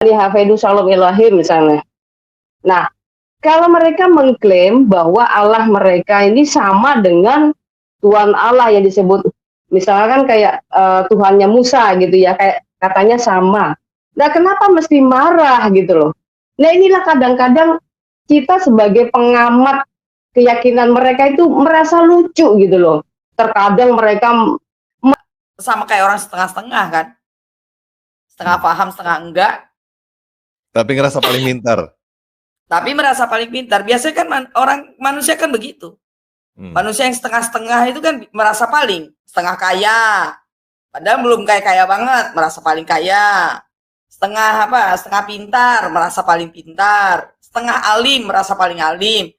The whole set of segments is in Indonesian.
Ini hafidhu shalom ilahi misalnya. Nah, kalau mereka mengklaim bahwa Allah mereka ini sama dengan Tuhan Allah yang disebut, misalkan kayak Tuhannya Musa gitu ya, kayak katanya sama. Nah, kenapa mesti marah gitu loh? Nah, inilah kadang-kadang kita sebagai pengamat keyakinan mereka itu merasa lucu gitu loh. Terkadang mereka sama kayak orang setengah-setengah kan, setengah paham setengah enggak, tapi ngerasa paling pintar. tapi merasa paling pintar. Biasanya kan manusia kan begitu. Manusia yang setengah-setengah itu kan merasa paling setengah kaya, padahal belum kaya banget, merasa paling kaya. Setengah pintar, merasa paling pintar. Setengah alim, merasa paling alim.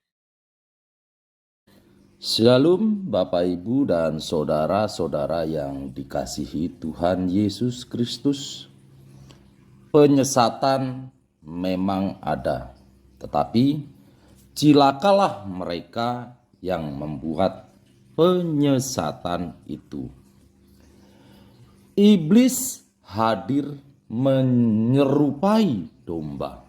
Shalom Bapak Ibu dan saudara-saudara yang dikasihi Tuhan Yesus Kristus. Penyesatan memang ada, tetapi cilakalah mereka yang membuat penyesatan itu. Iblis hadir menyerupai domba,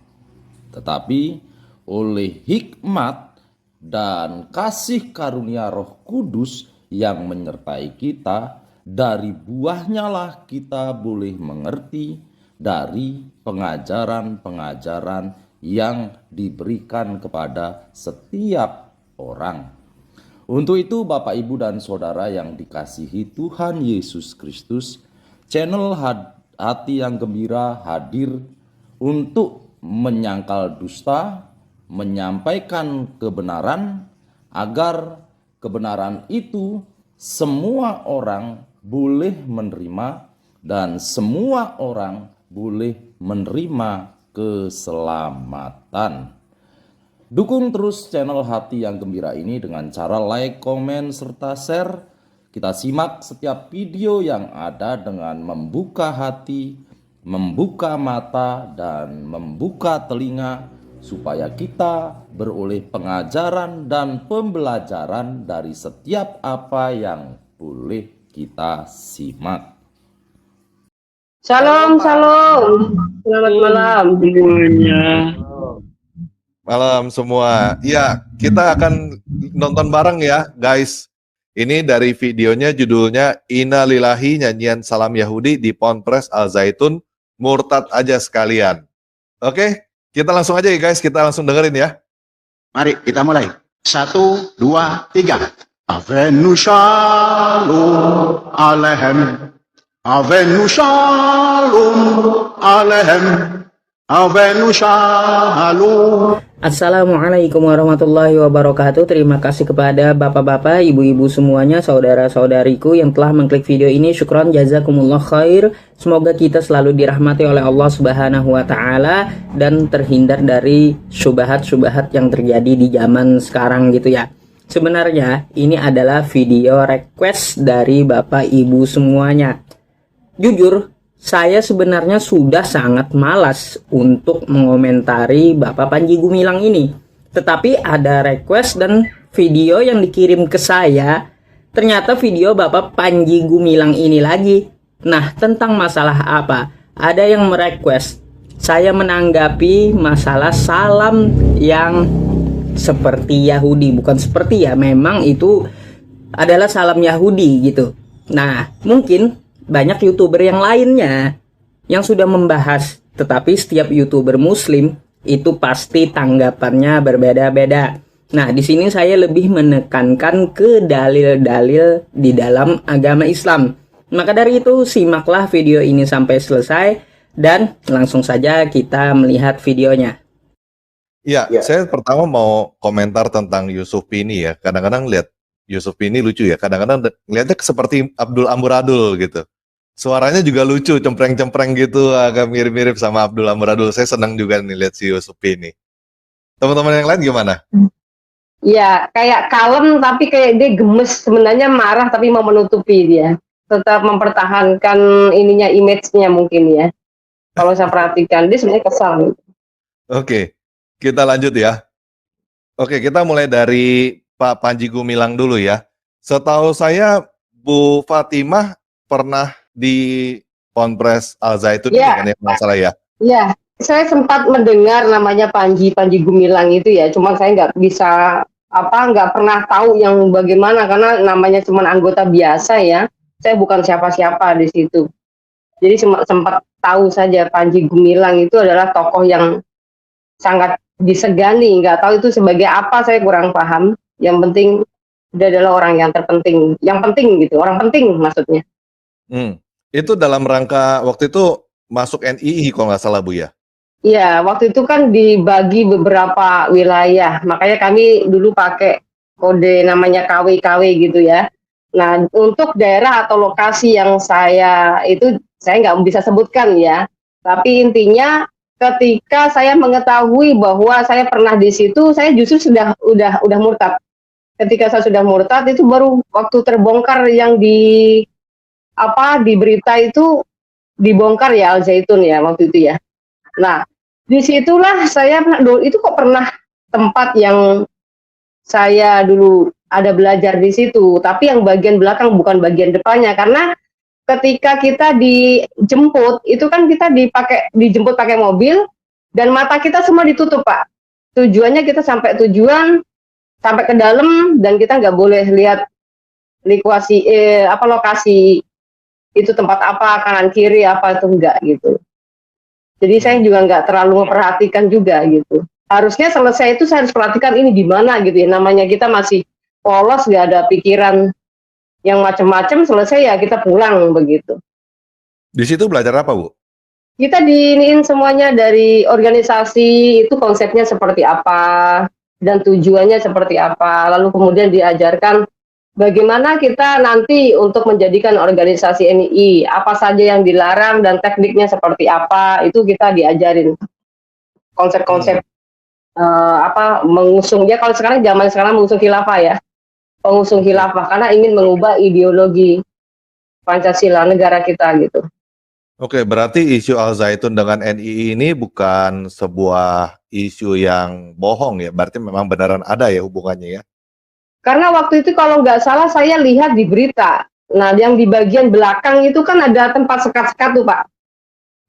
tetapi oleh hikmat dan kasih karunia Roh Kudus yang menyertai kita, dari buahnya lah kita boleh mengerti dari pengajaran-pengajaran yang diberikan kepada setiap orang. Untuk itu Bapak Ibu dan Saudara yang dikasihi Tuhan Yesus Kristus, channel Hati yang Gembira hadir untuk menyangkal dusta, menyampaikan kebenaran, agar kebenaran itu semua orang boleh menerima dan semua orang boleh menerima keselamatan. Dukung terus channel Hati yang Gembira ini dengan cara like, komen, serta share. Kita simak setiap video yang ada dengan membuka hati, membuka mata, dan membuka telinga, supaya kita beroleh pengajaran dan pembelajaran dari setiap apa yang boleh kita simak. Shalom, shalom. Selamat malam. Malam semua. Ya, kita akan nonton bareng ya, guys. Ini dari videonya, judulnya Inna Lillahi, nyanyian Salam Yahudi di Ponpes Al Zaitun, murtad aja sekalian. Oke, kita langsung aja ya guys, kita langsung dengerin ya. Mari kita mulai. 1, 2, 3. Avenu shalom alehem. Avenu shalom alehem. Avenu shalom. Assalamualaikum warahmatullahi wabarakatuh. Terima kasih kepada bapak-bapak, ibu-ibu semuanya, saudara-saudariku yang telah mengklik video ini. Syukran, jazakumullah khair. Semoga kita selalu dirahmati oleh Allah Subhanahu wa taala dan terhindar dari syubhat-syubhat yang terjadi di zaman sekarang gitu ya. Sebenarnya ini adalah video request dari bapak ibu semuanya. Jujur, saya sebenarnya sudah sangat malas untuk mengomentari Bapak Panji Gumilang ini. Tetapi ada request dan video yang dikirim ke saya. Ternyata video Bapak Panji Gumilang ini lagi. Nah, tentang masalah apa? Ada yang merequest saya menanggapi masalah salam yang seperti Yahudi. Bukan seperti ya, memang itu adalah salam Yahudi gitu. Nah, mungkin banyak YouTuber yang lainnya yang sudah membahas, tetapi setiap YouTuber Muslim itu pasti tanggapannya berbeda-beda. Nah, di sini saya lebih menekankan ke dalil-dalil di dalam agama Islam. Maka dari itu, simaklah video ini sampai selesai dan langsung saja kita melihat videonya. Ya, saya pertama mau komentar tentang Yusuf ini ya. Kadang-kadang lihat Yusuf ini lucu ya. Kadang-kadang lihatnya seperti Abdul Amburadul gitu. Suaranya juga lucu, cempreng-cempreng gitu, agak mirip-mirip sama Abdul Amburadul. Saya senang juga nih lihat si Yusuf ini. Teman-teman yang lain gimana? Ya, kayak kalem tapi kayak dia gemes. Sebenarnya marah tapi mau menutupi dia. Tetap mempertahankan ininya, image-nya mungkin ya. Kalau saya perhatikan, dia sebenarnya kesal. Oke, kita lanjut ya. Oke, kita mulai dari Pak Panji Gumilang dulu ya. Setahu saya Bu Fatimah pernah di Ponpes Al Zaitun ini kan ya, masalah ya? Iya, Saya sempat mendengar namanya Panji Gumilang itu ya, cuma saya nggak bisa nggak pernah tahu yang bagaimana karena namanya cuma anggota biasa ya. Saya bukan siapa-siapa di situ. Jadi sempat tahu saja Panji Gumilang itu adalah tokoh yang sangat disegani. Nggak tahu itu sebagai apa, saya kurang paham. Yang penting dia adalah orang yang terpenting, yang penting gitu, orang penting maksudnya. Itu dalam rangka waktu itu masuk NII kalau nggak salah Bu ya? Iya, waktu itu kan dibagi beberapa wilayah, makanya kami dulu pakai kode namanya KW-KW gitu ya. Nah, untuk daerah atau lokasi yang saya nggak bisa sebutkan ya. Tapi intinya ketika saya mengetahui bahwa saya pernah di situ, saya justru udah murtad. Ketika saya sudah murtad itu baru waktu terbongkar yang di berita itu dibongkar ya Al Zaitun ya waktu itu ya. Nah, disitulah saya itu kok pernah tempat yang saya dulu ada belajar di situ, tapi yang bagian belakang bukan bagian depannya, karena ketika kita dijemput itu kan kita dijemput pakai mobil dan mata kita semua ditutup Pak. Tujuannya kita sampai tujuan, sampai ke dalam dan kita nggak boleh lihat lokasi itu tempat apa, kanan kiri apa itu enggak gitu. Jadi saya juga nggak terlalu memperhatikan juga gitu. Harusnya selesai itu saya harus perhatikan ini di mana gitu ya. Namanya kita masih polos, nggak ada pikiran yang macam-macam, selesai ya kita pulang begitu. Di situ belajar apa Bu? Kita diiniin semuanya dari organisasi itu konsepnya seperti apa dan tujuannya seperti apa. Lalu kemudian diajarkan bagaimana kita nanti untuk menjadikan organisasi NII, apa saja yang dilarang dan tekniknya seperti apa, itu kita diajarin. Konsep-konsep mengusung, ya kalau zaman sekarang mengusung khilafah ya. Pengusung khilafah karena ingin mengubah ideologi Pancasila negara kita gitu. Oke, berarti isu Al Zaitun dengan NII ini bukan sebuah isu yang bohong ya, berarti memang beneran ada ya hubungannya ya? Karena waktu itu kalau nggak salah saya lihat di berita, nah yang di bagian belakang itu kan ada tempat sekat-sekat tuh Pak,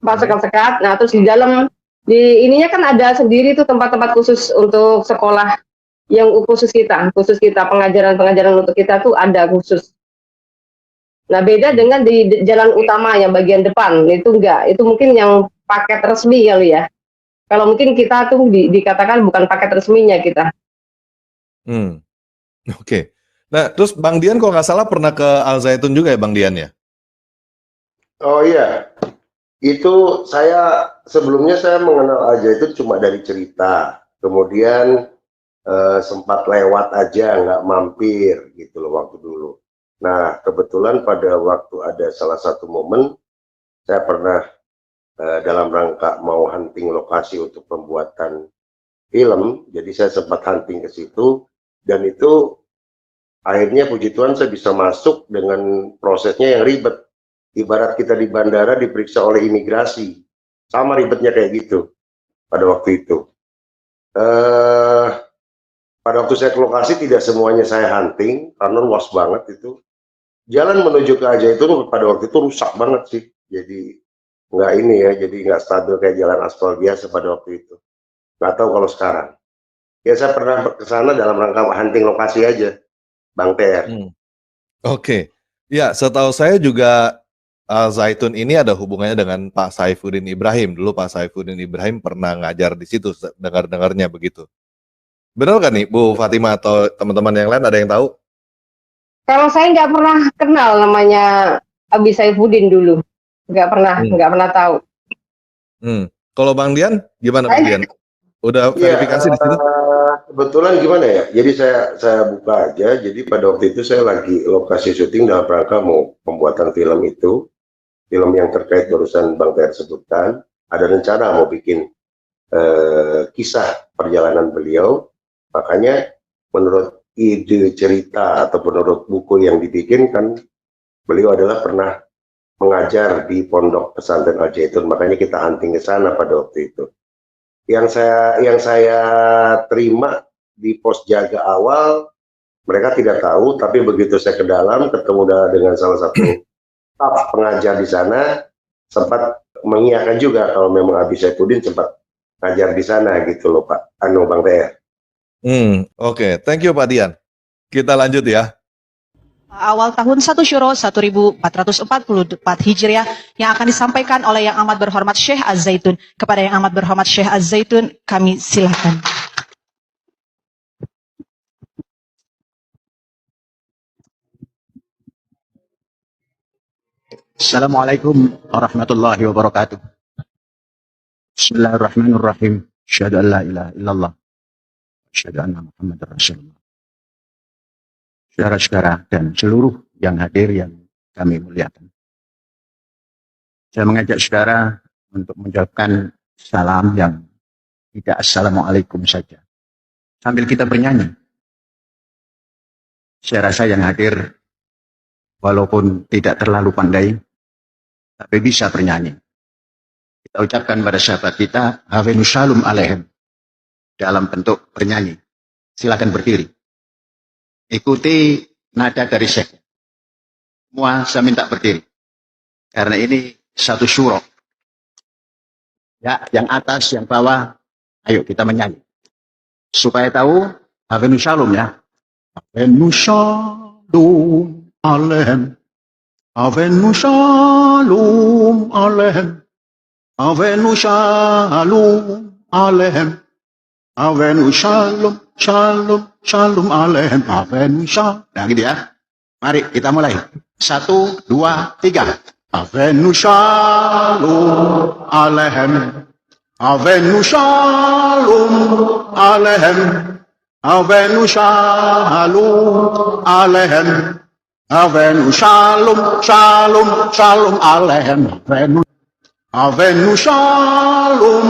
tempat sekat-sekat. Nah terus di dalam ininya kan ada sendiri tuh tempat-tempat khusus untuk sekolah yang khusus kita pengajaran untuk kita tuh ada khusus. Nah beda dengan di jalan utama yang bagian depan itu enggak, itu mungkin yang paket resmi kali ya. Kalau mungkin kita tuh dikatakan bukan paket resminya kita. Oke. Nah, terus Bang Dian kalau nggak salah pernah ke Al Zaitun juga ya Bang Dian ya? Oh iya, itu sebelumnya saya mengenal Al Zaitun cuma dari cerita, kemudian sempat lewat aja, nggak mampir gitu loh waktu dulu. Nah, kebetulan pada waktu ada salah satu momen, saya pernah dalam rangka mau hunting lokasi untuk pembuatan film, jadi saya sempat hunting ke situ, dan itu akhirnya puji Tuhan saya bisa masuk dengan prosesnya yang ribet. Ibarat kita di bandara diperiksa oleh imigrasi, sama ribetnya kayak gitu pada waktu itu. Pada waktu saya ke lokasi tidak semuanya saya hunting karena luas banget itu. Jalan menuju ke Al Zaitun pada waktu itu rusak banget sih, jadi nggak stabil kayak jalan aspal biasa pada waktu itu. Nggak tahu kalau sekarang. Ya saya pernah ke sana dalam rangka hunting lokasi aja, Bang Ter. Oke. Ya, setahu saya juga Al Zaitun ini ada hubungannya dengan Pak Saifuddin Ibrahim. Dulu Pak Saifuddin Ibrahim pernah ngajar di situ, dengar-dengarnya begitu. Benar kan nih Bu Fatimah atau teman-teman yang lain ada yang tahu? Kalau saya nggak pernah kenal namanya Abi Saifuddin dulu, nggak pernah tahu. Kalau Bang Dian, gimana Bang Dian? Udah verifikasi di sini? Kebetulan gimana ya? Jadi saya buka aja. Jadi pada waktu itu saya lagi lokasi syuting dalam rangka mau pembuatan film itu, film yang terkait barusan Bang Ter sebutkan. Ada rencana mau bikin kisah perjalanan beliau. Makanya menurut ide cerita atau menurut buku yang dibikin kan beliau adalah pernah mengajar di pondok pesantren Al Zaitun. Makanya kita hunting ke sana pada waktu itu. Yang saya terima di pos jaga awal, mereka tidak tahu, tapi begitu saya ke dalam ketemu dengan salah satu staf pengajar di sana, sempat mengiyakan juga kalau memang Abi Saifuddin sempat ngajar di sana gitu loh Pak, Bang TR. Oke. Thank you Pak Dian. Kita lanjut ya. Awal tahun 1 Syuro 1444 Hijriah yang akan disampaikan oleh Yang Amat Berhormat Syekh Az-Zaitun. Kepada Yang Amat Berhormat Syekh Az-Zaitun, kami silakan. Assalamualaikum warahmatullahi wabarakatuh. Bismillahirrahmanirrahim. Asyhadu an la ilaha illallah. Asyhadu anna Muhammadar Rasulullah. Saudara-saudara dan seluruh yang hadir yang kami muliakan. Saya mengajak saudara untuk menjawabkan salam yang tidak assalamualaikum saja. Sambil kita bernyanyi. Saya rasa yang hadir walaupun tidak terlalu pandai, tapi bisa bernyanyi. Kita ucapkan pada sahabat kita, Hafenu Shalom Alaihem, dalam bentuk bernyanyi. Silakan berdiri. Ikuti nada dari Syekh. Semua saya minta berdiri. Karena ini satu syuro. Ya, yang atas, yang bawah, ayo kita menyanyi. Supaya tahu, Hafenu Shalom ya. Hafenu Shalom Alaihem. Avenu Shalom Alaihem. Avenu Shalom Alaihem. Avenu Shalom, Shalom, Shalom Alaihem. Avenu Shalom. Nah gitu ya. Mari kita mulai. 1, 2, 3. Avenu Shalom Alaihem. Avenu Shalom Alaihem. Avenu Shalom Alaihem. Avenu Shalom, Shalom, Shalom Alaihem. Avenu Shalom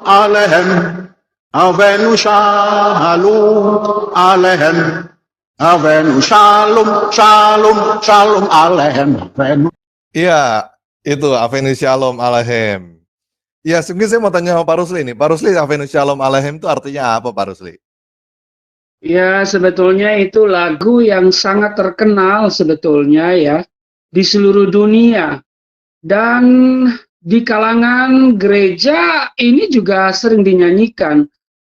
Alaihem. Avenu Shalom Alaihem. Avenu Shalom, Shalom, Shalom Alaihem. Iya, itu Avenu Shalom Alaihem. Ya, mungkin saya mau tanya sama Pak Rusli nih. Pak Rusli, Avenu Shalom Alaihem itu artinya apa Pak Rusli? Ya, sebetulnya itu lagu yang sangat terkenal sebetulnya ya di seluruh dunia. Dan di kalangan gereja ini juga sering dinyanyikan.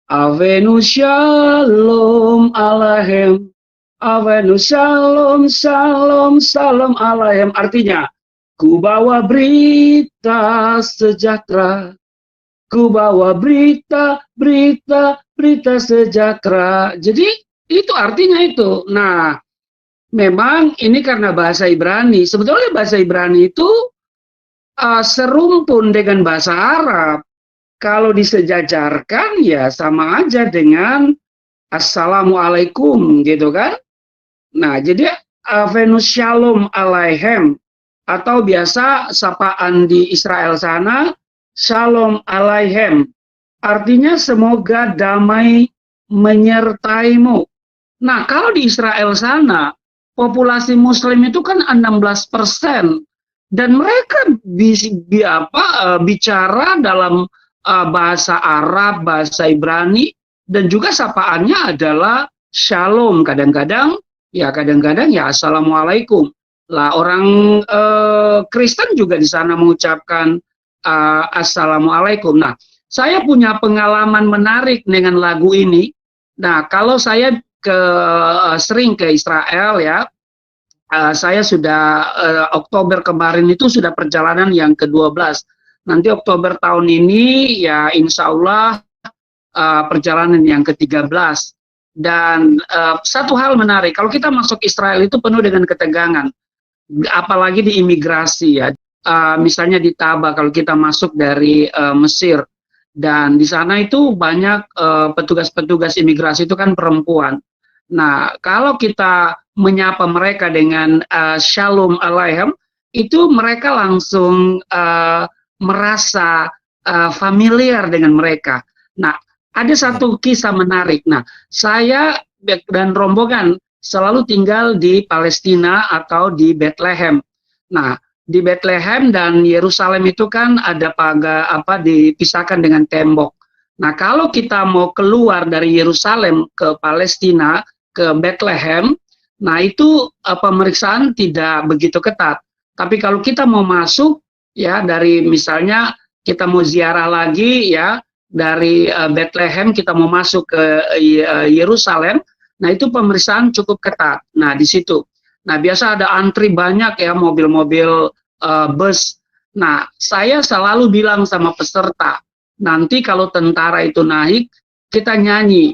Avenu Shalom Alaihem. Avenu Shalom, Shalom, Shalom Alaihem. Artinya, ku bawa berita sejahtera. Ku bawa berita, berita, berita sejahtera. Jadi itu artinya itu. Nah, memang ini karena bahasa Ibrani. Sebetulnya bahasa Ibrani itu serumpun dengan bahasa Arab. Kalau disejajarkan ya sama aja dengan Assalamualaikum gitu kan. Nah, jadi Avenu Shalom Alaihem atau biasa sapaan di Israel sana Shalom Alaihem, artinya semoga damai menyertaimu. Nah, kalau di Israel sana, populasi Muslim itu kan 16%, dan mereka bicara dalam bahasa Arab, bahasa Ibrani, dan juga sapaannya adalah Shalom. Kadang-kadang ya Assalamualaikum. Lah orang Kristen juga di sana mengucapkan Assalamualaikum. Nah, saya punya pengalaman menarik dengan lagu ini. Nah, kalau saya sering ke Israel ya, saya sudah Oktober kemarin itu sudah perjalanan yang ke-12. Nanti Oktober tahun ini ya insya Allah perjalanan yang ke-13. Dan satu hal menarik, kalau kita masuk Israel itu penuh dengan ketegangan, apalagi di imigrasi ya. Misalnya di Taba kalau kita masuk dari Mesir, dan di sana itu banyak petugas-petugas imigrasi itu kan perempuan. Nah, kalau kita menyapa mereka dengan Shalom Alaihem, itu mereka langsung merasa familiar dengan mereka. Nah, ada satu kisah menarik. Nah, saya dan rombongan selalu tinggal di Palestina atau di Bethlehem. Nah, di Bethlehem dan Yerusalem itu kan ada pagar dipisahkan dengan tembok. Nah, kalau kita mau keluar dari Yerusalem ke Palestina, ke Bethlehem, nah itu pemeriksaan tidak begitu ketat. Tapi kalau kita mau masuk, ya, dari misalnya kita mau ziarah lagi ya, dari Bethlehem kita mau masuk ke Yerusalem. Nah, itu pemeriksaan cukup ketat. Nah, di situ. Nah, biasa ada antri banyak ya, mobil-mobil bus. Nah, saya selalu bilang sama peserta, nanti kalau tentara itu naik, kita nyanyi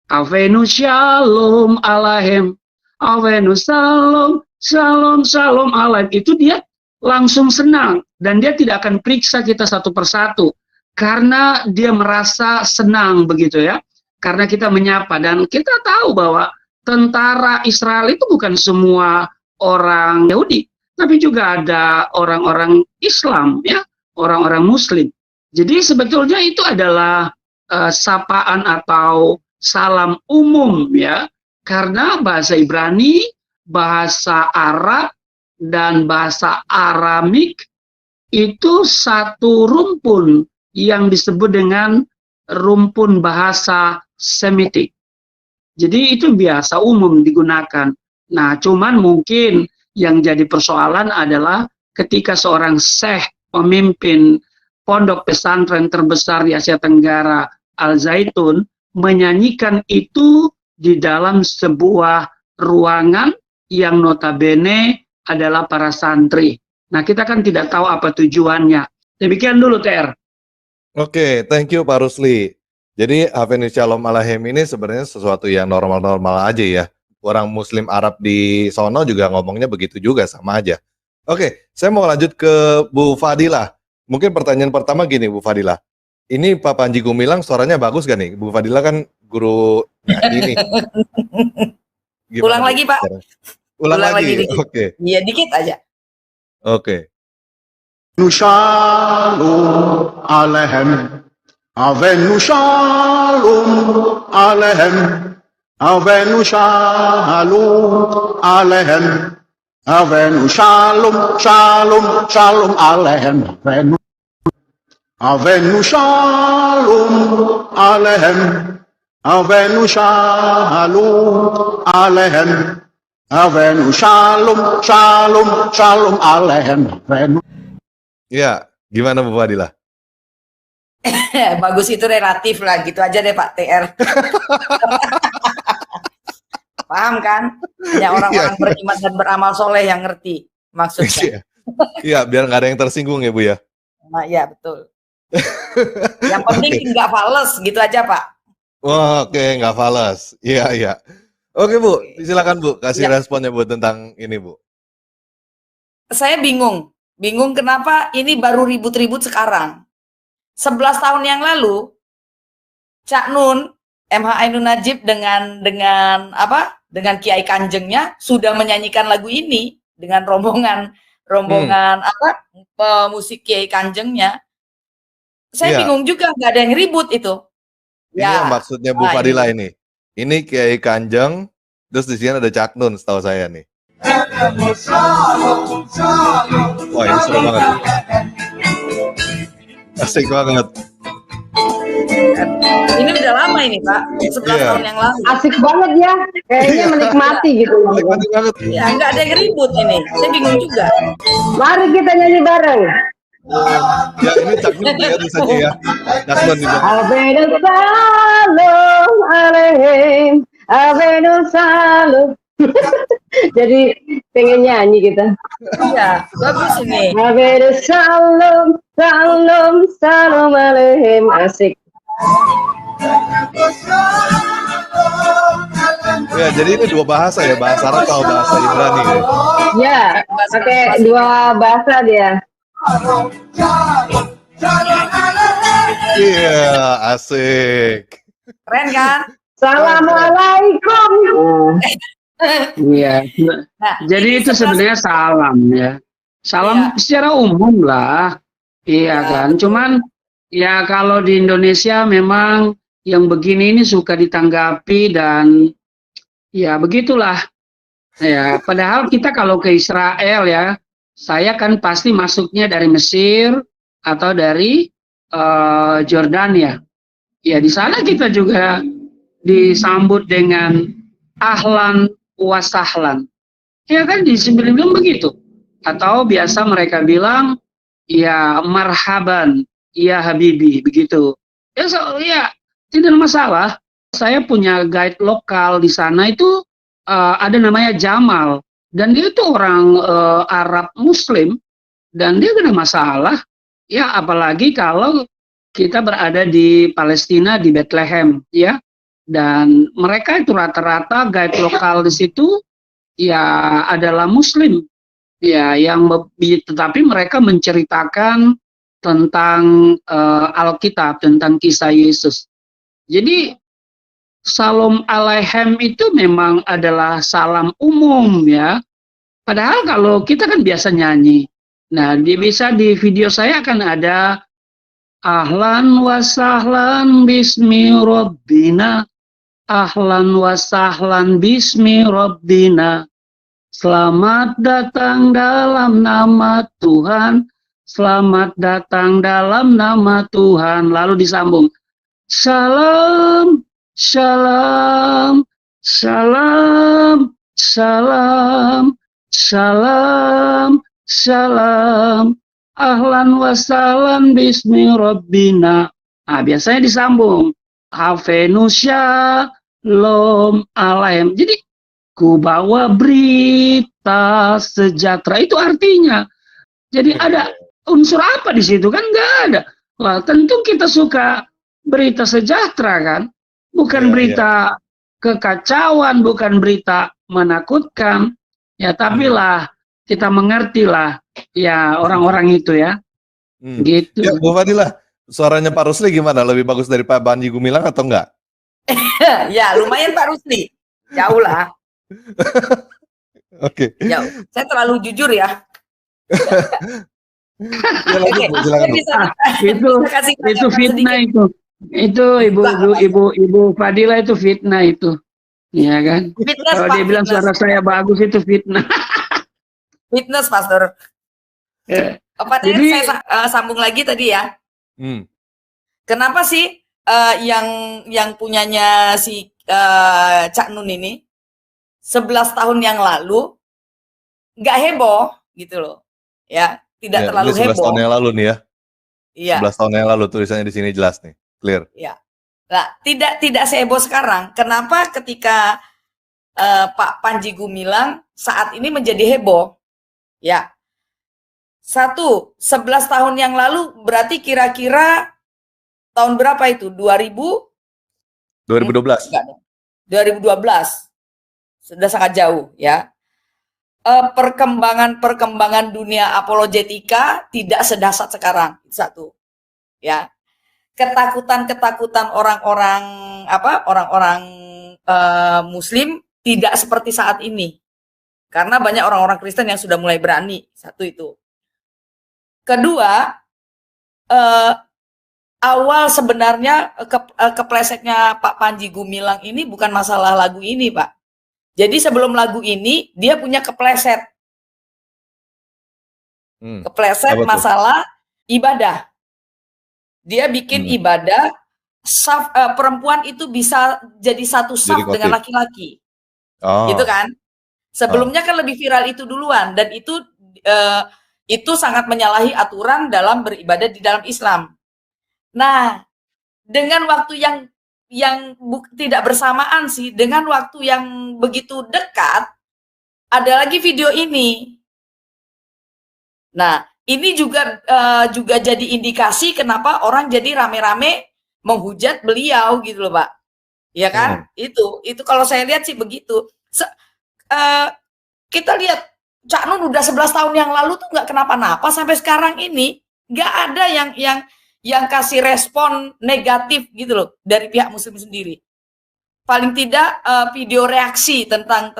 Avenu Shalom Aleichem, Avenu Shalom, Shalom, Shalom Aleichem. Itu dia langsung senang, dan dia tidak akan periksa kita satu persatu, karena dia merasa senang begitu ya, karena kita menyapa. Dan kita tahu bahwa tentara Israel itu bukan semua orang Yahudi, tapi juga ada orang-orang Islam ya, orang-orang Muslim. Jadi sebetulnya itu adalah sapaan atau salam umum ya, karena bahasa Ibrani, bahasa Arab, dan bahasa Aramik itu satu rumpun yang disebut dengan rumpun bahasa Semitik. Jadi itu biasa umum digunakan. Nah, cuman mungkin yang jadi persoalan adalah ketika seorang syekh, pemimpin pondok pesantren terbesar di Asia Tenggara, Al Zaitun, menyanyikan itu di dalam sebuah ruangan yang notabene adalah para santri. Nah, kita kan tidak tahu apa tujuannya. Demikian dulu, TR. Oke, thank you Pak Rusli. Jadi Avenu Shalom Aleichem ini sebenarnya sesuatu yang normal-normal aja ya. Orang Muslim Arab di sono juga ngomongnya begitu juga, sama aja. Oke, saya mau lanjut ke Bu Fadilah. Mungkin pertanyaan pertama gini Bu Fadilah. Ini Pak Panji Gumilang suaranya bagus gak nih? Bu Fadilah kan guru ini. Ulang lagi Pak. Ulang lagi. Oke. Iya dikit aja. Oke. Shalom Aleichem, Avenu Shalom Aleichem, Avenu Shalom Aleichem, Avenu Shalom, Shalom, Shalom Aleichem, Avenu Shalom Aleichem, Avenu Shalom Aleichem, Avenu Shalom, Shalom, Shalom Aleichem, Avenu. Ya, gimana Bu Fadilah? Bagus itu relatif lah, gitu aja deh Pak TR. Paham kan? Hanya orang-orang beriman dan beramal soleh yang ngerti maksudnya. Iya, biar nggak ada yang tersinggung ya Bu ya. Nah, ya betul. Yang penting nggak fales, gitu aja Pak. Oke, nggak fales. Iya, iya. Oke Bu, silakan Bu, kasih responnya Bu tentang ini Bu. Saya bingung kenapa ini baru ribut-ribut sekarang. 11 tahun yang lalu, Cak Nun, MH Ainun Najib dengan Kiai Kanjengnya sudah menyanyikan lagu ini dengan rombongan musik Kiai Kanjengnya. Saya bingung juga, nggak ada yang ribut itu. Ini yang maksudnya Bu Fadilah ini. Ini Kiai Kanjeng, terus di sini ada Cak Nun, setahu saya nih. Wah, ini seru banget. Asik banget. Ini udah lama ini Pak, 11 tahun yang lalu. Asik banget ya, kayaknya menikmati gitu. Menikmati banget. Ya, nggak ada yang ribut ini, saya bingung juga. Mari kita nyanyi bareng. Ya, ini Cak Nun ya, saja ya. Cak Nun juga. Avenu Shalom Aleichem, Avenu Shalom. Jadi pengen nyanyi kita. Iya, bagus ini. Avenu Shalom, Shalom, Shalom Aleichem. Asik. Ya, jadi ini dua bahasa ya, bahasa Arab atau bahasa Ibrani ya? Ya, pakai dua bahasa dia. Iya, asik. Keren kan? Assalamualaikum. Iya. Nah, jadi itu sebenarnya salam ya. Salam secara umum lah. Iya kan. Cuman ya kalau di Indonesia memang yang begini ini suka ditanggapi dan ya begitulah. Ya, padahal kita kalau ke Israel ya, saya kan pasti masuknya dari Mesir atau dari Jordania. Ya di sana kita juga disambut dengan ahlan wasahlan. Ya kan di sebelum begitu. Atau biasa mereka bilang ya marhaban, ya habibi, begitu. Ya, ya tidak masalah. Saya punya guide lokal di sana itu ada namanya Jamal, dan dia itu orang Arab Muslim, dan dia tidak masalah. Ya, apalagi kalau kita berada di Palestina, di Bethlehem, ya. Dan mereka itu rata-rata guide lokal di situ ya adalah Muslim, ya, yang tetapi mereka menceritakan tentang Alkitab, tentang kisah Yesus. Jadi Salam Alaihem itu memang adalah salam umum, ya. Padahal kalau kita kan biasa nyanyi. Nah, bisa di video saya akan ada ahlan wa sahlan bismi rabbina, ahlan wa sahlan bismi rabbina. Selamat datang dalam nama Tuhan, selamat datang dalam nama Tuhan. Lalu disambung, salam, salam, salam, salam, salam, salam, ahlan wa sahlan bismi rabbina. Nah, biasanya disambung, hafenu shalom alaihim. Jadi, ku bawa berita sejahtera, itu artinya. Jadi ada unsur apa di situ kan? Nggak ada. Wah, tentu kita suka berita sejahtera kan, bukan berita kekacauan, bukan berita menakutkan. Ya, tapi lah kita mengerti lah ya orang-orang itu ya. Gitu. Ya, Bu Fadilah, suaranya Pak Rusli gimana? Lebih bagus dari Pak Panji Gumilang atau enggak? Ya, lumayan Pak Rusli. Jauh lah. Oke. Ya, saya terlalu jujur ya. Ya, lanjut, Bu, silakan, Bu. Itu fitnah itu. Itu Ibu Fadila itu fitnah itu. Ya kan? Fitness, kalau Pak, dia bilang suara saya bagus itu fitnah. Fitness, Pastor. Pak, Jadi, saya sambung lagi tadi ya. Kenapa sih yang punyanya si Cak Nun ini 11 tahun yang lalu nggak heboh gitu loh, ya, tidak terlalu 11 heboh. 11 tahun yang lalu nih ya. Iya. 11 tahun yang lalu tulisannya di sini jelas nih, clear. Ya. Nah, tidak seheboh sekarang. Kenapa ketika Pak Panji Gumilang saat ini menjadi heboh? Ya. 11 tahun yang lalu berarti kira-kira tahun berapa itu? 2012. 2012. Sudah sangat jauh ya. Perkembangan dunia apologetika tidak sedahsyat sekarang. Satu. Ya. Ketakutan orang-orang Muslim tidak seperti saat ini. Karena banyak orang-orang Kristen yang sudah mulai berani. Satu itu. Kedua, awal sebenarnya keplesetnya Pak Panji Gumilang ini bukan masalah lagu ini, Pak. Jadi sebelum lagu ini dia punya kepleset. Kepleset masalah ibadah. Dia bikin ibadah perempuan itu bisa jadi satu saf dengan laki-laki. Gitu kan? Sebelumnya kan lebih viral itu duluan, dan itu sangat menyalahi aturan dalam beribadah di dalam Islam. Nah, dengan waktu yang tidak bersamaan sih, dengan waktu yang begitu dekat, ada lagi video ini. Nah, ini juga jadi indikasi kenapa orang jadi rame-rame menghujat beliau gitu loh, Pak. Ya kan? Itu kalau saya lihat sih begitu. Kita lihat Cak Nun udah 11 tahun yang lalu tuh nggak kenapa-napa, sampai sekarang ini nggak ada yang kasih respon negatif gitu loh dari pihak Muslim sendiri. Paling tidak video reaksi tentang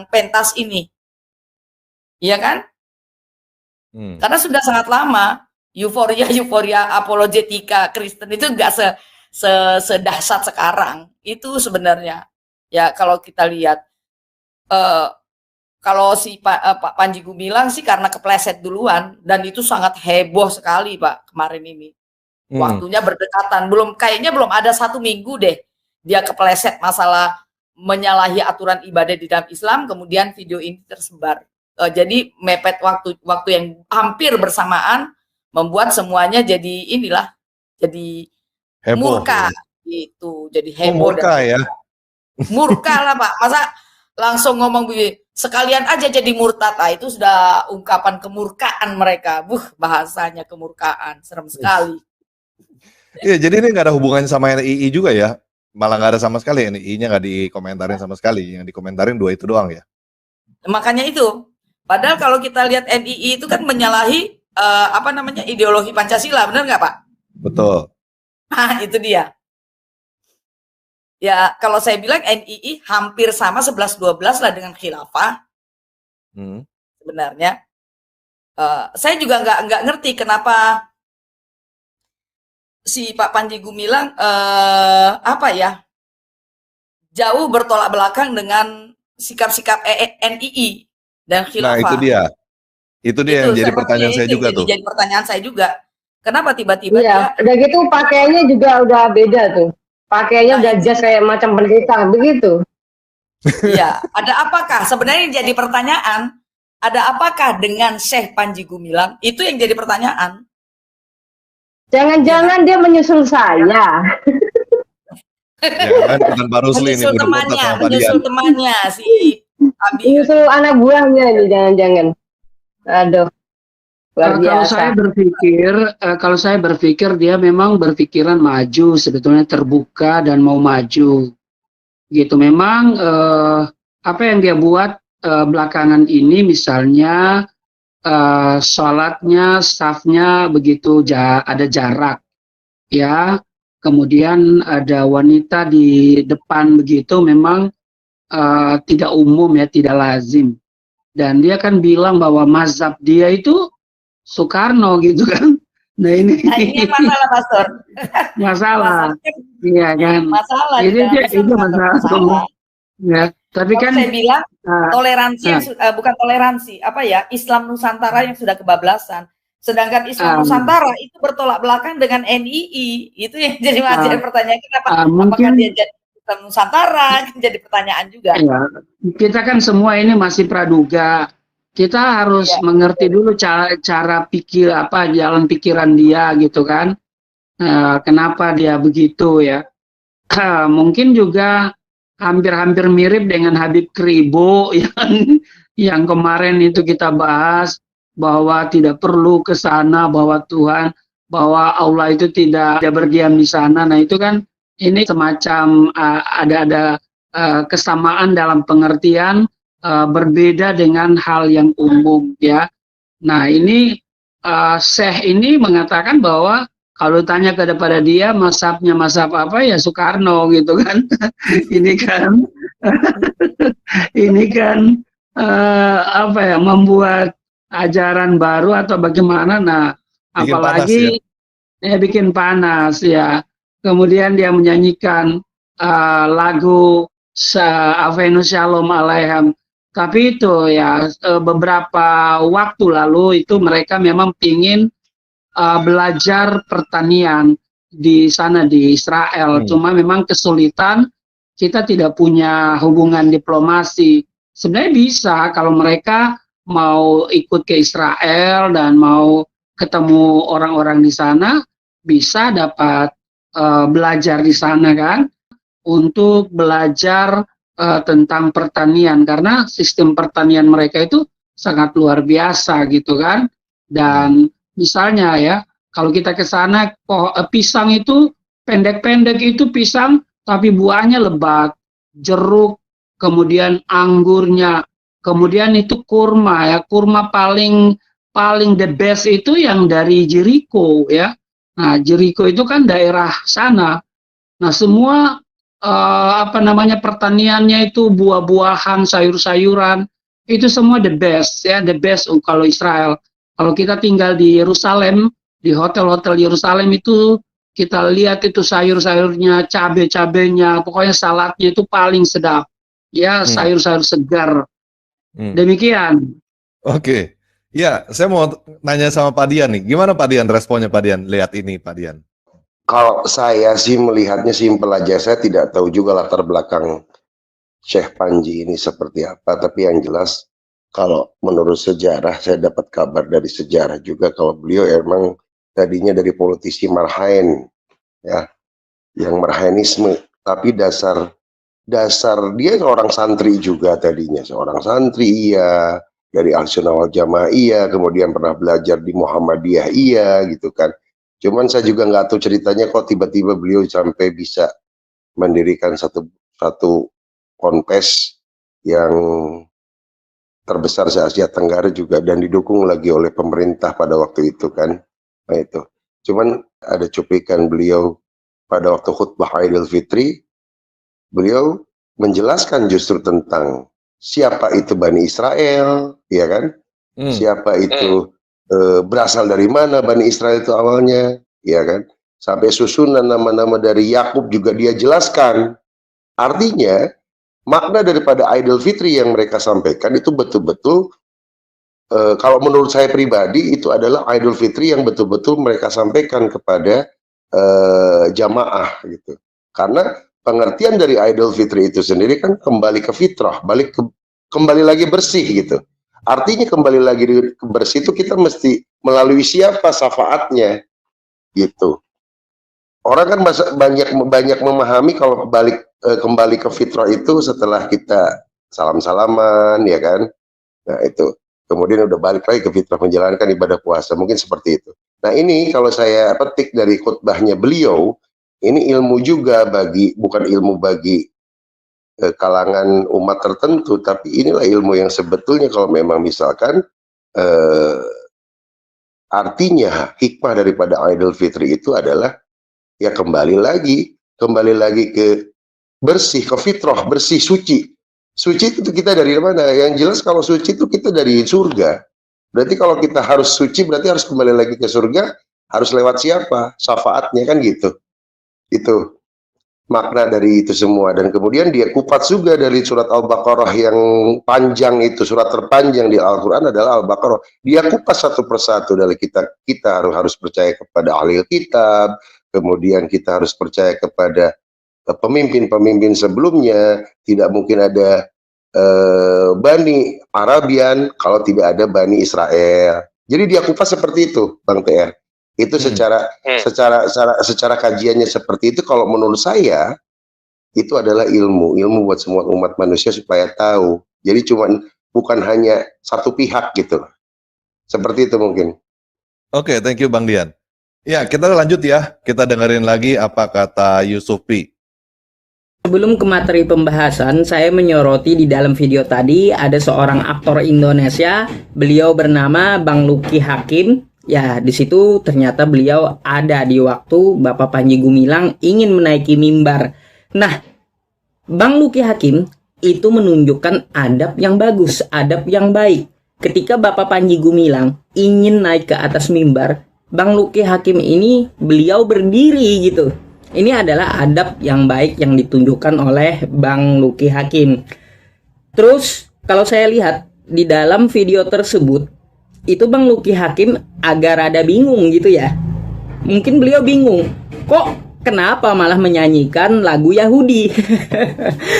pentas ini. Iya kan? Karena sudah sangat lama euforia apologetika Kristen itu nggak sedahsyat sekarang. Itu sebenarnya. Ya kalau kita lihat kalau si Pak Panji Gumilang sih karena kepleset duluan, dan itu sangat heboh sekali Pak kemarin ini. Waktunya berdekatan, kayaknya belum ada 1 minggu deh dia kepleset masalah menyalahi aturan ibadah di dalam Islam, kemudian video ini tersebar jadi mepet waktu yang hampir bersamaan, membuat semuanya jadi inilah, jadi Heboh. murka gitu, jadi Oh, heboh murka ya. murka lah Pak. Masa langsung ngomong begini, sekalian aja jadi murtad. Ah, itu sudah ungkapan kemurkaan mereka. Bahasanya kemurkaan, serem sekali. Iya, jadi ini nggak ada hubungannya sama NII juga ya? Malah nggak ada sama sekali, NII-nya nggak dikomentarin sama sekali. Yang dikomentarin 2 itu doang ya? Makanya itu. Padahal kalau kita lihat NII itu kan menyalahi ideologi Pancasila, benar nggak Pak? Betul. Nah, itu dia. Ya, kalau saya bilang NII hampir sama 11-12 lah dengan khilafah. Sebenarnya. Saya juga nggak ngerti kenapa si Pak Panji Gumilang jauh bertolak belakang dengan sikap-sikap NII dan khilafah. Nah, itu dia. Itu dia yang jadi pertanyaan saya juga tuh. Jadi pertanyaan saya juga. Kenapa tiba-tiba Iya, udah gitu pakaiannya juga udah beda tuh. Pakaiannya udah jas kayak macam pendeta begitu. Iya, ada apakah? Sebenarnya yang jadi pertanyaan, ada apakah dengan Syekh Panji Gumilang? Itu yang jadi pertanyaan. Jangan-jangan dia menyusul saya. Ya kan, dengan Pak Rusli ini menyusul temannya si Abi. Menyusul anak buahnya ini jangan-jangan. Aduh. Kalau saya berpikir dia memang berpikiran maju, sebetulnya terbuka dan mau maju gitu. Memang apa yang dia buat belakangan ini, misalnya sholatnya, safnya begitu ada jarak ya, kemudian ada wanita di depan begitu, memang tidak umum ya, tidak lazim. Dan dia kan bilang bahwa mazhab dia itu Soekarno gitu kan. Nah ini masalah Pastor. Masalah. Iya kan. Masalah. Itu masalah. Ya, tapi kan saya bilang toleransi bukan toleransi, Islam Nusantara yang sudah kebablasan. Sedangkan Islam Nusantara itu bertolak belakang dengan NII. Itu yang jadi pertanyaan, kenapa apakah dia jadi Islam Nusantara? Jadi pertanyaan juga. Ya, kita kan semua ini masih praduga. Kita harus mengerti dulu cara pikir jalan pikiran dia gitu kan. Kenapa dia begitu ya? Mungkin juga hampir-hampir mirip dengan Habib Kribo yang kemarin itu kita bahas, bahwa tidak perlu ke sana, bahwa Allah itu tidak berdiam di sana. Nah itu kan ini semacam ada kesamaan dalam pengertian, berbeda dengan hal yang umum ya. Nah ini Syekh ini mengatakan bahwa kalau tanya kepada dia mazhabnya mazhab apa ya Soekarno gitu kan. Ini kan membuat ajaran baru atau bagaimana. Nah bikin apalagi bikin panas ya. Kemudian dia menyanyikan lagu Avenu Shalom Alaihim. Tapi itu ya beberapa waktu lalu itu mereka memang ingin belajar pertanian di sana di Israel. Cuma memang kesulitan, kita tidak punya hubungan diplomasi. Sebenarnya bisa kalau mereka mau ikut ke Israel dan mau ketemu orang-orang di sana, bisa dapat belajar di sana kan, untuk belajar tentang pertanian, karena sistem pertanian mereka itu sangat luar biasa gitu kan. Dan misalnya ya, kalau kita ke sana, pisang itu pendek-pendek itu pisang, tapi buahnya lebat, jeruk, kemudian anggurnya, kemudian itu kurma ya, kurma paling the best itu yang dari Jericho ya. Nah Jericho itu kan daerah sana. Nah semua pertaniannya itu buah-buahan, sayur-sayuran, itu semua the best ya, the best kalau Israel. Kalau kita tinggal di Yerusalem, di hotel-hotel Yerusalem itu kita lihat itu sayur-sayurnya, cabai-cabainya, pokoknya saladnya itu paling sedap. Ya, sayur-sayur segar. Demikian. Oke. Ya, saya mau nanya sama Pak Dian nih. Gimana Pak Dian responnya Pak Dian? Lihat ini Pak Dian. Kalau saya sih melihatnya simpel aja. Saya tidak tahu juga latar belakang Syekh Panji ini seperti apa. Tapi yang jelas kalau menurut sejarah, saya dapat kabar dari sejarah juga kalau beliau emang tadinya dari politisi Marhaen, ya, yang Marhaenisme, tapi dasar dia seorang santri juga tadinya, seorang santri iya, dari Ahlussunnah wal Jamaah iya, kemudian pernah belajar di Muhammadiyah iya gitu kan. Cuman saya juga nggak tahu ceritanya kok tiba-tiba beliau sampai bisa mendirikan satu ponpes yang terbesar se-Asia Tenggara juga dan didukung lagi oleh pemerintah pada waktu itu kan. Nah itu. Cuman ada cuplikan beliau pada waktu khutbah Idul Fitri, beliau menjelaskan justru tentang siapa itu Bani Israel, ya kan? Siapa itu berasal dari mana Bani Israel itu awalnya, ya kan? Sampai susunan nama-nama dari Yakub juga dia jelaskan. Artinya makna daripada Idul Fitri yang mereka sampaikan itu betul-betul kalau menurut saya pribadi itu adalah Idul Fitri yang betul-betul mereka sampaikan kepada jamaah gitu. Karena pengertian dari Idul Fitri itu sendiri kan kembali ke fitrah, kembali lagi bersih gitu. Artinya kembali lagi ke bersih itu kita mesti melalui siapa syafaatnya gitu. Orang kan banyak memahami kalau kembali ke fitrah itu setelah kita salam-salaman, ya kan? Nah itu, kemudian udah balik lagi ke fitrah menjalankan ibadah puasa, mungkin seperti itu. Nah ini kalau saya petik dari khutbahnya beliau, ini ilmu juga bukan ilmu bagi kalangan umat tertentu, tapi inilah ilmu yang sebetulnya kalau memang misalkan artinya hikmah daripada Idul Fitri itu adalah ya kembali lagi ke bersih, ke fitrah, bersih, suci. Suci itu kita dari mana? Yang jelas kalau suci itu kita dari surga. Berarti kalau kita harus suci berarti harus kembali lagi ke surga, harus lewat siapa? Syafaatnya kan gitu. Itu makna dari itu semua. Dan kemudian dia kupas juga dari surat Al-Baqarah yang panjang itu, surat terpanjang di Al-Quran adalah Al-Baqarah. Dia kupas satu persatu dari kita harus percaya kepada ahli kitab, kemudian kita harus percaya kepada pemimpin-pemimpin sebelumnya, tidak mungkin ada Bani Arabian kalau tidak ada Bani Israel. Jadi dia kupas seperti itu, Bang TR. Itu secara kajiannya seperti itu. Kalau menurut saya itu adalah ilmu buat semua umat manusia supaya tahu. Jadi bukan hanya satu pihak gitu. Seperti itu mungkin. Oke, thank you Bang Dian. Ya, kita lanjut ya. Kita dengerin lagi apa kata Yusufi. Sebelum ke materi pembahasan, saya menyoroti di dalam video tadi ada seorang aktor Indonesia, beliau bernama Bang Lucky Hakim. Ya, di situ ternyata beliau ada di waktu Bapak Panji Gumilang ingin menaiki mimbar. Nah, Bang Lucky Hakim itu menunjukkan adab yang bagus, adab yang baik. Ketika Bapak Panji Gumilang ingin naik ke atas mimbar, Bang Lucky Hakim ini beliau berdiri gitu. Ini adalah adab yang baik yang ditunjukkan oleh Bang Lucky Hakim. Terus kalau saya lihat di dalam video tersebut, itu Bang Lucky Hakim agak rada bingung gitu ya. Mungkin beliau bingung, kok kenapa malah menyanyikan lagu Yahudi?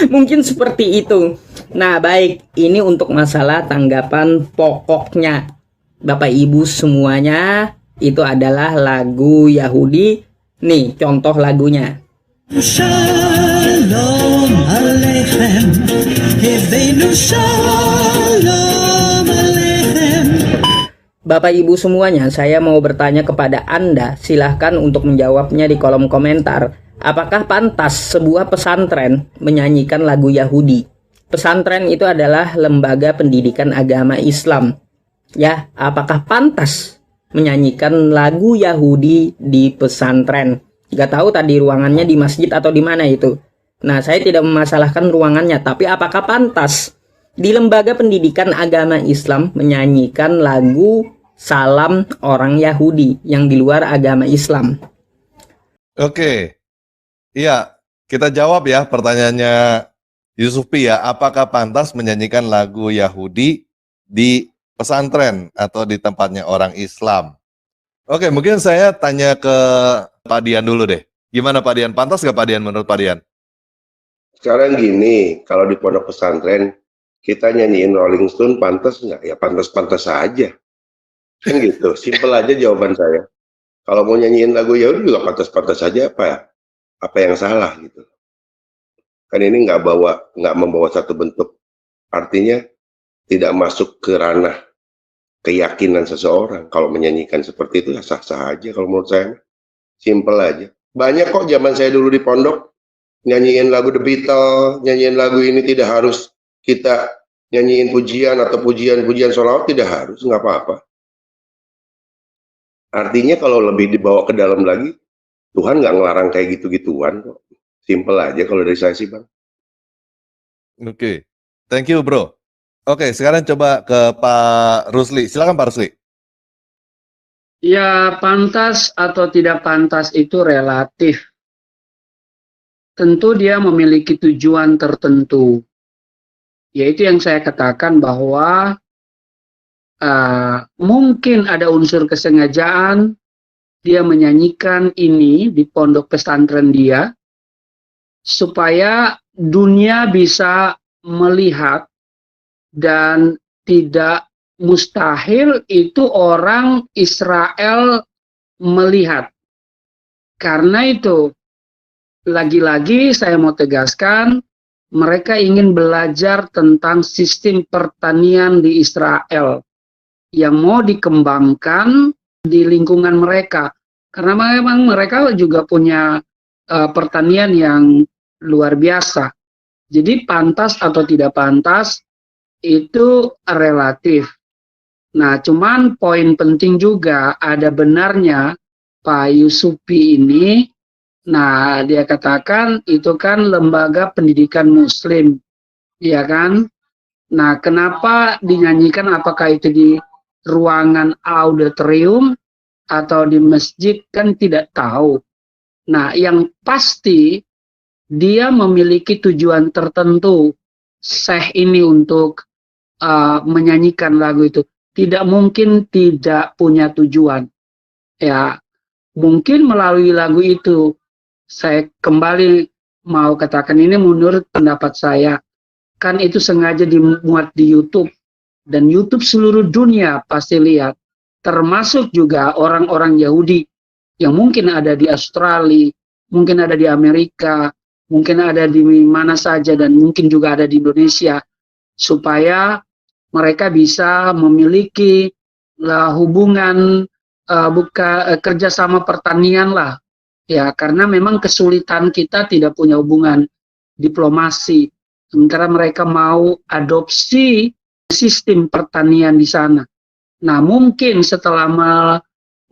Mungkin seperti itu. Nah baik, ini untuk masalah tanggapan pokoknya. Bapak Ibu semuanya, itu adalah lagu Yahudi. Nih contoh lagunya. Shalom Aleichem, Hevenu Shalom Aleichem. Bapak Ibu semuanya, saya mau bertanya kepada Anda, silahkan untuk menjawabnya di kolom komentar. Apakah pantas sebuah pesantren menyanyikan lagu Yahudi? Pesantren itu adalah lembaga pendidikan agama Islam. Ya, apakah pantas menyanyikan lagu Yahudi di pesantren? Gak tahu tadi ruangannya di masjid atau di mana itu. Nah, saya tidak memasalahkan ruangannya, tapi apakah pantas di lembaga pendidikan agama Islam menyanyikan lagu salam orang Yahudi yang di luar agama Islam? Oke, iya, kita jawab ya pertanyaannya Yusufi ya. Apakah pantas menyanyikan lagu Yahudi di pesantren atau di tempatnya orang Islam? Oke, mungkin saya tanya ke Pak Dian dulu deh. Gimana Pak Dian? Pantas nggak Pak Dian menurut Pak Dian? Sekarang gini, kalau di pondok pesantren kita nyanyiin Rolling Stone pantas nggak? Ya pantas-pantas saja. Kan gitu, simple aja jawaban saya. Kalau mau nyanyiin lagu Yahudi juga pantas-pantas saja, apa yang salah gitu. Kan ini nggak membawa satu bentuk. Artinya tidak masuk ke ranah keyakinan seseorang. Kalau menyanyikan seperti itu ya sah-sah aja kalau menurut saya. Simple aja. Banyak kok zaman saya dulu di pondok nyanyiin lagu The Beatles, nyanyiin lagu ini tidak harus kita nyanyiin pujian atau pujian-pujian sholawat, tidak harus, nggak apa-apa. Artinya kalau lebih dibawa ke dalam lagi, Tuhan nggak ngelarang kayak gitu-gituan kok. Simple aja kalau dari saya sih, Bang. Oke. Thank you, bro. Oke, sekarang coba ke Pak Rusli. Silakan Pak Rusli. Ya, pantas atau tidak pantas itu relatif. Tentu dia memiliki tujuan tertentu. Yaitu yang saya katakan bahwa mungkin ada unsur kesengajaan dia menyanyikan ini di pondok pesantren dia supaya dunia bisa melihat, dan tidak mustahil itu orang Israel melihat. Karena itu lagi-lagi saya mau tegaskan, mereka ingin belajar tentang sistem pertanian di Israel yang mau dikembangkan di lingkungan mereka, karena memang mereka juga punya pertanian yang luar biasa. Jadi pantas atau tidak pantas itu relatif. Nah, cuman poin penting juga ada benarnya Pak Yusufi ini. Nah, dia katakan itu kan lembaga pendidikan Muslim, ya kan? Nah, kenapa dinyanyikan? Apakah itu di ruangan auditorium atau di masjid, kan tidak tahu. Nah, yang pasti dia memiliki tujuan tertentu Syekh ini untuk menyanyikan lagu itu. Tidak mungkin tidak punya tujuan. Ya, mungkin melalui lagu itu, saya kembali mau katakan ini menurut pendapat saya, kan itu sengaja dimuat di YouTube. Dan YouTube seluruh dunia pasti lihat, termasuk juga orang-orang Yahudi yang mungkin ada di Australia, mungkin ada di Amerika, mungkin ada di mana saja, dan mungkin juga ada di Indonesia, supaya mereka bisa memiliki hubungan kerjasama pertanian lah, ya, karena memang kesulitan kita tidak punya hubungan diplomasi, sementara mereka mau adopsi sistem pertanian di sana. Nah, mungkin setelah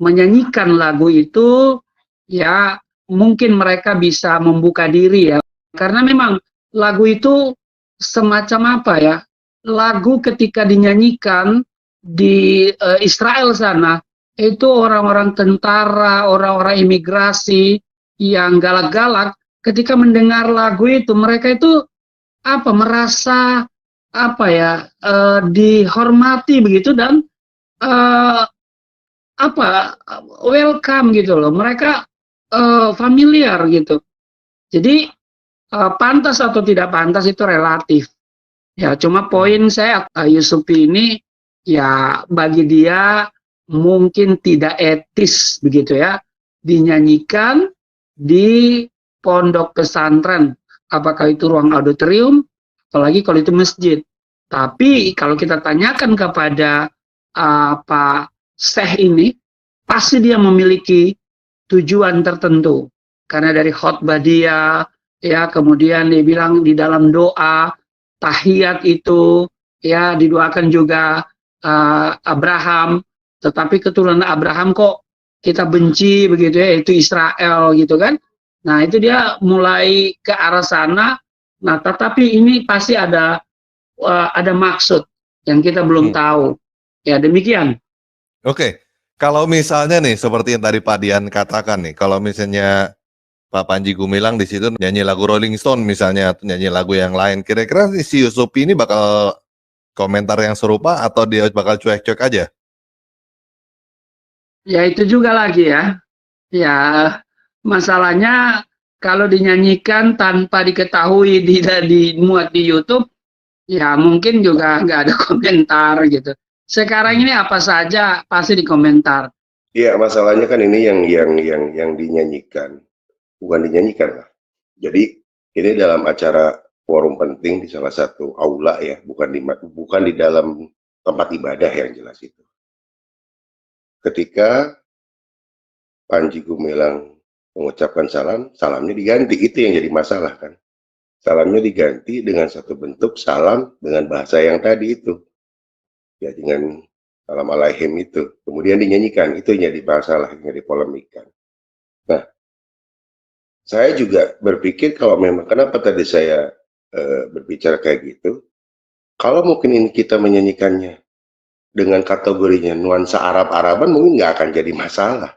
menyanyikan lagu itu, ya mungkin mereka bisa membuka diri ya. Karena memang lagu itu semacam apa ya, lagu ketika dinyanyikan di Israel sana, itu orang-orang tentara, orang-orang imigrasi yang galak-galak, ketika mendengar lagu itu, mereka itu apa, merasa apa ya, dihormati begitu, dan welcome gitu loh, mereka familiar gitu. Jadi pantas atau tidak pantas itu relatif ya. Cuma poin saya, Yusufi ini ya bagi dia mungkin tidak etis begitu ya, dinyanyikan di pondok pesantren, apakah itu ruang auditorium, apalagi kalau itu masjid. Tapi kalau kita tanyakan kepada Pak Syekh ini, pasti dia memiliki tujuan tertentu. Karena dari khotbah dia, ya, kemudian dia bilang di dalam doa tahiyat itu, ya, didoakan juga Abraham, tetapi keturunan Abraham kok kita benci begitu ya, itu Israel gitu kan. Nah, itu dia mulai ke arah sana. Nah, tetapi ini pasti ada maksud yang kita belum tahu. Ya, demikian. Oke. Kalau misalnya nih, seperti yang tadi Pak Dian katakan nih, kalau misalnya Pak Panji Gumilang di situ nyanyi lagu Rolling Stone misalnya, atau nyanyi lagu yang lain, kira-kira si Yusufi ini bakal komentar yang serupa atau dia bakal cuek-cuek aja? Ya, itu juga lagi ya. Ya, masalahnya kalau dinyanyikan tanpa diketahui dimuat di YouTube, ya mungkin juga nggak ada komentar gitu. Sekarang ini apa saja pasti dikomentar. Iya, masalahnya kan ini yang dinyanyikan, bukan dinyanyikan lah. Jadi ini dalam acara forum penting di salah satu aula ya, bukan di dalam tempat ibadah yang jelas itu. Ketika Panji Gumilang mengucapkan salam, salamnya diganti, itu yang jadi masalah kan. Salamnya diganti dengan satu bentuk salam dengan bahasa yang tadi itu, ya dengan salam alaihim itu, kemudian dinyanyikan, itu yang jadi masalah, yang jadi polemikan. Nah, saya juga berpikir kalau memang, kenapa tadi saya berbicara kayak gitu, kalau mungkin ini kita menyanyikannya dengan kategorinya nuansa Arab-Araban, mungkin nggak akan jadi masalah.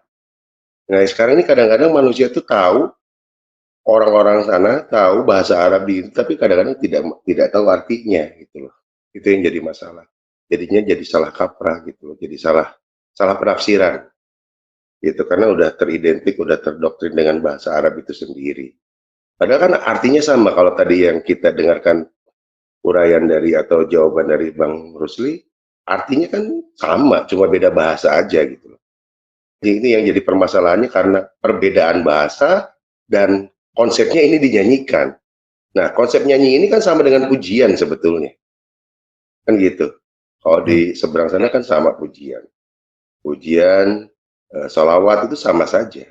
Nah, sekarang ini kadang-kadang manusia tuh tahu, orang-orang sana tahu bahasa Arab tapi kadang-kadang tidak tahu artinya gitu loh. Itu yang jadi masalah. Jadinya jadi salah kaprah gitu loh, jadi salah penafsiran gitu, karena udah teridentik, udah terdoktrin dengan bahasa Arab itu sendiri. Padahal kan artinya sama. Kalau tadi yang kita dengarkan uraian dari atau jawaban dari Bang Rusli, artinya kan sama, cuma beda bahasa aja gitu loh. Jadi ini yang jadi permasalahannya, karena perbedaan bahasa dan konsepnya ini dinyanyikan. Nah, konsep nyanyi ini kan sama dengan pujian sebetulnya, kan gitu. Kalau di seberang sana kan sama pujian, sholawat itu sama saja.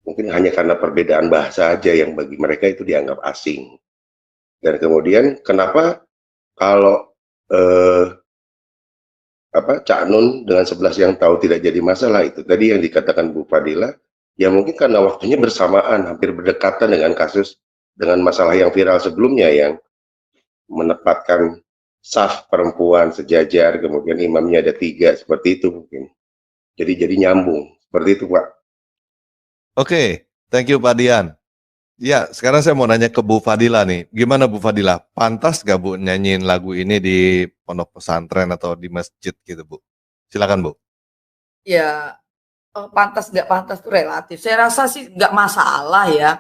Mungkin hanya karena perbedaan bahasa aja yang bagi mereka itu dianggap asing. Dan kemudian kenapa kalau Cak Nun dengan 11 yang tahu tidak jadi masalah, itu tadi yang dikatakan Bu Fadila, ya mungkin karena waktunya bersamaan, hampir berdekatan dengan kasus, dengan masalah yang viral sebelumnya yang menempatkan saf perempuan sejajar, kemudian imamnya ada 3, seperti itu mungkin. Jadi nyambung, seperti itu Pak. Oke, thank you Pak Dian. Ya, sekarang saya mau nanya ke Bu Fadila nih. Gimana Bu Fadila? Pantas gak Bu nyanyiin lagu ini di pondok pesantren atau di masjid gitu Bu? Silakan Bu. Ya, pantas nggak pantas itu relatif. Saya rasa sih nggak masalah ya.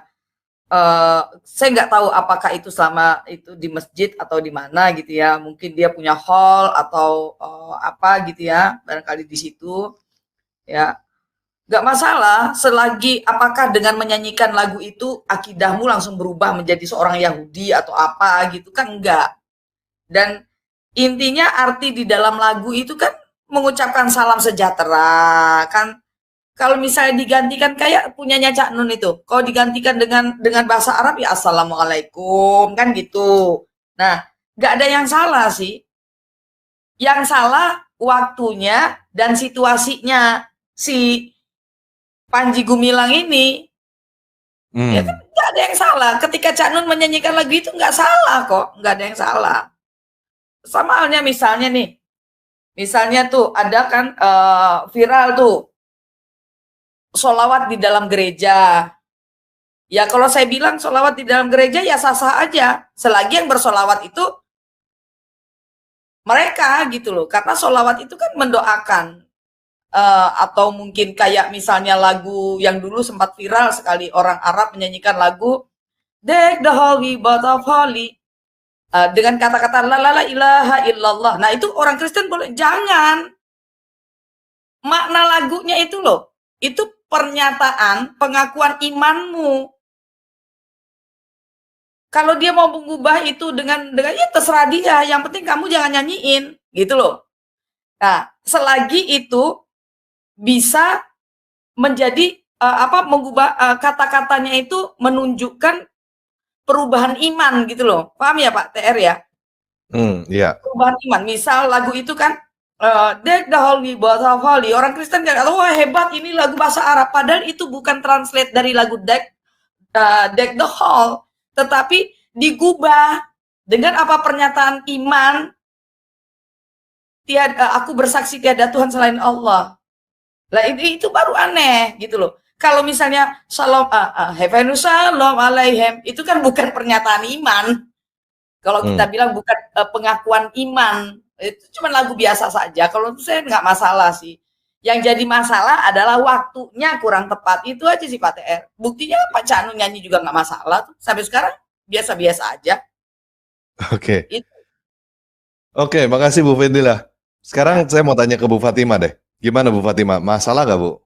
Saya nggak tahu apakah itu selama itu di masjid atau di mana gitu ya. Mungkin dia punya hall atau apa gitu ya. Barangkali di situ ya. Nggak masalah selagi apakah dengan menyanyikan lagu itu akidahmu langsung berubah menjadi seorang Yahudi atau apa gitu kan, enggak. Dan intinya arti di dalam lagu itu kan mengucapkan salam sejahtera kan. Kalau misalnya digantikan kayak punyanya Cak Nun itu, kalau digantikan dengan bahasa Arab ya assalamualaikum kan gitu. Nah, nggak ada yang salah sih. Yang salah waktunya dan situasinya si Panji Gumilang ini. Ya kan nggak ada yang salah. Ketika Cak Nun menyanyikan lagu itu nggak salah kok, nggak ada yang salah. Sama halnya misalnya nih, misalnya tuh ada kan viral tuh sholawat di dalam gereja. Ya kalau saya bilang sholawat di dalam gereja ya sah-sah aja, selagi yang bersolawat itu mereka gitu loh, karena sholawat itu kan mendoakan. Atau mungkin kayak misalnya lagu yang dulu sempat viral sekali, orang Arab menyanyikan lagu Deck the Holy Boat of Holy dengan kata-kata la ilaha illallah. Nah itu orang Kristen boleh, jangan. Makna lagunya itu loh, itu pernyataan pengakuan imanmu. Kalau dia mau mengubah itu dengan ya terserah dia, yang penting kamu jangan nyanyiin gitu loh. Nah selagi itu bisa menjadi mengubah kata-katanya itu menunjukkan perubahan iman gitu loh. Paham ya Pak TR ya? Iya. Perubahan iman. Misal lagu itu kan Deck the Holy Boat of Holy. Orang Kristen kan wah hebat ini lagu bahasa Arab. Padahal itu bukan translate dari lagu Deck the Hall, tetapi digubah dengan apa pernyataan iman. Aku bersaksi tiada Tuhan selain Allah. Lah itu baru aneh gitu loh. Kalau misalnya salam Heavenus Shalom alaihim, itu kan bukan pernyataan iman. Kalau kita bilang bukan pengakuan iman, itu cuma lagu biasa saja. Kalau itu saya nggak masalah sih. Yang jadi masalah adalah waktunya kurang tepat. Itu aja sih Pak TR. Buktinya Pak Cak Nun nyanyi juga nggak masalah tuh. Sampai sekarang biasa-biasa aja. Oke. Itu. Oke, makasih Bu Fedila. Sekarang saya mau tanya ke Bu Fatima deh. Gimana Bu Fatima? Masalah nggak Bu?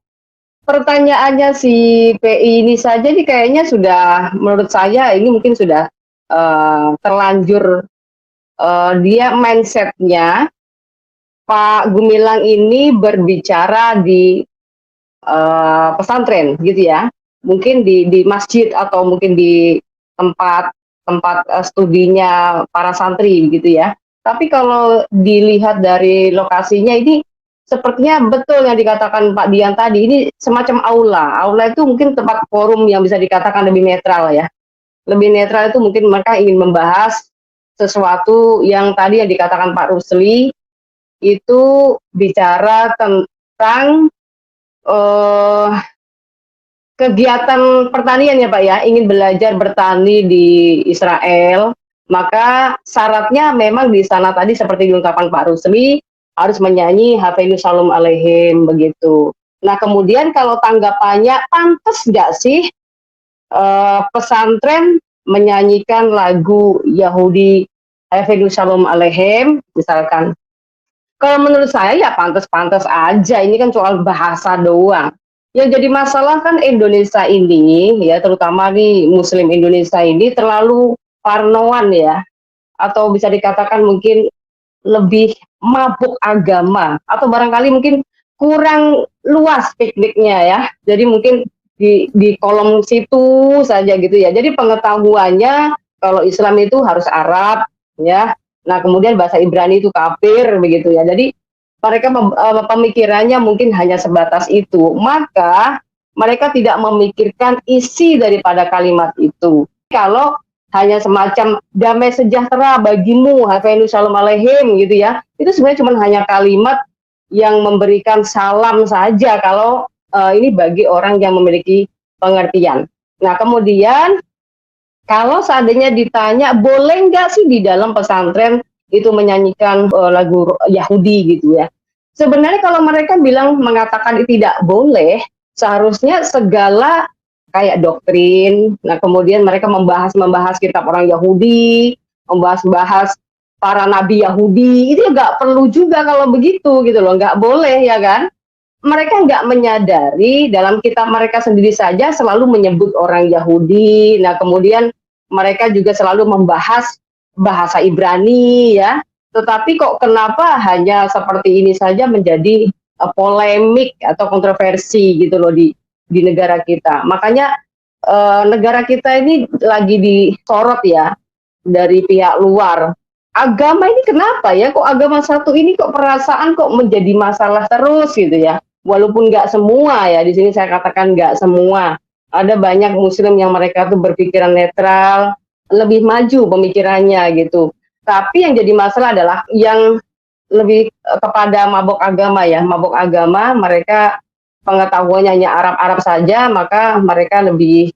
Pertanyaannya si PI ini saja nih kayaknya sudah, menurut saya ini mungkin sudah terlanjur dia mindsetnya Pak Gumilang ini berbicara di pesantren gitu ya, mungkin di masjid atau mungkin di tempat studinya para santri gitu ya. Tapi kalau dilihat dari lokasinya ini sepertinya betul yang dikatakan Pak Dian tadi, ini semacam aula. Aula itu mungkin tempat forum yang bisa dikatakan lebih netral ya. Lebih netral itu mungkin mereka ingin membahas sesuatu yang tadi yang dikatakan Pak Rusli, itu bicara tentang kegiatan pertanian ya Pak ya, ingin belajar bertani di Israel, maka syaratnya memang di sana tadi seperti diungkapkan Pak Rusli, harus menyanyi Hafenu Shalom Aleihim begitu. Nah kemudian kalau tanggapannya, pantas nggak sih pesantren menyanyikan lagu Yahudi Hafenu Shalom Aleihim misalkan? Kalau menurut saya ya pantas-pantas aja, ini kan soal bahasa doang. Yang jadi masalah kan Indonesia ini ya, terutama di Muslim Indonesia ini terlalu parnoan ya, atau bisa dikatakan mungkin lebih mabuk agama, atau barangkali mungkin kurang luas pikniknya ya. Jadi mungkin di kolom situ saja gitu ya. Jadi pengetahuannya kalau Islam itu harus Arab ya. Nah kemudian bahasa Ibrani itu kafir begitu ya. Jadi mereka pemikirannya mungkin hanya sebatas itu, maka mereka tidak memikirkan isi daripada kalimat itu. Kalau hanya semacam damai sejahtera bagimu, Hafenu Shalom Aleihim gitu ya, itu sebenarnya cuma hanya kalimat yang memberikan salam saja kalau ini bagi orang yang memiliki pengertian. Nah kemudian kalau seandainya ditanya boleh nggak sih di dalam pesantren itu menyanyikan lagu Yahudi gitu ya. Sebenarnya kalau mereka mengatakan tidak boleh, seharusnya segala kayak doktrin, nah kemudian mereka membahas kitab orang Yahudi, membahas para nabi Yahudi, itu nggak perlu juga kalau begitu gitu loh, nggak boleh ya kan. Mereka nggak menyadari dalam kitab mereka sendiri saja selalu menyebut orang Yahudi, nah kemudian mereka juga selalu membahas bahasa Ibrani ya, tetapi kok kenapa hanya seperti ini saja menjadi polemik atau kontroversi gitu loh di negara kita. Makanya negara kita ini lagi disorot ya dari pihak luar. Agama ini kenapa ya, kok agama satu ini kok perasaan kok menjadi masalah terus gitu ya. Walaupun nggak semua ya, di sini saya katakan nggak semua. Ada banyak muslim yang mereka tuh berpikiran netral, lebih maju pemikirannya gitu. Tapi yang jadi masalah adalah yang lebih kepada mabok agama ya. Mabok agama, mereka pengetahuannya hanya Arab-Arab saja, maka mereka lebih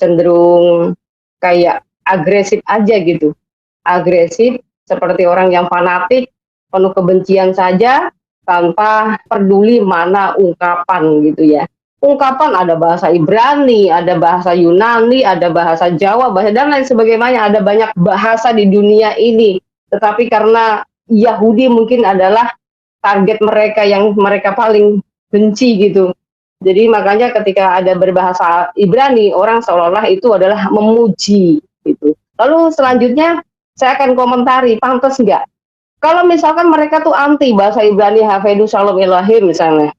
cenderung kayak agresif aja gitu. Agresif seperti orang yang fanatik, penuh kebencian saja, tanpa peduli mana ungkapan gitu ya. Ungkapan ada bahasa Ibrani, ada bahasa Yunani, ada bahasa Jawa, bahasa dan lain sebagainya, ada banyak bahasa di dunia ini. Tetapi karena Yahudi mungkin adalah target mereka yang mereka paling benci gitu. Jadi makanya ketika ada berbahasa Ibrani, orang seolah-olah itu adalah memuji gitu. Lalu selanjutnya saya akan komentari, pantas nggak? Kalau misalkan mereka tuh anti bahasa Ibrani Hafenu Shalom Aleihim misalnya.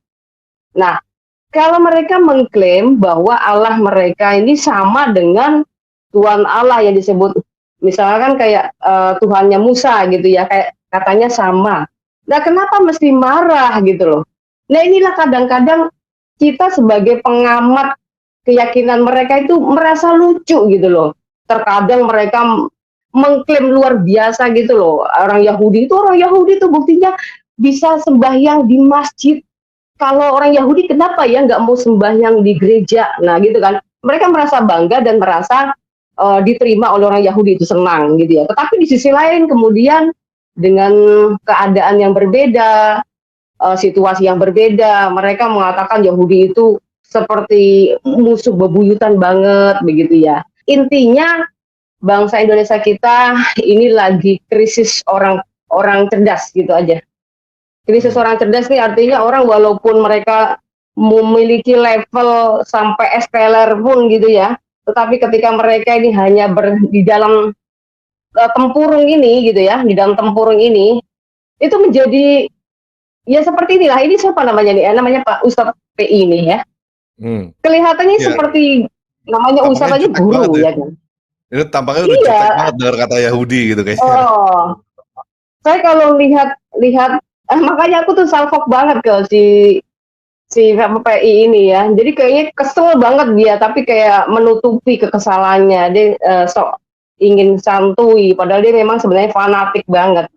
Nah, kalau mereka mengklaim bahwa Allah mereka ini sama dengan Tuhan Allah yang disebut, misalkan kayak Tuhannya Musa gitu ya, kayak katanya sama. Nah, kenapa mesti marah gitu loh? Nah, inilah kadang-kadang kita sebagai pengamat keyakinan mereka itu merasa lucu gitu loh. Terkadang mereka mengklaim luar biasa gitu loh. Orang Yahudi itu buktinya bisa sembahyang di masjid. Kalau orang Yahudi kenapa ya nggak mau sembahyang di gereja? Nah gitu kan, mereka merasa bangga dan merasa diterima oleh orang Yahudi, itu senang gitu ya. Tetapi di sisi lain kemudian dengan keadaan yang berbeda, situasi yang berbeda, mereka mengatakan Yahudi itu seperti musuh bebuyutan banget begitu ya. Intinya bangsa Indonesia kita ini lagi krisis orang cerdas gitu aja. Krisis orang cerdas nih artinya orang walaupun mereka memiliki level sampai escaler pun gitu ya, tetapi ketika mereka ini hanya di dalam tempurung ini gitu ya, di dalam tempurung ini itu menjadi ya seperti inilah. Ini siapa namanya nih? Namanya Pak Ustadz PI ini ya. Kelihatannya seperti namanya Ustadz aja guru ya kan. Itu tampaknya udah cetek banget dengar kata Yahudi gitu kayaknya. Oh, saya kalau lihat makanya aku tuh salfok banget ke si PI ini ya. Jadi kayaknya kesel banget dia, tapi kayak menutupi kekesalannya. Dia sok ingin santui, padahal dia memang sebenarnya fanatik banget.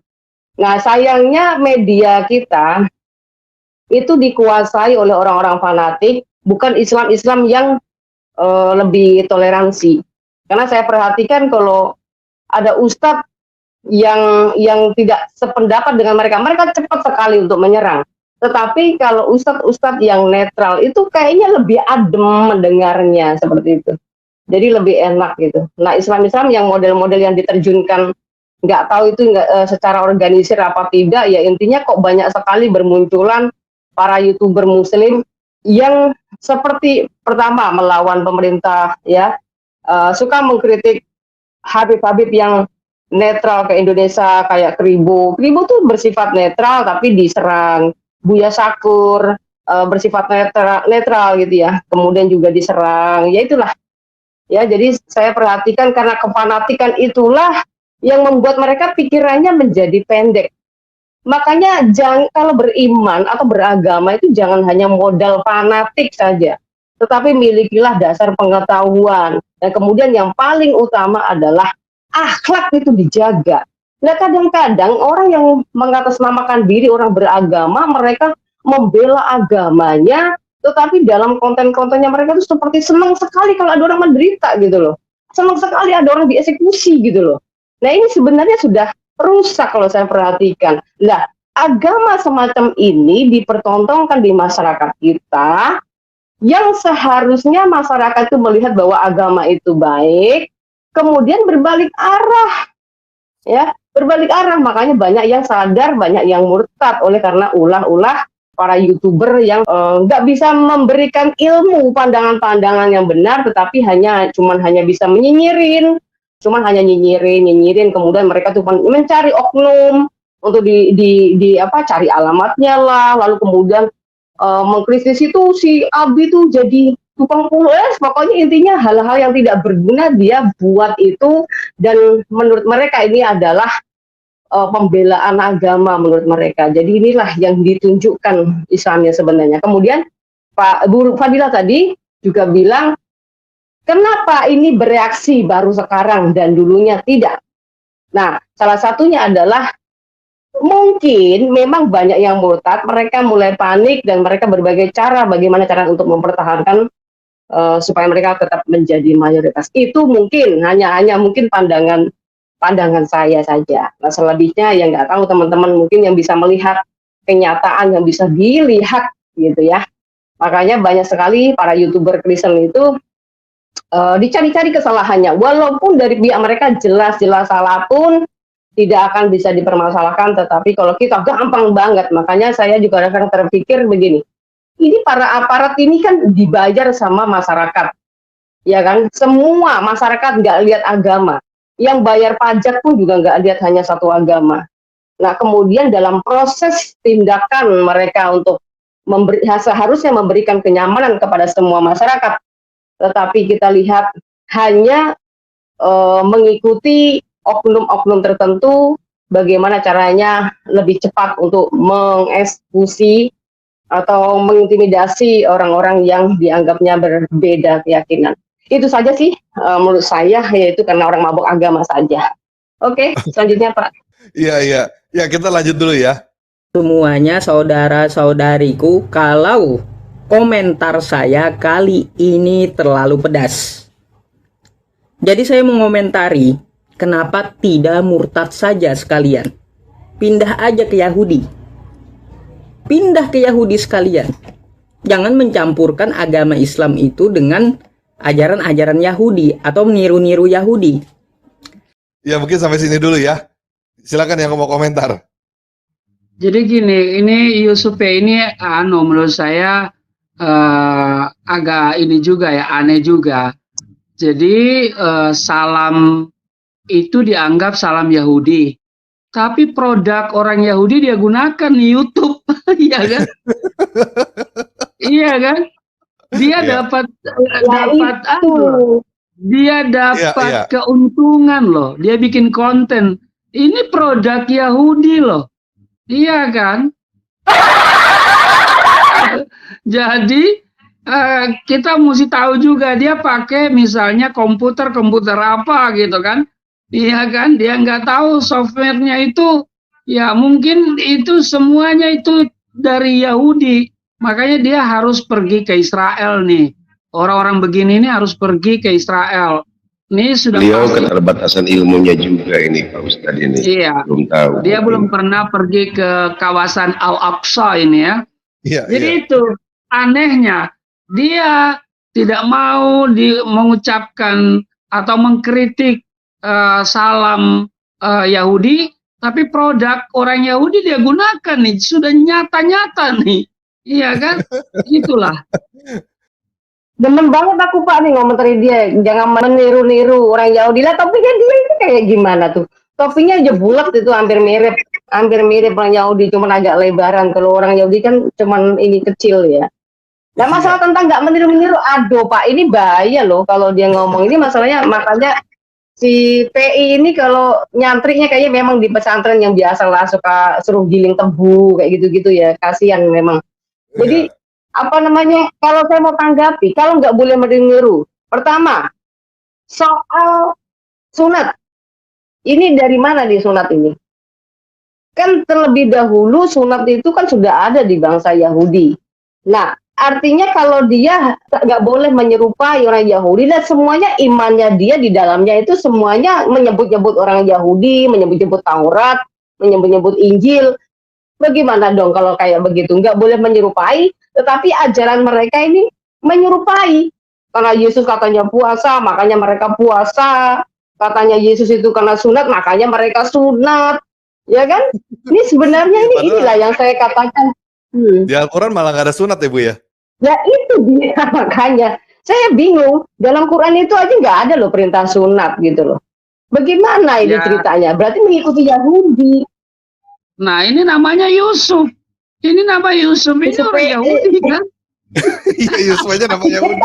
Nah, sayangnya media kita itu dikuasai oleh orang-orang fanatik, bukan Islam yang lebih toleransi. Karena saya perhatikan kalau ada ustadz yang tidak sependapat dengan mereka cepat sekali untuk menyerang. Tetapi kalau ustadz yang netral itu kayaknya lebih adem mendengarnya seperti itu. Jadi lebih enak gitu. Nah, Islam yang model-model yang diterjunkan nggak tahu itu secara organisir apa tidak, ya intinya kok banyak sekali bermunculan para YouTuber Muslim yang seperti pertama melawan pemerintah ya, suka mengkritik Habib yang netral ke Indonesia kayak Kribo tuh bersifat netral tapi diserang. Buya Sakur bersifat netral gitu ya, kemudian juga diserang. Ya itulah. Ya, jadi saya perhatikan karena kefanatikan itulah yang membuat mereka pikirannya menjadi pendek. Makanya kalau beriman atau beragama itu jangan hanya modal fanatik saja, tetapi milikilah dasar pengetahuan. Dan kemudian yang paling utama adalah akhlak itu dijaga. Nah, kadang-kadang orang yang mengatasnamakan diri orang beragama, mereka membela agamanya, tetapi dalam konten-kontennya mereka itu seperti senang sekali kalau ada orang menderita gitu loh. Senang sekali ada orang dieksekusi gitu loh. Nah, ini sebenarnya sudah rusak kalau saya perhatikan. Nah, agama semacam ini dipertontonkan di masyarakat kita, yang seharusnya masyarakat itu melihat bahwa agama itu baik, kemudian berbalik arah. Ya, berbalik arah. Makanya banyak yang sadar, banyak yang murtad oleh karena ulah-ulah para YouTuber yang nggak bisa memberikan ilmu pandangan-pandangan yang benar, tetapi hanya bisa menyinyirin, hanya nyinyirin, kemudian mereka tuh mencari oknum untuk cari alamatnya lah, lalu kemudian mengkritisi itu si Abi tuh jadi tukang pules, pokoknya intinya hal-hal yang tidak berguna dia buat itu, dan menurut mereka ini adalah pembelaan agama menurut mereka. Jadi inilah yang ditunjukkan Islamnya sebenarnya. Kemudian Pak Bu Fadila tadi juga bilang, kenapa ini bereaksi baru sekarang dan dulunya tidak? Nah, salah satunya adalah mungkin memang banyak yang murtad, mereka mulai panik dan mereka berbagai cara, bagaimana cara untuk mempertahankan supaya mereka tetap menjadi mayoritas. Itu mungkin hanya mungkin pandangan saya saja. Nah, selebihnya ya nggak tahu teman-teman mungkin yang bisa melihat kenyataan yang bisa dilihat gitu ya. Makanya banyak sekali para YouTuber Kristen itu dicari-cari kesalahannya, walaupun dari pihak mereka jelas-jelas salah pun tidak akan bisa dipermasalahkan. Tetapi kalau kita gampang banget, makanya saya juga kadang terpikir begini, ini para aparat ini kan dibayar sama masyarakat, ya kan? Semua masyarakat nggak lihat agama. Yang bayar pajak pun juga nggak lihat hanya satu agama. Nah, kemudian dalam proses tindakan mereka untuk seharusnya memberikan kenyamanan kepada semua masyarakat, tetapi kita lihat hanya mengikuti oknum-oknum tertentu, bagaimana caranya lebih cepat untuk mengeksekusi atau mengintimidasi orang-orang yang dianggapnya berbeda keyakinan. Itu saja sih menurut saya, yaitu karena orang mabuk agama saja. Oke, selanjutnya Pak. Iya. Ya, kita lanjut dulu ya. Semuanya saudara-saudariku, kalau komentar saya kali ini terlalu pedas. Jadi saya mengomentari, kenapa tidak murtad saja sekalian? Pindah aja ke Yahudi. Pindah ke Yahudi sekalian. Jangan mencampurkan agama Islam itu dengan ajaran-ajaran Yahudi atau meniru-niru Yahudi. Ya mungkin sampai sini dulu ya. Silakan yang mau komentar. Jadi gini, ini Yusuf ini menurut saya agak ini juga ya, aneh juga. Jadi salam itu dianggap salam Yahudi. Tapi produk orang Yahudi dia gunakan di YouTube, iya kan? Iya kan? Dia dapat dia dapat keuntungan loh. Dia bikin konten. Ini produk Yahudi loh. Iya kan? Jadi kita mesti tahu juga dia pakai misalnya komputer apa gitu kan? Iya kan? Dia nggak tahu softwarenya itu ya mungkin itu semuanya itu dari Yahudi. Makanya dia harus pergi ke Israel nih. Orang-orang begini ini harus pergi ke Israel. Ini sudah beliau keterbatasan ilmunya juga ini Pak Ustadz ini. Iya. Belum tahu. Dia belum pernah pergi ke kawasan Al-Aqsa ini ya. Iya. Jadi itu anehnya dia tidak mau mengucapkan atau mengkritik salam Yahudi, tapi produk orang Yahudi dia gunakan nih, sudah nyata-nyata nih, iya kan? Itulah. Demen banget aku Pak nih ngomentari dia, jangan meniru-niru orang Yahudi lah, tapi kan dia itu kayak gimana tuh? Topinya aja bulat itu hampir mirip orang Yahudi, cuman agak lebaran. Kalau orang Yahudi kan cuman ini kecil ya. Nah masalah tentang nggak meniru-meniru, aduh Pak, ini bahaya loh kalau dia ngomong ini masalahnya. Makanya si PI ini kalau nyantrinya kayaknya memang di pesantren yang biasa lah suka suruh giling tebu kayak gitu-gitu ya, kasihan memang. Jadi apa namanya, kalau saya mau tanggapi, kalau nggak boleh meniru, pertama soal sunat, ini dari mana di sunat ini? Kan terlebih dahulu sunat itu kan sudah ada di bangsa Yahudi. Nah artinya kalau dia nggak boleh menyerupai orang Yahudi, dan semuanya imannya dia di dalamnya itu semuanya menyebut-nyebut orang Yahudi, menyebut-nyebut Taurat, menyebut-nyebut Injil. Bagaimana dong kalau kayak begitu? Nggak boleh menyerupai, tetapi ajaran mereka ini menyerupai. Karena Yesus katanya puasa, makanya mereka puasa. Katanya Yesus itu karena sunat, makanya mereka sunat. Ya kan? Ini sebenarnya inilah yang saya katakan. Di Al-Quran malah nggak ada sunat ya Bu ya? Ya itu dia, makanya saya bingung, dalam Quran itu aja nggak ada loh perintah sunat gitu loh. Bagaimana ini ceritanya? Berarti mengikuti Yahudi. Nah ini namanya Yusuf. Ini nama Yusuf ini orang Yahudi kan? Iya Yusuf aja nama Yahudi.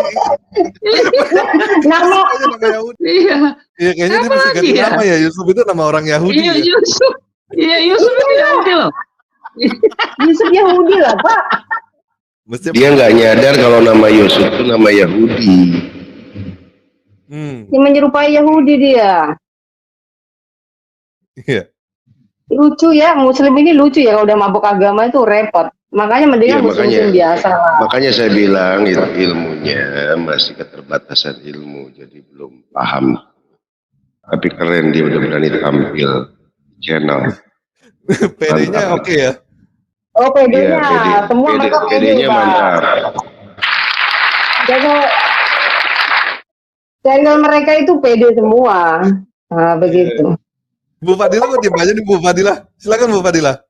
Nama Yahudi. Iya. Iya kayaknya dia mesti ganti nama ya. Yusuf itu nama orang Yahudi. Iya ya? Yusuf. Iya Yusuf itu Yahudi loh. Yusuf Yahudi lah Pak. Dia nggak nyadar kalau nama Yusuf itu nama Yahudi. Yang menyerupai Yahudi dia. Iya. Lucu ya, Muslim ini lucu ya, kalau udah mabuk agama itu repot. Makanya mendingan Muslim biasa. Makanya saya bilang itu ilmunya masih keterbatasan ilmu, jadi belum paham. Tapi keren dia udah berani tampil channel. PD-nya oke ya. Oh PD-nya, semua mereka PD-nya mantap. Channel mereka itu PD semua. Nah begitu. Bu Fadila kok diem aja nih Bu Fadila. Silakan Bu Fadila.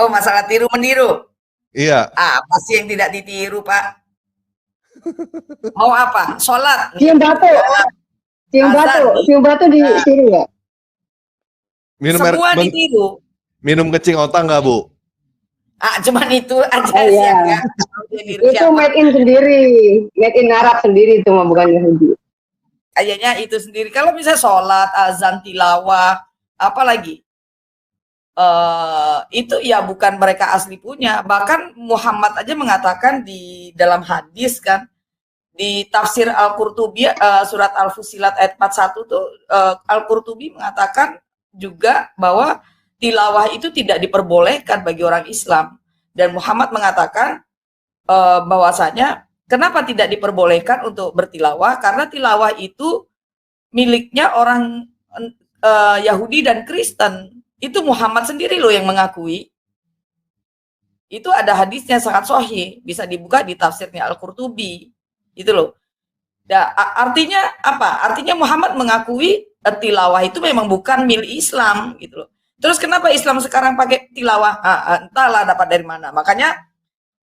Oh masalah tiru meniru. Iya. Apa sih yang tidak ditiru Pak? Mau apa? Sholat. Cium batu ditiru ya? Semua ditiru. Minum kecing otak nggak Bu? Cuman itu aja sih. Iya. Itu made in sendiri, made in Arab sendiri itu mah bukan Yahudi. Kayaknya itu sendiri. Kalau bisa sholat, azan, tilawah, apalagi itu ya bukan mereka asli punya. Bahkan Muhammad aja mengatakan di dalam hadis kan, di tafsir Al-Qurtubi surat Al-Fusilat ayat 41 tuh Al-Qurtubi mengatakan juga bahwa tilawah itu tidak diperbolehkan bagi orang Islam. Dan Muhammad mengatakan bahwasanya kenapa tidak diperbolehkan untuk bertilawah? Karena tilawah itu miliknya orang Yahudi dan Kristen. Itu Muhammad sendiri loh yang mengakui. Itu ada hadisnya sangat sahih, bisa dibuka di tafsirnya Al-Qurtubi. Itu loh. Ya, artinya apa? Artinya Muhammad mengakui tilawah itu memang bukan milik Islam gitu loh. Terus kenapa Islam sekarang pakai tilawah? Entahlah dapat dari mana. Makanya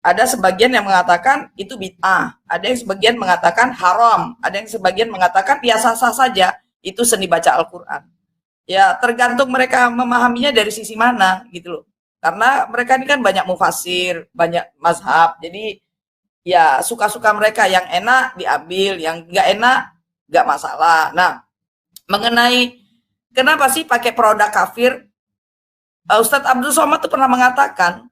ada sebagian yang mengatakan itu bid'ah, ada yang sebagian mengatakan haram, ada yang sebagian mengatakan ya sah-sah saja, itu seni baca Al-Quran. Ya tergantung mereka memahaminya dari sisi mana gitu loh. Karena mereka ini kan banyak mufasir, banyak mazhab, jadi ya suka-suka mereka, yang enak diambil, yang nggak enak nggak masalah. Nah, mengenai kenapa sih pakai produk kafir, Ustadz Abdul Somad tuh pernah mengatakan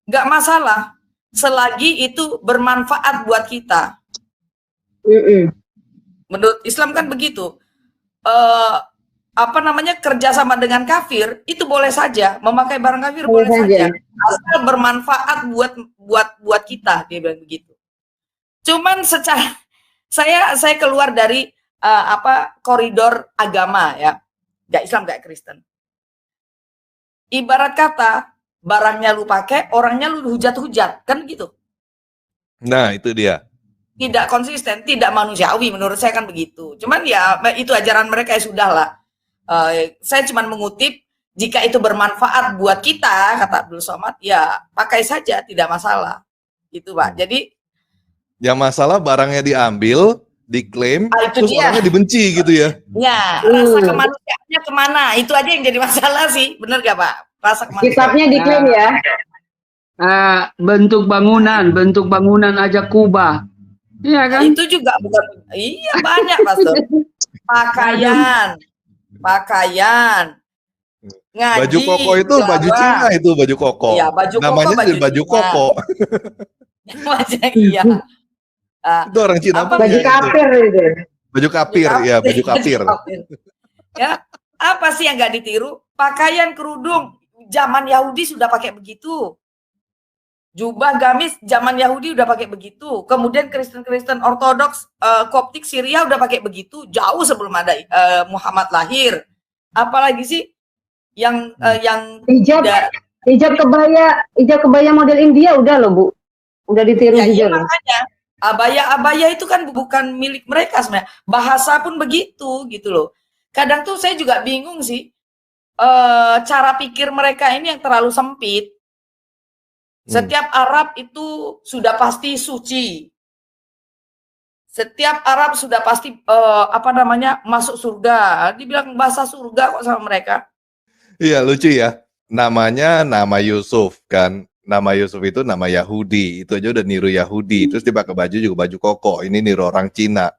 nggak masalah selagi itu bermanfaat buat kita. Menurut Islam kan begitu. Apa namanya, kerjasama dengan kafir itu boleh saja, memakai barang kafir boleh saja, asal bermanfaat buat kita, dia bilang begitu. Cuman secara saya keluar dari koridor agama ya, nggak Islam nggak Kristen. Ibarat kata barangnya lu pakai, orangnya lu hujat-hujat, kan gitu. Nah, itu dia. Tidak konsisten, tidak manusiawi menurut saya kan begitu. Cuman ya itu ajaran mereka, ya sudahlah. Saya cuma mengutip, jika itu bermanfaat buat kita, kata Abdul Somad, ya pakai saja, tidak masalah. Itu Pak. Jadi yang masalah barangnya diambil, diklaim, terus orangnya dibenci gitu ya. Ya, rasa kemanusiaannya kemana? Itu aja yang jadi masalah sih, bener gak Pak? Rasa kemanusiaan. Kitabnya diklaim ya. Bentuk bangunan aja kubah. Iya kan? Itu juga bukan, iya banyak Pastor. Pakaian, ngaji, baju koko itu baju Cina, itu baju koko. Iya, baju namanya koko, baju koko. Iya. Itu orang Cina apa? Baju kafir itu. Baju kafir, ya baju kafir. Ya, apa sih yang nggak ditiru? Pakaian kerudung zaman Yahudi sudah pakai begitu. Jubah gamis zaman Yahudi udah pakai begitu. Kemudian Kristen Ortodoks, Koptik Syria udah pakai begitu jauh sebelum ada Muhammad lahir. Apalagi sih yang hijab kebaya model India udah loh Bu. Udah ditiru ya, juga. Iya, makanya abaya itu kan bukan milik mereka sebenarnya. Bahasa pun begitu gitu loh. Kadang tuh saya juga bingung sih, cara pikir mereka ini yang terlalu sempit. Setiap Arab itu sudah pasti suci. Setiap Arab sudah pasti masuk surga. Dibilang bahasa surga kok sama mereka. Iya, lucu ya. Namanya nama Yusuf kan. Nama Yusuf itu nama Yahudi. Itu aja udah niru Yahudi. Terus dia pakai baju juga baju koko. Ini niru orang Cina.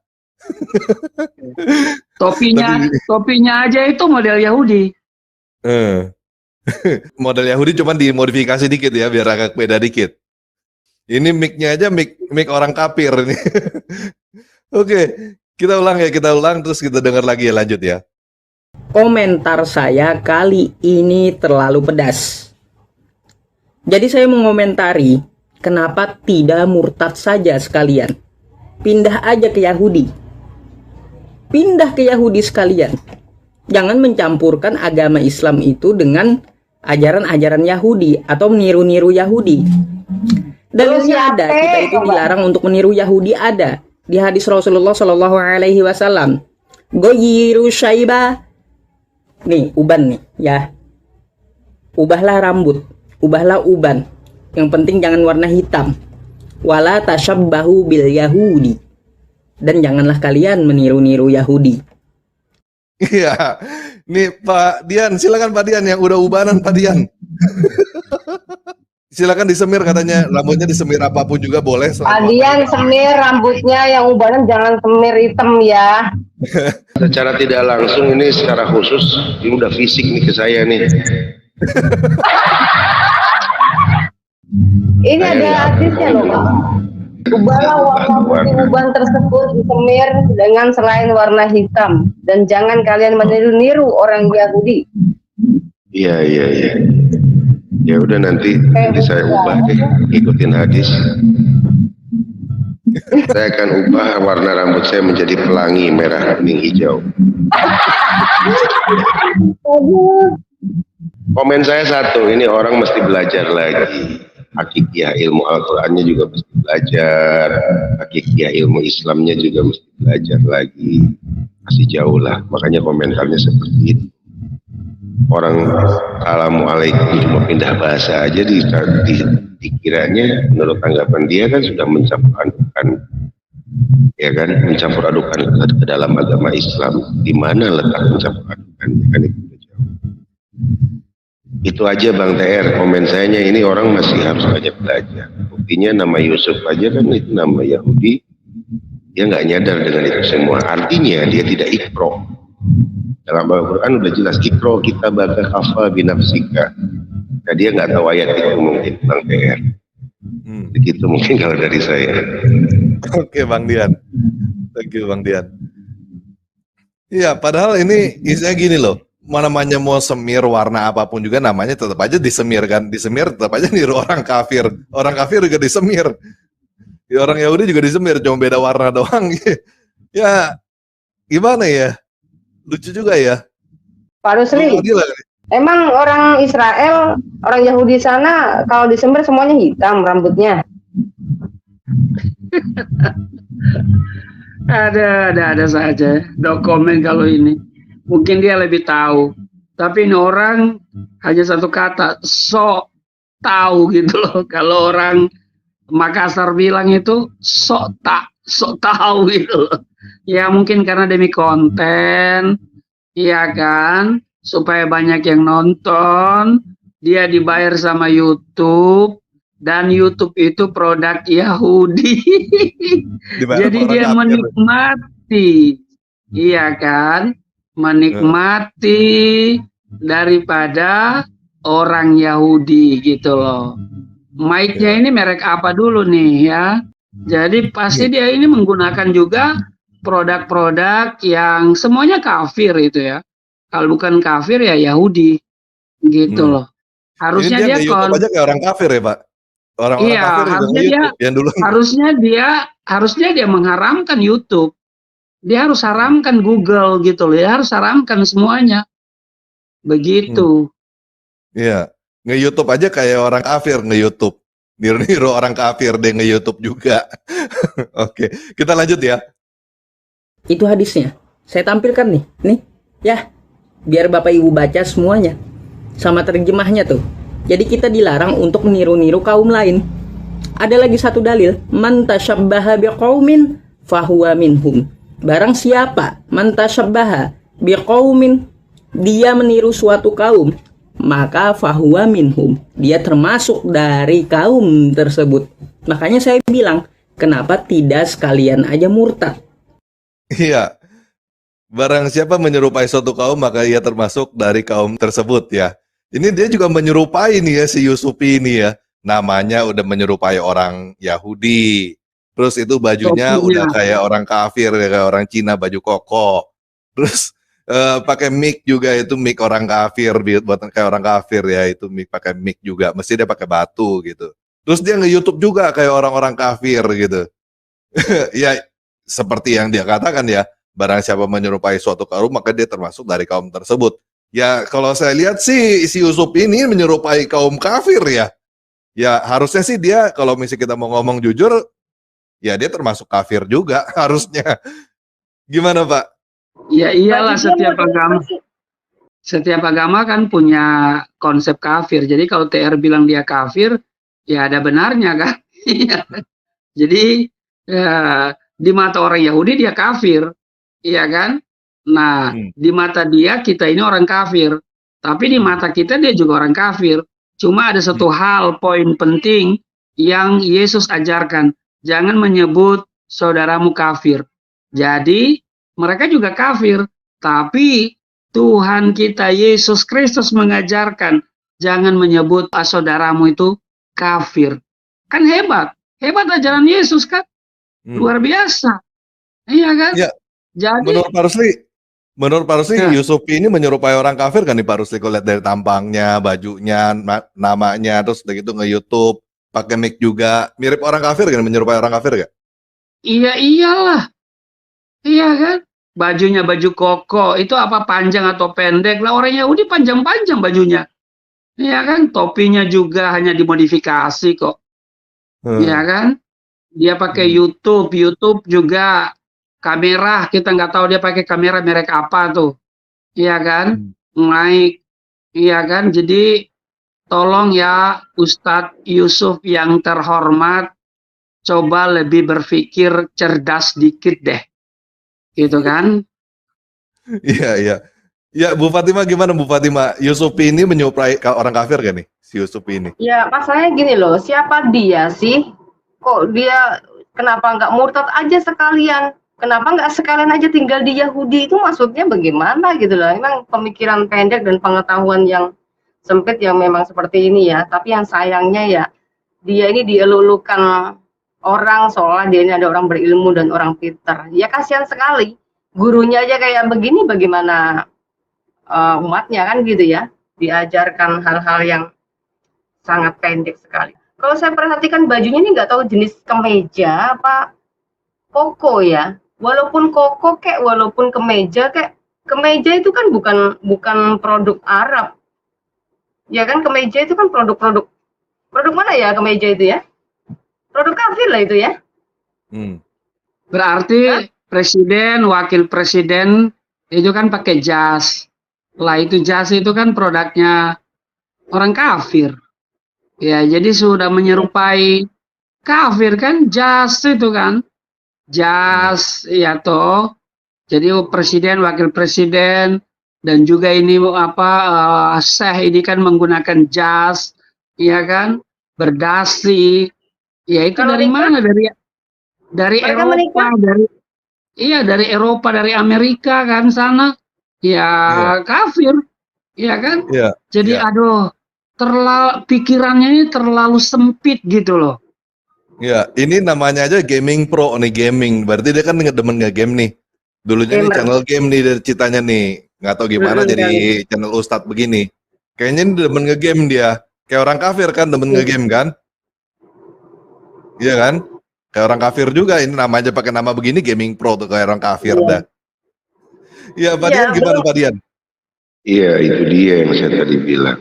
Topinya aja itu model Yahudi. Model Yahudi cuma dimodifikasi dikit ya, biar agak beda dikit. Ini mic-nya aja mic orang kafir ini. Oke, kita ulang terus kita dengar lagi ya, lanjut ya. Komentar saya kali ini terlalu pedas. Jadi saya mengomentari, kenapa tidak murtad saja sekalian? Pindah aja ke Yahudi. Pindah ke Yahudi sekalian. Jangan mencampurkan agama Islam itu dengan ajaran-ajaran Yahudi atau meniru-niru Yahudi. Dalilnya ada, kita itu dilarang untuk meniru Yahudi, ada di hadis Rasulullah Shallallahu Alaihi Wasallam. Goyiru syaiba, nih uban nih ya, ubahlah rambut, ubahlah uban. Yang penting jangan warna hitam. Wala tashabbahu bil Yahudi, dan janganlah kalian meniru-niru Yahudi. Iya, nih Pak Dian, silakan Pak Dian yang udah ubanan Pak Dian. Silakan disemir, katanya rambutnya disemir apapun juga boleh. Pak Dian semir rambutnya, yang ubanan jangan semir hitam ya. Secara tidak langsung ini secara khusus ini udah fisik nih ke saya nih. Ini ada artisnya loh Pak. Ubahlah warna putih uban tersebut disemir dengan selain warna hitam, dan jangan kalian meniru-niru orang Yahudi. Iya. Ya udah nanti saya ubah deh, ikutin hadis. Saya akan ubah warna rambut saya menjadi pelangi merah, kuning, hijau. Komen saya satu, ini orang mesti belajar lagi. hakikiyah ilmu Al-Qur'annya juga mesti belajar, hakikiyah ilmu Islamnya juga mesti belajar lagi. Masih jauh lah, makanya komentarnya seperti itu. Orang Assalamualaikum cuma pindah bahasa aja dikiranya menurut tanggapan dia kan sudah mencampur adukan, ya kan, mencampur adukan ke dalam agama Islam. Di mana letak mencampur adukan? Kan itu udah jauh. Itu aja Bang TR, komen sayanya ini orang masih harus banyak belajar. Buktinya nama Yusuf aja kan itu nama Yahudi, dia nggak nyadar dengan itu semua. Artinya dia tidak ikro. Dalam Al-Quran udah jelas ikro kita baca kafa binafsika. Nah dia nggak tahu ayat itu mungkin Bang TR. Begitu mungkin kalau dari saya. Oke Bang Dian, thank you Bang Dian. Iya, padahal ini isinya gini loh. Namanya mau semir warna apapun juga namanya tetap aja disemir kan. Disemir tetap aja niru orang kafir. Orang kafir juga disemir. Ya, orang Yahudi juga disemir, cuma beda warna doang. Ya, gimana ya? Lucu juga ya. Pak Rusli, emang orang Israel, orang Yahudi sana kalau disemir semuanya hitam rambutnya? Ada saja. No komen kalau ini. Mungkin dia lebih tahu. Tapi ini orang hanya satu kata, sok tahu gitu loh. Kalau orang Makassar bilang itu sok tahu gitu loh. Ya mungkin karena demi konten, ya kan, supaya banyak yang nonton, dia dibayar sama YouTube, dan YouTube itu produk Yahudi. Jadi dia menikmati, iya kan, menikmati daripada orang Yahudi gitu loh. Mic-nya ini merek apa dulu nih ya? Jadi pasti dia ini menggunakan juga produk-produk yang semuanya kafir itu ya. Kalau bukan kafir ya Yahudi gitu loh. Harusnya dia YouTube aja kayak orang kafir ya Pak. Orang-orang iya, kafir harusnya dia, yang dulu. harusnya dia mengharamkan YouTube. Dia harus haramkan Google gitu loh. Dia harus haramkan semuanya. Begitu. Iya, nge-YouTube aja kayak orang kafir nge-YouTube. Niru-niru orang kafir deh nge-YouTube juga. Oke, kita lanjut ya. Itu hadisnya. Saya tampilkan nih ya, biar Bapak Ibu baca semuanya sama terjemahnya tuh. Jadi kita dilarang untuk meniru-niru kaum lain. Ada lagi satu dalil, man tasyabbaha biqaumin fahuwa minhum. Barang siapa man tasyabbaha biqaumin, dia meniru suatu kaum, maka fahuwa minhum, dia termasuk dari kaum tersebut. Makanya saya bilang, kenapa tidak sekalian aja murtad? Iya, barang siapa menyerupai suatu kaum maka ia termasuk dari kaum tersebut ya. Ini dia juga menyerupai nih ya si Yusuf ini ya. Namanya udah menyerupai orang Yahudi. Terus itu bajunya udah kayak orang kafir, kayak orang Cina baju koko. Terus pakai mic juga, itu mic orang kafir, buat kayak orang kafir ya, itu mic pakai mic juga. Mesti dia pakai batu gitu. Terus dia nge-YouTube juga kayak orang-orang kafir gitu. Ya seperti yang dia katakan ya, barang siapa menyerupai suatu kaum maka dia termasuk dari kaum tersebut. Ya kalau saya lihat sih si Yusuf ini menyerupai kaum kafir ya. Ya harusnya sih dia, kalau misalnya kita mau ngomong jujur, ya dia termasuk kafir juga harusnya. Gimana Pak? Ya iyalah, setiap agama kan punya konsep kafir. Jadi kalau TR bilang dia kafir, ya ada benarnya kan. Jadi ya, di mata orang Yahudi dia kafir, iya kan? Nah, di mata dia kita ini orang kafir, tapi di mata kita dia juga orang kafir. Cuma ada satu hal, poin penting yang Yesus ajarkan, jangan menyebut saudaramu kafir. Jadi mereka juga kafir, tapi Tuhan kita Yesus Kristus mengajarkan jangan menyebut saudaramu itu kafir. Kan hebat ajaran Yesus kan? Luar biasa. Iya kan? Ya. Jadi menurut Pak Rusli, Yusuf ini menyerupai orang kafir kan nih Pak Rusli? Kalau lihat dari tampangnya, bajunya, namanya, terus udah gitu nge-YouTube, pakai mic juga, mirip orang kafir kan? Menyerupai orang kafir gak? Iya iyalah. Iya kan? Bajunya baju koko, itu apa panjang atau pendek? Lah orang Yahudi panjang-panjang bajunya. Ya kan, topinya juga hanya dimodifikasi kok. Ya kan, dia pakai YouTube juga kamera, kita nggak tahu dia pakai kamera merek apa tuh. Iya kan, naik. Iya kan, jadi tolong ya Ustadz Yusuf yang terhormat, coba lebih berpikir cerdas dikit deh. Gitu kan? Iya, iya. Ya, Bu Fatima gimana Bu Fatima? Yusuf ini menyuplai orang kafir gak nih? Si Yusuf ini. Ya, masalahnya gini loh, siapa dia sih? Kok dia kenapa nggak murtad aja sekalian? Kenapa nggak sekalian aja tinggal di Yahudi? Itu maksudnya bagaimana gitu loh? Emang pemikiran pendek dan pengetahuan yang sempit yang memang seperti ini ya. Tapi yang sayangnya ya, dia ini dielulukan orang seolah dia ini ada orang berilmu dan orang pintar. Ya kasihan sekali. Gurunya aja kayak begini, bagaimana umatnya kan gitu ya? Diajarkan hal-hal yang sangat pendek sekali. Kalau saya perhatikan bajunya ini nggak tahu jenis kemeja apa koko ya. Walaupun koko kek, walaupun kemeja kek, kemeja itu kan bukan produk Arab. Ya kan, kemeja itu kan produk mana ya kemeja itu ya? Produk kafir lah itu ya. Berarti presiden, wakil presiden itu kan pakai jas. Lah itu jas itu kan produknya orang kafir. Ya, jadi sudah menyerupai kafir kan, jas itu kan. Jas ya toh. Jadi presiden, wakil presiden dan juga ini Syekh ini kan menggunakan jas, ya kan, berdasi. Ya itu dari mana? Dari Eropa, dari Eropa, dari Amerika kan sana. Ya kafir. Ya kan? Jadi aduh, pikirannya ini terlalu sempit gitu loh. Ya, ini namanya aja gaming pro nih, gaming. Berarti dia kan demen nge-game nih. Dulunya nih channel game nih dari citanya nih. Nggak tahu gimana jadi channel Ustadz begini. Kayaknya ini demen nge-game dia. Kayak orang kafir kan demen nge-game kan? Iya kan? Kayak orang kafir juga. Ini namanya pakai nama begini gaming pro tuh kayak orang kafir dah. Iya, Pak Dian gimana Pak Dian? Iya, itu dia yang saya tadi bilang.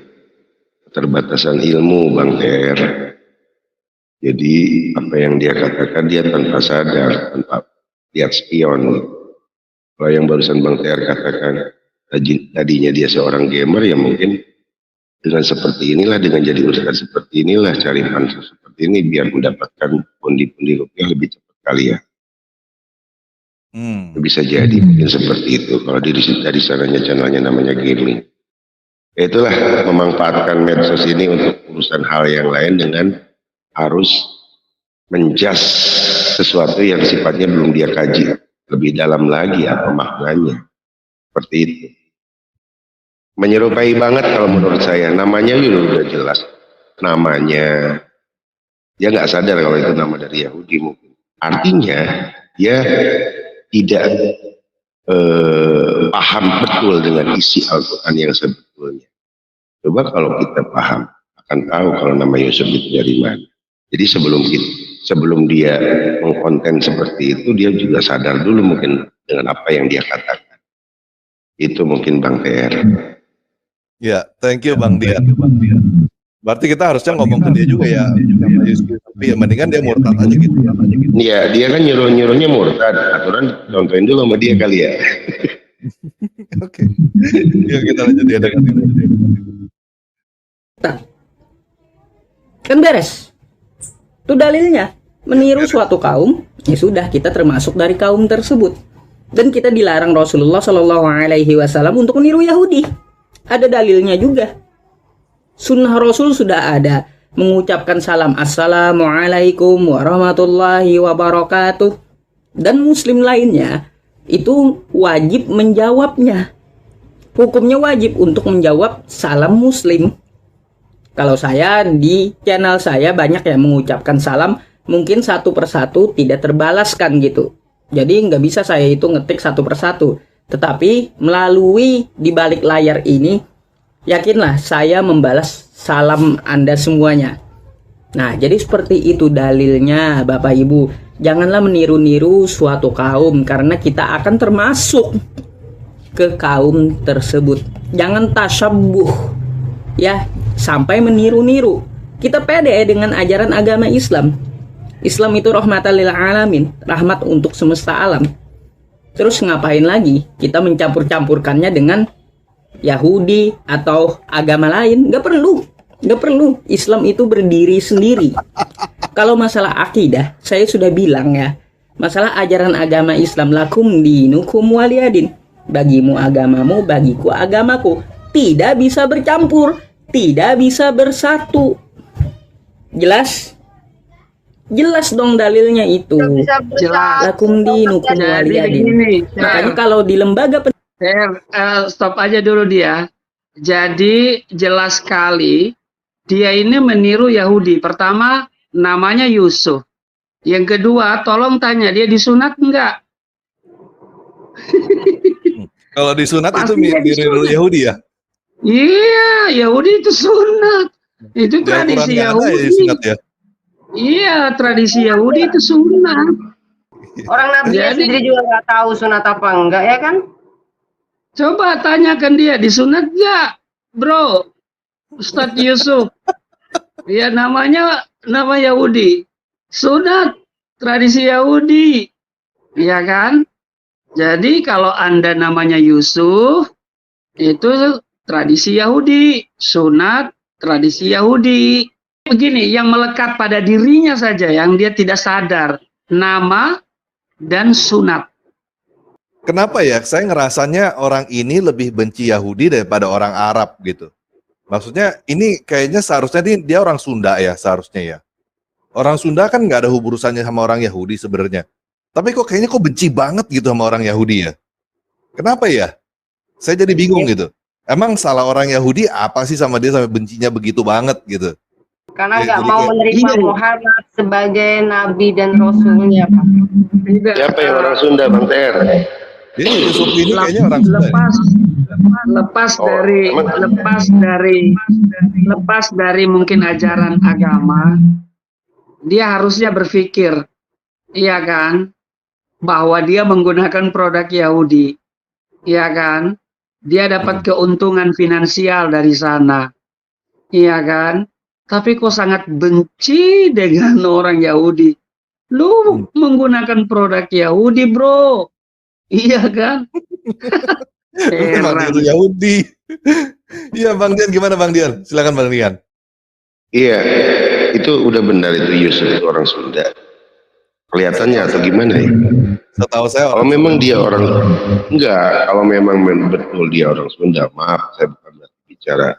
Keterbatasan ilmu Bang Ter. Jadi apa yang dia katakan dia tanpa sadar, tanpa lihat spion. Kalau yang barusan Bang Ter katakan tadinya dia seorang gamer, ya mungkin dengan seperti inilah, dengan jadi ustaz seperti inilah, cari pansus seperti ini biar mendapatkan pundi-pundi rupiah lebih cepat kali ya. Bisa jadi mungkin seperti itu kalau dari sananya channelnya namanya gaming. Itulah memanfaatkan medsos ini untuk urusan hal yang lain dengan harus menjas sesuatu yang sifatnya belum dia kaji lebih dalam lagi apa maknanya. Seperti itu. Menyerupai banget kalau menurut saya. Namanya udah jelas. Namanya. Dia nggak sadar kalau itu nama dari Yahudi mungkin. Artinya dia tidak paham betul dengan isi Al-Quran yang sebetulnya. Coba kalau kita paham, akan tahu kalau nama Yusuf itu dari mana. Jadi sebelum dia mengkonten seperti itu, dia juga sadar dulu mungkin dengan apa yang dia katakan. Itu mungkin Bang TR. Ya, thank you Bang Dian. Berarti kita harusnya ngomong ke dia juga ya. Tapi ya mendingan dia murtad aja gitu ya. Iya, dia kan nyuruhnya murtad. Aturan contohin dulu sama dia kali ya. Oke. Ya kita lanjut ya dengan kan beres. Itu dalilnya. Meniru suatu kaum, ya sudah kita termasuk dari kaum tersebut. Dan kita dilarang Rasulullah Shallallahu Alaihi Wasallam untuk meniru Yahudi. Ada dalilnya juga. Sunnah Rasul sudah ada. Mengucapkan salam Assalamualaikum warahmatullahi wabarakatuh. Dan muslim lainnya itu wajib menjawabnya. Hukumnya wajib untuk menjawab salam muslim. Kalau saya di channel saya banyak yang mengucapkan salam, mungkin satu persatu tidak terbalaskan gitu. Jadi nggak bisa saya itu ngetik satu persatu. Tetapi melalui di balik layar ini, yakinlah saya membalas salam Anda semuanya. Nah, jadi seperti itu dalilnya Bapak Ibu. Janganlah meniru-niru suatu kaum karena kita akan termasuk ke kaum tersebut. Jangan tasabuh. Ya, sampai meniru-niru. Kita pede dengan ajaran agama Islam. Islam itu rahmatan lil alamin, rahmat untuk semesta alam. Terus ngapain lagi kita mencampur-campurkannya dengan Yahudi atau agama lain? Gak perlu. Islam itu berdiri sendiri. Kalau masalah akidah, saya sudah bilang ya, masalah ajaran agama Islam, lakum dinukum waliyadin, bagimu agamamu, bagiku agamaku. Tidak bisa bercampur, tidak bisa bersatu. Jelas dong dalilnya itu. Jelas. Lakum dinukum waliyadin. Makanya kalau di lembaga Stop aja dulu dia. Jadi jelas sekali dia ini meniru Yahudi. Pertama, namanya Yusuf. Yang kedua, tolong tanya dia disunat enggak? Kalau disunat itu Pastinya niru Yahudi ya? Iya, Yahudi itu sunat. Itu tradisi Yahudi. Sunat ya? Iya, tradisi Yahudi itu sunat. Orang Nabi sendiri juga nggak tahu sunat apa enggak, ya kan? Coba tanyakan dia, disunat nggak, bro? Ustadz Yusuf. Ya nama Yahudi. Sunat, tradisi Yahudi. Iya kan? Jadi kalau Anda namanya Yusuf, itu tradisi Yahudi. Sunat, tradisi Yahudi. Begini, yang melekat pada dirinya saja, yang dia tidak sadar. Nama dan sunat. Kenapa ya? Saya ngerasanya orang ini lebih benci Yahudi daripada orang Arab gitu. Maksudnya ini kayaknya seharusnya dia orang Sunda ya seharusnya ya. Orang Sunda kan nggak ada urusannya sama orang Yahudi sebenarnya. Tapi kayaknya benci banget gitu sama orang Yahudi ya. Kenapa ya? Saya jadi bingung gitu. Emang salah orang Yahudi apa sih sama dia sampai bencinya begitu banget gitu? Karena Ya, nggak jadi mau kayak- menerima Muhammad sebagai nabi dan rasulnya, Pak. Siapa yang orang Sunda, Bang Ter? Dia Yusuf ini kayaknya orang Sunda. lepas dari mungkin ajaran agama, dia harusnya berpikir, iya kan, bahwa dia menggunakan produk Yahudi, iya kan, dia dapat keuntungan finansial dari sana, iya kan, tapi kok sangat benci dengan orang Yahudi. Lu menggunakan produk Yahudi, bro, iya kan? Emang dia tuh Yahudi. Iya Bang Dian, gimana Bang Dian? Silakan Bang Dian. Iya, itu udah benar itu Yusuf itu orang Sunda. Kelihatannya atau gimana ya? Setahu saya Kalau memang dia orang enggak, kalau memang betul dia orang Sunda, maaf saya bukan bicara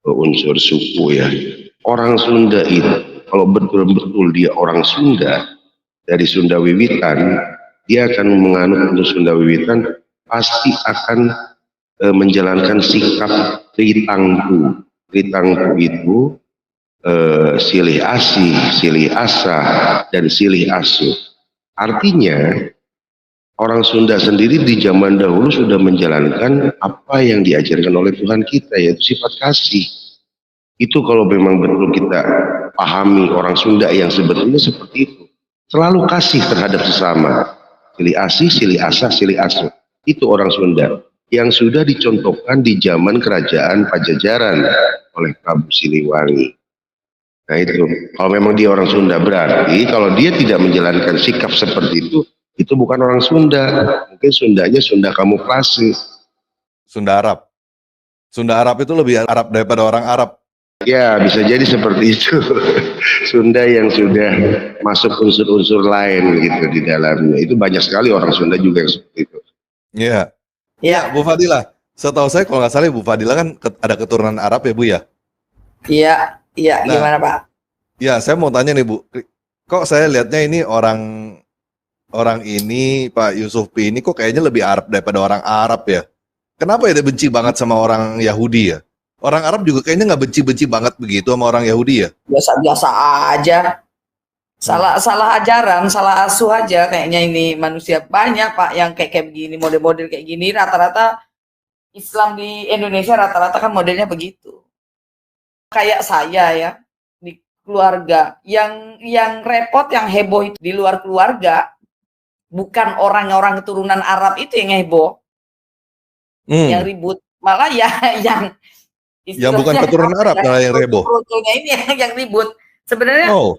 unsur suku ya. Orang Sunda itu kalau betul-betul dia orang Sunda dari Sunda Wiwitan, dia akan menganut untuk Sunda Wiwitan, pasti akan menjalankan sikap tritangku. Tritangku itu silih asih, silih asah, dan silih asuh. Artinya orang Sunda sendiri di zaman dahulu sudah menjalankan apa yang diajarkan oleh Tuhan kita, yaitu sifat kasih. Itu kalau memang betul kita pahami orang Sunda yang sebetulnya seperti itu, selalu kasih terhadap sesama. Silih asih, silih asah, silih asuh. Itu orang Sunda yang sudah dicontohkan di zaman kerajaan Pajajaran oleh Prabu Siliwangi. Nah itu, kalau memang dia orang Sunda, berarti kalau dia tidak menjalankan sikap seperti itu bukan orang Sunda. Mungkin Sundanya Sunda kamuflase. Sunda Arab. Sunda Arab itu lebih Arab daripada orang Arab. Ya, bisa jadi seperti itu. Sunda yang sudah masuk unsur-unsur lain gitu di dalamnya. Itu banyak sekali orang Sunda juga yang seperti itu. Iya. Ya, Bu Fadila. Setahu saya kalau nggak salah Bu Fadila kan ada keturunan Arab ya Bu ya? Iya, iya. Nah, Gimana Pak? Ya, saya mau tanya nih Bu. Kok saya lihatnya ini orang ini Pak Yusuf P ini kok kayaknya lebih Arab daripada orang Arab ya? Kenapa ya dia benci banget sama orang Yahudi ya? Orang Arab juga kayaknya nggak benci-benci banget begitu sama orang Yahudi ya? Biasa-biasa aja. Salah ajaran, salah asuh aja kayaknya ini manusia banyak Pak yang kayak begini, model-model kayak gini, rata-rata Islam di Indonesia rata-rata kan modelnya begitu. Kayak saya ya, di keluarga yang repot, yang heboh itu di luar keluarga, bukan orang-orang keturunan Arab itu yang heboh. Yang ribut, malah ya Yang bukan Istilahnya keturunan apa Arab ya, malah yang heboh. kulturnya ini yang ribut. Sebenarnya Oh,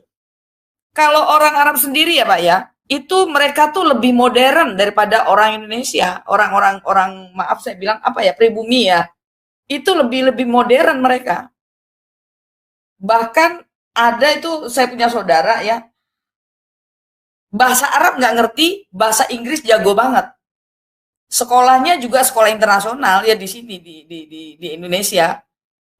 kalau orang Arab sendiri ya Pak ya, itu mereka tuh lebih modern daripada orang Indonesia. Orang maaf saya bilang apa ya, pribumi ya. Itu lebih modern mereka. Bahkan ada itu saya punya saudara ya, bahasa Arab nggak ngerti, bahasa Inggris jago banget. Sekolahnya juga sekolah internasional ya di sini di Indonesia.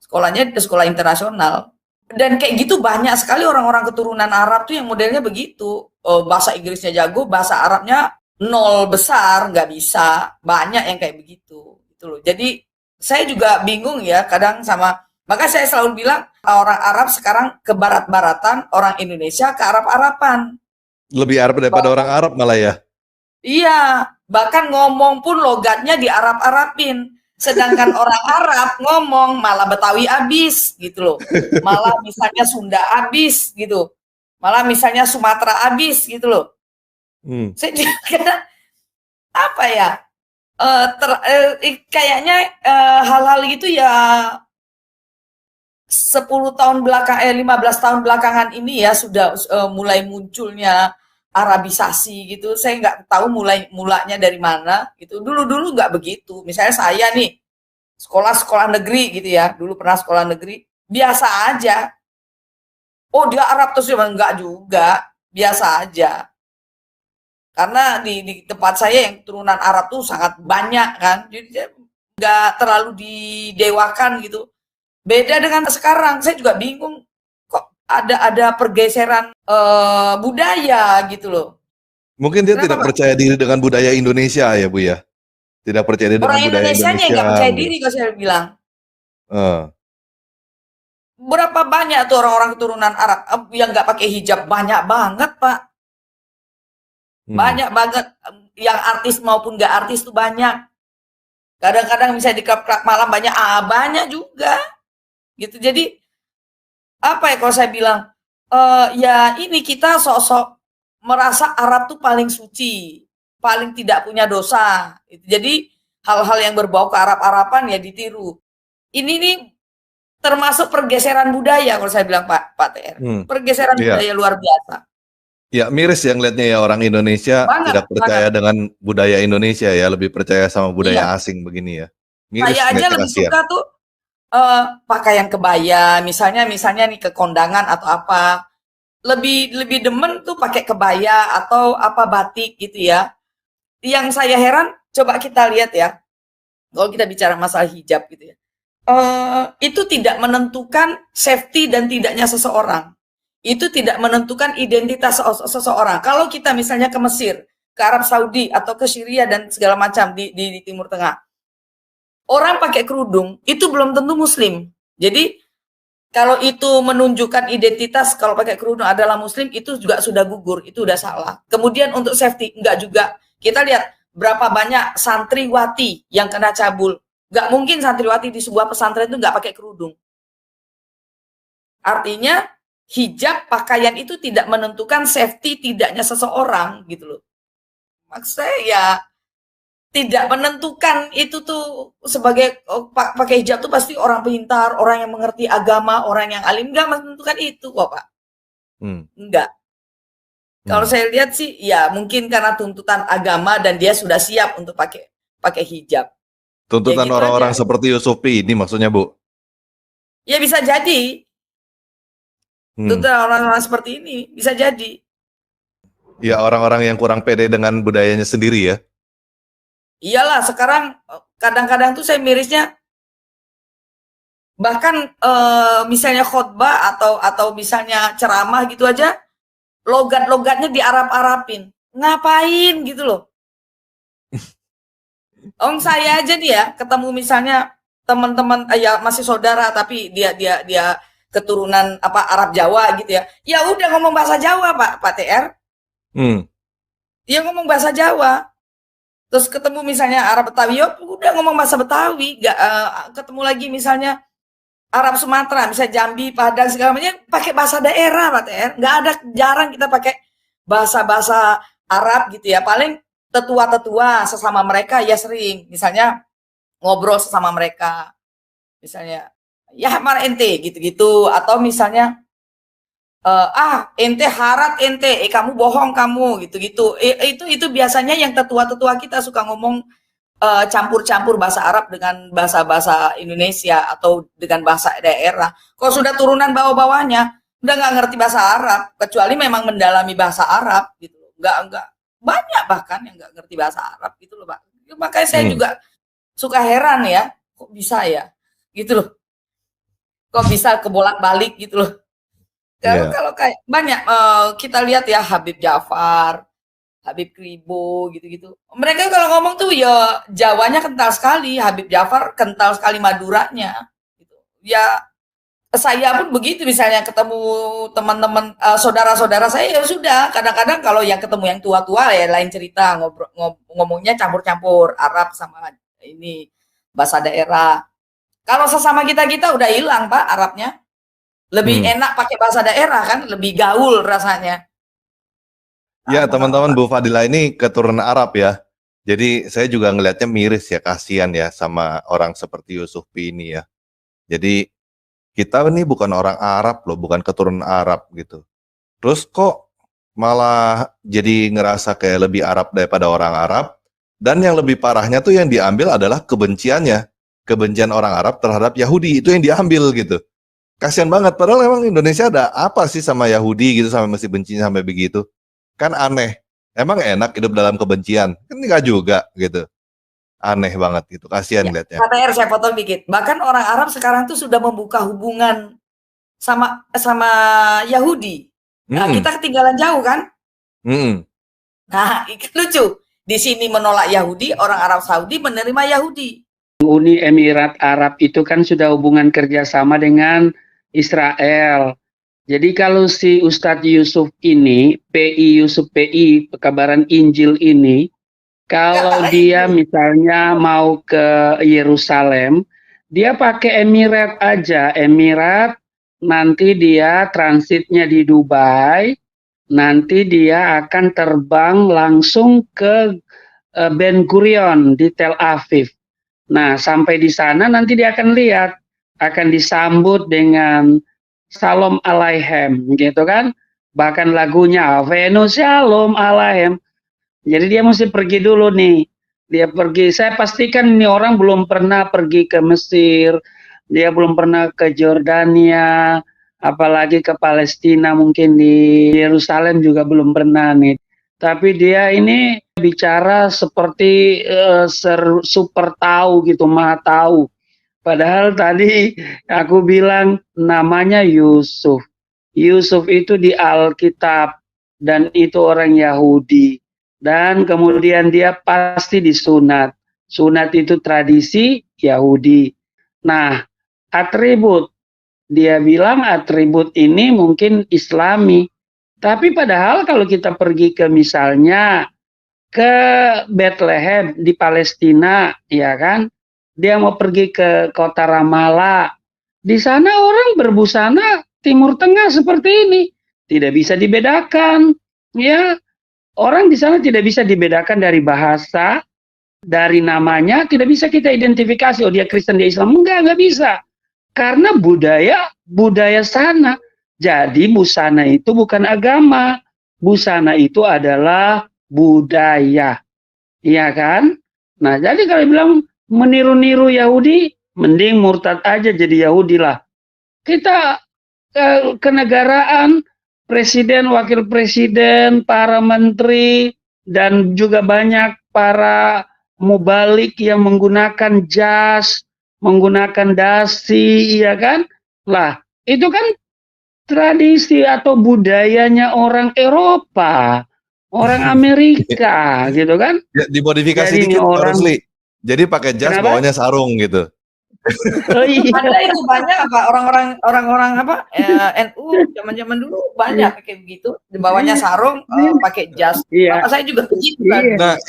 Sekolahnya sekolah internasional. Dan kayak gitu banyak sekali orang-orang keturunan Arab tuh yang modelnya begitu. Bahasa Inggrisnya jago, bahasa Arabnya nol besar, nggak bisa. Banyak yang kayak begitu. Gitu loh. Jadi saya juga bingung ya kadang sama, maka saya selalu bilang orang Arab sekarang ke barat-baratan, orang Indonesia ke Arab-Arapan. lebih Arab daripada orang Arab malah ya. Iya, bahkan ngomong pun logatnya di Arab-Arabin. Sedangkan orang Arab ngomong malah Betawi abis gitu loh. Malah misalnya Sunda abis gitu. Malah misalnya Sumatera abis gitu loh. Saya juga apa ya? Kayaknya hal-hal itu ya 10 tahun belakang 15 tahun belakangan ini ya sudah mulai munculnya Arabisasi gitu. Saya nggak tahu mulanya dari mana gitu. Dulu nggak begitu. Misalnya saya nih sekolah negeri gitu ya. Dulu pernah sekolah negeri, biasa aja. Oh, dia Arab terus enggak juga, biasa aja. Karena di tempat saya yang turunan Arab tuh sangat banyak kan. Jadi nggak terlalu didewakan gitu. Beda dengan sekarang, saya juga bingung kok ada pergeseran budaya gitu loh. Mungkin dia Kenapa, tidak Pak? percaya diri dengan budaya Indonesia ya Bu ya. Tidak percaya diri dengan Orang budaya Indonesianya yang Indonesia. nggak percaya gitu. diri kalau saya bilang. Eh, Berapa banyak tuh orang-orang keturunan Arab yang nggak pakai hijab? Banyak banget, Pak. Banyak banget. Yang artis maupun nggak artis tuh banyak. Kadang-kadang misalnya di klub-klub malam banyak juga. Gitu. Jadi apa ya kalau saya bilang, ya ini kita sok-sok merasa Arab tuh paling suci, paling tidak punya dosa. Jadi hal-hal yang berbau ke Arab-Araban ya ditiru. Ini nih termasuk pergeseran budaya kalau saya bilang Pak TR. Pergeseran budaya luar biasa. Ya miris yang lihatnya ya, orang Indonesia tidak percaya dengan budaya Indonesia ya, lebih percaya sama budaya asing begini ya. Miris, saya aja lebih suka tuh pakaian kebaya, misalnya nih ke kondangan atau apa, lebih demen tuh pakai kebaya atau apa batik gitu ya. Yang saya heran, coba kita lihat ya, kalau kita bicara masalah hijab gitu ya, itu tidak menentukan safety dan tidaknya seseorang. Itu tidak menentukan identitas seseorang. Kalau kita misalnya ke Mesir, ke Arab Saudi atau ke Syria dan segala macam di Timur Tengah, orang pakai kerudung itu belum tentu Muslim. Jadi kalau itu menunjukkan identitas, kalau pakai kerudung adalah Muslim, itu juga sudah gugur, itu udah salah. Kemudian untuk safety, enggak juga. Kita lihat berapa banyak santriwati yang kena cabul. Enggak mungkin santriwati di sebuah pesantren itu enggak pakai kerudung. Artinya hijab, pakaian itu tidak menentukan safety tidaknya seseorang gitu loh. Maksud saya ya tidak menentukan itu tuh sebagai pakai hijab tuh pasti orang pintar, orang yang mengerti agama, orang yang alim, enggak menentukan itu kok Pak. Enggak. Kalau saya lihat sih ya mungkin karena tuntutan agama dan dia sudah siap untuk pakai hijab. Tuntutan ya gitu orang-orang aja. seperti Yusufi ini maksudnya Bu? Ya bisa jadi. Tuntutan orang-orang seperti ini bisa jadi. Ya orang-orang yang kurang pede dengan budayanya sendiri ya. Iyalah sekarang kadang-kadang tuh saya mirisnya bahkan misalnya khotbah atau misalnya ceramah gitu aja logat-logatnya di Arab-Arabin. Ngapain gitu loh. Saya aja nih ya ketemu misalnya teman-teman ya masih saudara tapi dia keturunan Arab Jawa gitu ya. Ya udah ngomong bahasa Jawa Pak TR. Dia ngomong bahasa Jawa. Terus ketemu misalnya Arab Betawi, udah ngomong bahasa Betawi. Ketemu lagi misalnya Arab Sumatera, misalnya Jambi, Padang segala macam, pakai bahasa daerah Pak TR. Nggak ada, jarang kita pakai bahasa-bahasa Arab gitu ya. Paling tetua-tetua sesama mereka ya sering. Misalnya ngobrol sesama mereka. Misalnya ya mar ente gitu-gitu, atau misalnya ente harat ente, kamu bohong kamu gitu-gitu. Itu biasanya yang tetua-tetua kita suka ngomong campur-campur bahasa Arab dengan bahasa-bahasa Indonesia atau dengan bahasa daerah. Kalau sudah turunan bawah-bawahnya udah nggak ngerti bahasa Arab, kecuali memang mendalami bahasa Arab gitu. Nggak banyak bahkan yang nggak ngerti bahasa Arab gitu loh, Pak. Makanya saya juga suka heran ya, kok bisa ya gitu loh. Kok bisa kebolak-balik gitu loh. Kalau kayak banyak kita lihat ya Habib Ja'far, Habib Kribo gitu-gitu. Mereka kalau ngomong tuh ya Jawanya kental sekali, Habib Ja'far kental sekali Maduranya gitu. Ya saya pun begitu, misalnya ketemu teman-teman saudara-saudara saya ya sudah, kadang-kadang kalau yang ketemu yang tua-tua ya lain cerita, ngomongnya campur-campur Arab sama ini bahasa daerah. Kalau sesama kita udah hilang Pak Arabnya. Lebih enak pakai bahasa daerah kan, lebih gaul rasanya. Ya, teman-teman, Bu Fadila ini keturunan Arab ya. Jadi saya juga ngelihatnya miris ya, kasihan ya sama orang seperti Yusuf ini ya. Jadi kita ini bukan orang Arab loh, bukan keturunan Arab gitu. Terus kok malah jadi ngerasa kayak lebih Arab daripada orang Arab. Dan yang lebih parahnya tuh yang diambil adalah kebenciannya. Kebencian orang Arab terhadap Yahudi, itu yang diambil gitu. Kasian banget, padahal emang Indonesia ada apa sih sama Yahudi gitu sampai mesti bencinya sampai begitu. Kan aneh. Emang enak hidup dalam kebencian? Kan enggak juga gitu. Aneh banget gitu, kasihan lihatnya. KTR saya potong dikit. Bahkan orang Arab sekarang tuh sudah membuka hubungan sama Yahudi. Nah, kita ketinggalan jauh kan? Nah, lucu. Di sini menolak Yahudi, orang Arab Saudi menerima Yahudi. Uni Emirat Arab itu kan sudah hubungan kerjasama dengan Israel. Jadi kalau si Ustadz Yusuf ini, Yusuf PI, Pekabaran Injil ini, kalau dia misalnya mau ke Yerusalem, dia pakai Emirat aja. Emirat, nanti dia transitnya di Dubai, nanti dia akan terbang langsung ke Ben Gurion di Tel Aviv. Nah, sampai di sana nanti dia akan lihat, akan disambut dengan Shalom Alaihem, gitu kan? Bahkan lagunya Venus Shalom Alaihem. Jadi dia mesti pergi dulu nih. Dia pergi, saya pastikan ini orang belum pernah pergi ke Mesir, dia belum pernah ke Jordania, apalagi ke Palestina, mungkin di Yerusalem juga belum pernah nih. Tapi dia ini bicara seperti super tahu gitu, maha tahu. Padahal tadi aku bilang namanya Yusuf. Yusuf itu di Alkitab dan itu orang Yahudi. Dan kemudian dia pasti disunat. Sunat itu tradisi Yahudi. Nah, atribut. Dia bilang atribut ini mungkin Islami. Tapi padahal kalau kita pergi ke misalnya ke Bethlehem di Palestina, ya kan? Dia mau pergi ke kota Ramallah. Di sana orang berbusana Timur Tengah seperti ini. Tidak bisa dibedakan, ya. Orang di sana tidak bisa dibedakan dari bahasa, dari namanya, tidak bisa kita identifikasi, oh dia Kristen, dia Islam. Enggak bisa. Karena budaya sana. Jadi busana itu bukan agama. Busana itu adalah budaya. Iya kan? Nah, jadi kalau bilang meniru-niru Yahudi, mending murtad aja jadi Yahudi lah. Kita kenegaraan, presiden, wakil presiden, para menteri, dan juga banyak para mubalik yang menggunakan jas, menggunakan dasi, ya kan? Lah, itu kan tradisi atau budayanya orang Eropa, orang Amerika, gitu kan? Ya, dimodifikasi jadi dikit, orang, jadi pakai jas, bawahnya sarung gitu. Oh, iya. Ada itu banyak apa orang-orang apa NU zaman dulu banyak kayak begitu, di bawahnya sarung, pakai jas. Iya. Saya juga begitu kan. Nah,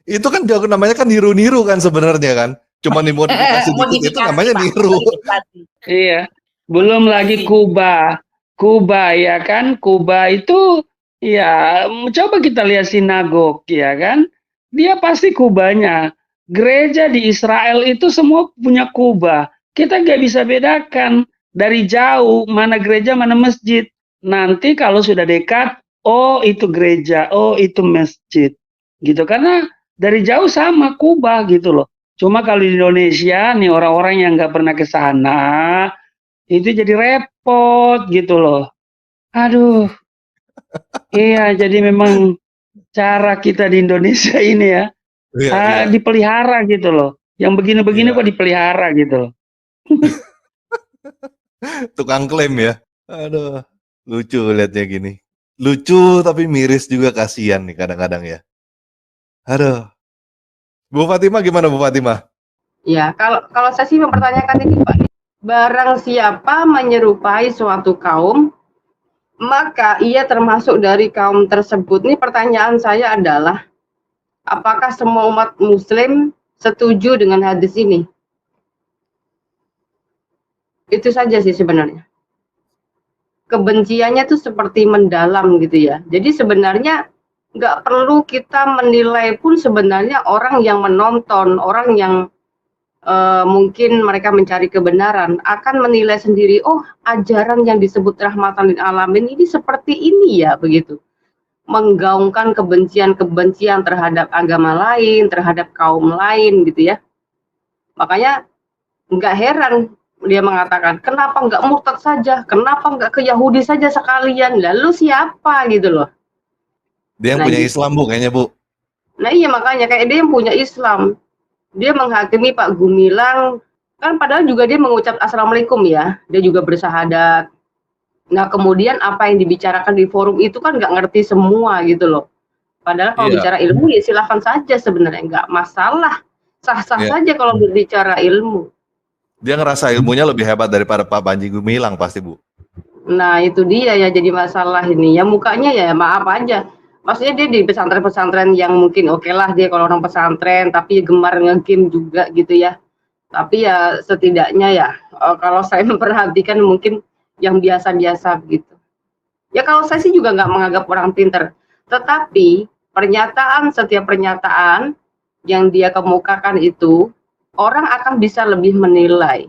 itu kan namanya kan niru-niru kan sebenarnya kan. Cuma dimodifikasi dikit, itu namanya niru. Iya. Belum lagi Kuba ya kan, Kuba itu ya coba kita lihat sinagog ya kan, dia pasti kubanya. Gereja di Israel itu semua punya kubah, Kita nggak bisa bedakan dari jauh mana gereja mana masjid. Nanti kalau sudah dekat, oh itu gereja, oh itu masjid, gitu. Karena dari jauh sama Kuba gitu loh. Cuma kalau di Indonesia nih orang-orang yang nggak pernah ke sana itu jadi repot gitu loh. Aduh, iya jadi memang cara kita di Indonesia ini ya dipelihara gitu loh. Yang begini-begini kok dipelihara gitu loh. Tukang klaim ya. Aduh, lucu liatnya gini. Lucu tapi miris juga, kasihan nih kadang-kadang ya. Aduh. Bu Fatimah gimana Bu Fatimah? Ya, kalau saya sih mempertanyakan ini Pak, barang siapa menyerupai suatu kaum, maka ia termasuk dari kaum tersebut. Ini pertanyaan saya adalah, apakah semua umat muslim setuju dengan hadis ini? Itu saja sih sebenarnya. Kebenciannya tuh seperti mendalam gitu ya. Jadi sebenarnya nggak perlu kita menilai pun sebenarnya orang yang menonton, orang yang mungkin mereka mencari kebenaran akan menilai sendiri, oh ajaran yang disebut rahmatan lil alamin ini seperti ini ya, begitu. Menggaungkan kebencian-kebencian terhadap agama lain, terhadap kaum lain gitu ya. Makanya nggak heran dia mengatakan, kenapa nggak murtad saja, kenapa nggak ke Yahudi saja sekalian, lalu siapa gitu loh. Dia yang punya Islam Bu kayaknya Bu. Nah iya makanya kayak dia yang punya Islam. Dia menghakimi Pak Gumilang, kan padahal juga dia mengucap Assalamualaikum ya, dia juga bersahadat. Nah kemudian apa yang dibicarakan di forum itu kan nggak ngerti semua gitu loh. Padahal kalau bicara ilmu ya silahkan saja sebenarnya, nggak masalah. Sah-sah saja kalau berbicara ilmu. Dia ngerasa ilmunya lebih hebat daripada Pak Panji Gumilang pasti Bu. Nah itu dia ya jadi masalah ini, ya mukanya ya maaf aja. Maksudnya dia di pesantren-pesantren yang mungkin oke lah dia kalau orang pesantren, tapi gemar nge-game juga gitu ya. Tapi ya setidaknya ya kalau saya memperhatikan mungkin yang biasa-biasa gitu. Ya kalau saya sih juga nggak menganggap orang pinter. Tetapi setiap pernyataan yang dia kemukakan itu, orang akan bisa lebih menilai.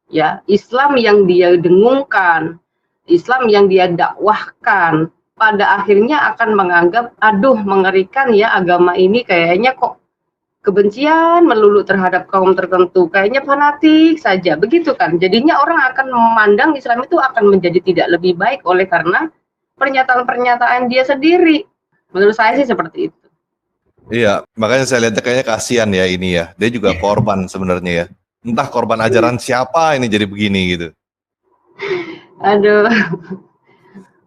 Ya, Islam yang dia dengungkan, Islam yang dia dakwahkan, pada akhirnya akan menganggap, aduh mengerikan ya agama ini kayaknya kok kebencian melulu terhadap kaum tertentu, kayaknya fanatik saja, begitu kan. Jadinya orang akan memandang Islam itu akan menjadi tidak lebih baik oleh karena pernyataan-pernyataan dia sendiri. Menurut saya sih seperti itu. Iya, makanya saya lihatnya kayaknya kasihan ya ini ya. Dia juga korban sebenarnya ya. Entah korban ajaran siapa ini jadi begini gitu. Aduh.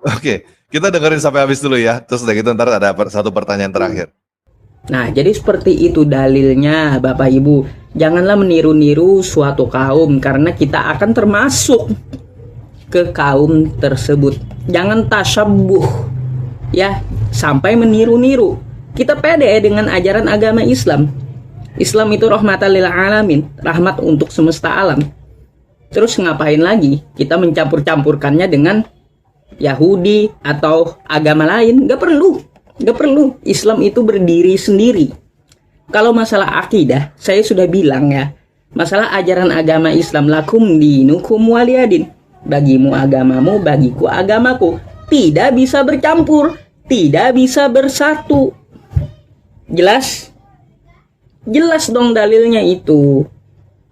Oke. Kita dengerin sampai habis dulu ya. Terus udah gitu ntar ada satu pertanyaan terakhir. Nah, jadi seperti itu dalilnya Bapak Ibu. Janganlah meniru-niru suatu kaum karena kita akan termasuk ke kaum tersebut. Jangan tasyabbuh ya, sampai meniru-niru. Kita pede dengan ajaran agama Islam. Islam itu rahmatan lil alamin, rahmat untuk semesta alam. Terus ngapain lagi kita mencampur-campurkannya dengan Yahudi atau agama lain? Gak perlu. Islam itu berdiri sendiri. Kalau masalah akidah, saya sudah bilang ya, masalah ajaran agama Islam, lakum dinukum waliyadin, bagimu agamamu, bagiku agamaku. Tidak bisa bercampur, tidak bisa bersatu. Jelas dong dalilnya itu.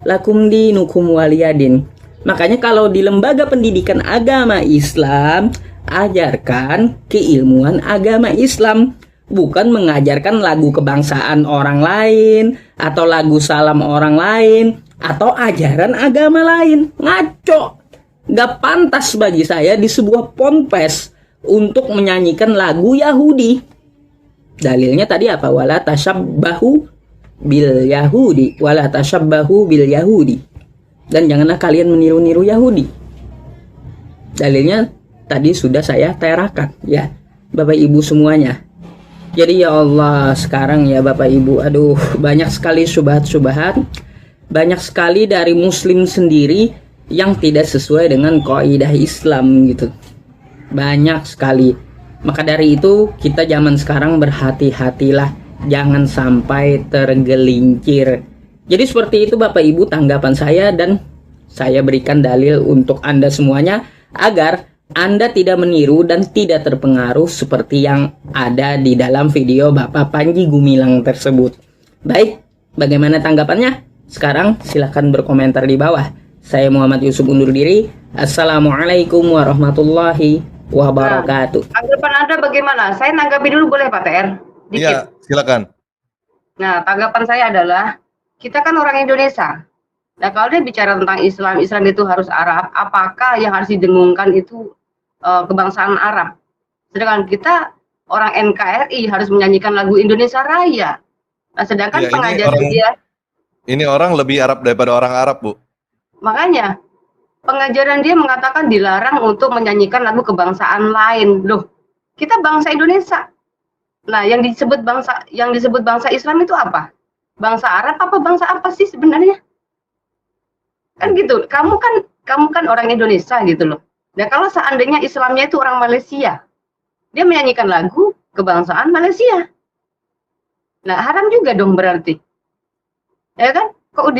Lakum dinukum waliyadin. Makanya kalau di lembaga pendidikan agama Islam, ajarkan keilmuan agama Islam, bukan mengajarkan lagu kebangsaan orang lain, atau lagu salam orang lain, atau ajaran agama lain. Ngaco. Gak pantas bagi saya di sebuah ponpes untuk menyanyikan lagu Yahudi. Dalilnya tadi apa? Wala tasyabbahu bil Yahudi, wala tasyabbahu bil Yahudi. Dan janganlah kalian meniru-niru Yahudi. Dalilnya tadi sudah saya terakan ya, Bapak Ibu semuanya. Jadi ya Allah, sekarang ya Bapak Ibu, aduh banyak sekali syubhat-syubhat, banyak sekali dari muslim sendiri yang tidak sesuai dengan kaidah Islam gitu. Banyak sekali. Maka dari itu kita zaman sekarang berhati-hatilah, jangan sampai tergelincir. Jadi seperti itu Bapak Ibu tanggapan saya, dan Saya berikan dalil untuk Anda semuanya agar Anda tidak meniru dan tidak terpengaruh seperti yang ada di dalam video Bapak Panji Gumilang tersebut. Baik, bagaimana tanggapannya? Sekarang silahkan berkomentar di bawah. Saya Muhammad Yusuf undur diri. Assalamualaikum warahmatullahi wabarakatuh. Tanggapan Anda bagaimana? Saya nanggapi dulu boleh Pak TR? Iya, silakan. Nah, tanggapan saya adalah kita kan orang Indonesia. Nah, kalau dia bicara tentang Islam, Islam itu harus Arab, apakah yang harus didengungkan itu kebangsaan Arab? Sedangkan kita orang NKRI harus menyanyikan lagu Indonesia Raya. Nah, sedangkan Ya, pengajaran ini orang lebih Arab daripada orang Arab, Bu. makanya pengajaran dia mengatakan dilarang untuk menyanyikan lagu kebangsaan lain. Loh, kita bangsa Indonesia. Nah, yang disebut bangsa Islam itu apa? Bangsa Arab apa bangsa apa sih sebenarnya? Kan gitu. Kamu kan orang Indonesia gitu loh. Nah, kalau seandainya Islamnya itu orang Malaysia, dia menyanyikan lagu kebangsaan Malaysia. Nah, haram juga dong berarti. Ya kan? Kok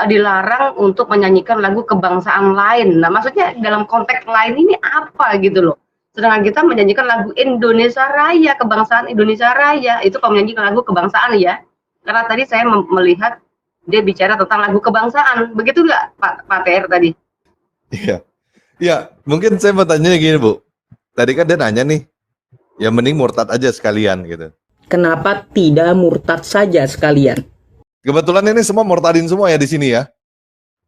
dilarang untuk menyanyikan lagu kebangsaan lain. Nah, maksudnya dalam konteks lain ini apa gitu loh. Sedangkan kita menyanyikan lagu Indonesia Raya, kebangsaan Indonesia Raya. Itu kalau menyanyikan lagu kebangsaan ya. Karena tadi saya melihat dia bicara tentang lagu kebangsaan. Begitu nggak Pak TR tadi? Iya. Ya, mungkin saya mau tanya gini, Bu. Tadi kan dia nanya nih, ya mending murtad aja sekalian gitu. Kenapa tidak murtad saja sekalian? Kebetulan ini semua murtadin semua ya di sini ya.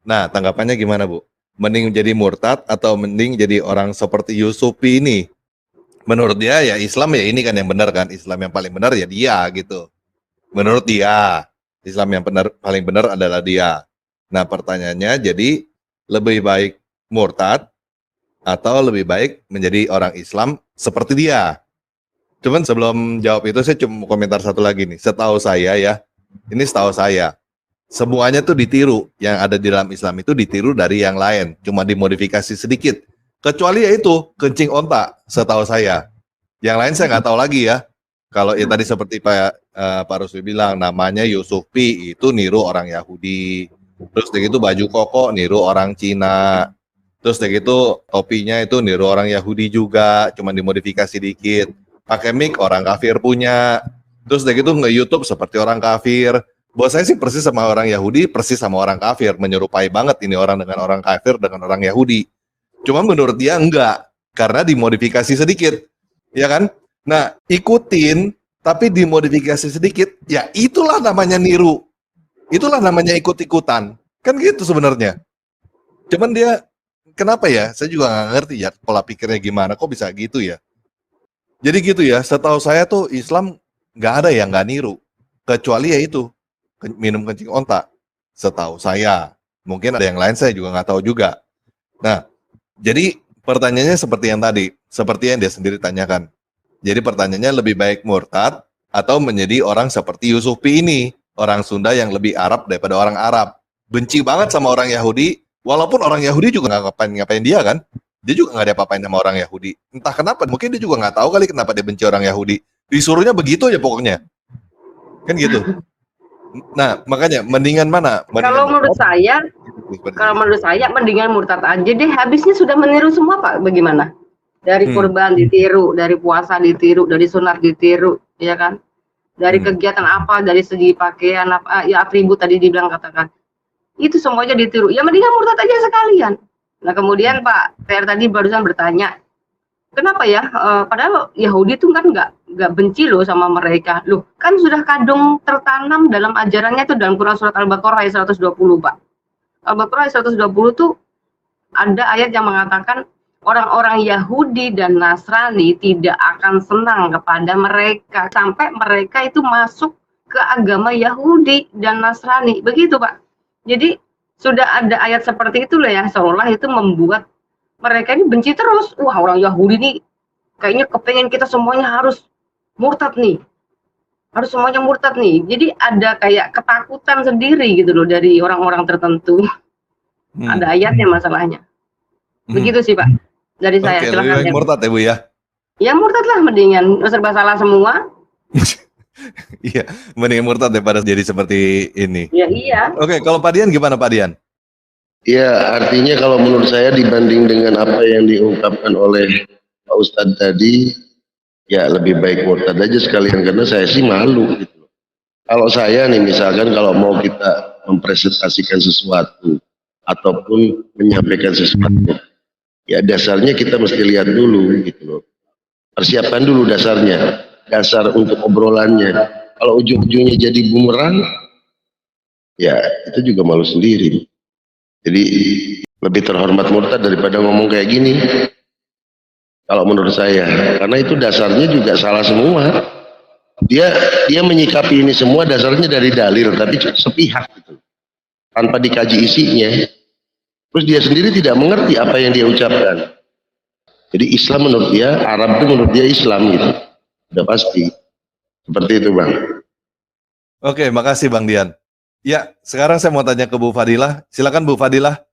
Nah, tanggapannya gimana, Bu? Mending jadi murtad atau mending jadi orang seperti Yusufi ini? Menurut dia ya Islam ya ini kan yang benar kan, Islam yang paling benar ya dia gitu. Menurut dia, Islam yang paling benar adalah dia. Nah, pertanyaannya jadi lebih baik murtad atau lebih baik menjadi orang Islam seperti dia? Cuman sebelum jawab itu saya cuma komentar satu lagi nih. Setahu saya ya, ini setahu saya, semuanya tuh ditiru. Yang ada di dalam Islam itu ditiru dari yang lain, cuma dimodifikasi sedikit. Kecuali ya itu kencing onta, setahu saya. Yang lain saya nggak tahu lagi ya. Kalau ya tadi seperti Pak Rusli bilang, namanya Yusufi itu niru orang Yahudi. Terus kayak gitu baju koko niru orang Cina. Terus kayak gitu topinya itu niru orang Yahudi juga, cuma dimodifikasi dikit. Pakai mic orang kafir punya. Terus kayak gitu nge-YouTube seperti orang kafir. Buat saya sih persis sama orang Yahudi, persis sama orang kafir. Menyerupai banget ini orang dengan orang kafir dengan orang Yahudi. Cuma menurut dia enggak, karena dimodifikasi sedikit. Ya kan? Nah, ikutin, tapi dimodifikasi sedikit, ya itulah namanya niru. Itulah namanya ikut-ikutan. Kan gitu sebenarnya. Cuman dia, kenapa ya? Saya juga nggak ngerti ya pola pikirnya gimana. Kok bisa gitu ya? Jadi gitu ya, setahu saya tuh Islam nggak ada yang nggak niru. Kecuali ya itu, minum kencing onta. Setahu saya. Mungkin ada yang lain saya juga nggak tahu juga. Nah, jadi pertanyaannya seperti yang tadi. Seperti yang dia sendiri tanyakan. Jadi pertanyaannya lebih baik murtad atau menjadi orang seperti Yusufi ini. Orang Sunda yang lebih Arab daripada orang Arab. Benci banget sama orang Yahudi. Walaupun orang Yahudi juga nggak ngapain dia kan. Dia juga nggak ada apa-apain sama orang Yahudi. Entah kenapa, mungkin dia juga nggak tahu kali kenapa dia benci orang Yahudi. Disuruhnya begitu aja pokoknya. Kan gitu. Nah, makanya mendingan mana? Kalau menurut saya mendingan murtad aja deh. Habisnya sudah meniru semua Pak. Bagaimana? Dari kurban ditiru, dari puasa ditiru, dari sunat ditiru, ya kan? Dari kegiatan apa, dari segi pakaian apa, ya atribut tadi dibilang katakan. Itu semuanya ditiru. Ya mendingan murtad aja sekalian. Nah, kemudian Pak TR tadi barusan bertanya, kenapa ya? Padahal Yahudi itu kan nggak benci loh sama mereka. Loh, kan sudah kadung tertanam dalam ajarannya itu dalam Quran surat Al-Baqarah ayat 120, Pak. Al-Baqarah ayat 120 tuh ada ayat yang mengatakan orang-orang Yahudi dan Nasrani tidak akan senang kepada mereka sampai mereka itu masuk ke agama Yahudi dan Nasrani. Begitu, Pak. Jadi sudah ada ayat seperti itu loh ya, seolah itu membuat mereka ini benci terus. Wah, orang Yahudi nih kayaknya kepengen kita semuanya harus murtad nih. Harus semuanya murtad nih. Jadi ada kayak ketakutan sendiri gitu loh dari orang-orang tertentu. Ada ayatnya masalahnya. Begitu sih Pak. Dari saya. Oke, lebih baik murtad ya Bu ya? Ya murtad lah mendingan. Serba salah semua. Iya, mendingan murtad daripada jadi seperti ini. Ya iya. Oke, kalau Pak Dian gimana Pak Dian? Ya, artinya kalau menurut saya dibanding dengan apa yang diungkapkan oleh Pak Ustadz tadi, ya lebih baik murtad aja sekalian, karena saya sih malu gitu. Kalau saya nih misalkan kalau mau kita mempresentasikan sesuatu ataupun menyampaikan sesuatu, ya dasarnya kita mesti lihat dulu gitu loh. Persiapkan dulu dasarnya, dasar untuk obrolannya. Kalau ujung-ujungnya jadi bumerang, ya itu juga malu sendiri. Jadi lebih terhormat murtad daripada ngomong kayak gini. Kalau menurut saya, karena itu dasarnya juga salah semua. Dia menyikapi ini semua dasarnya dari dalil, tapi sepihak gitu, tanpa dikaji isinya. Terus dia sendiri tidak mengerti apa yang dia ucapkan. Jadi Islam menurut dia, Arab itu menurut dia Islam gitu. Udah pasti. Seperti itu, Bang. Oke, makasih Bang Dian. Ya, sekarang saya mau tanya ke Bu Fadilah. Silakan Bu Fadilah.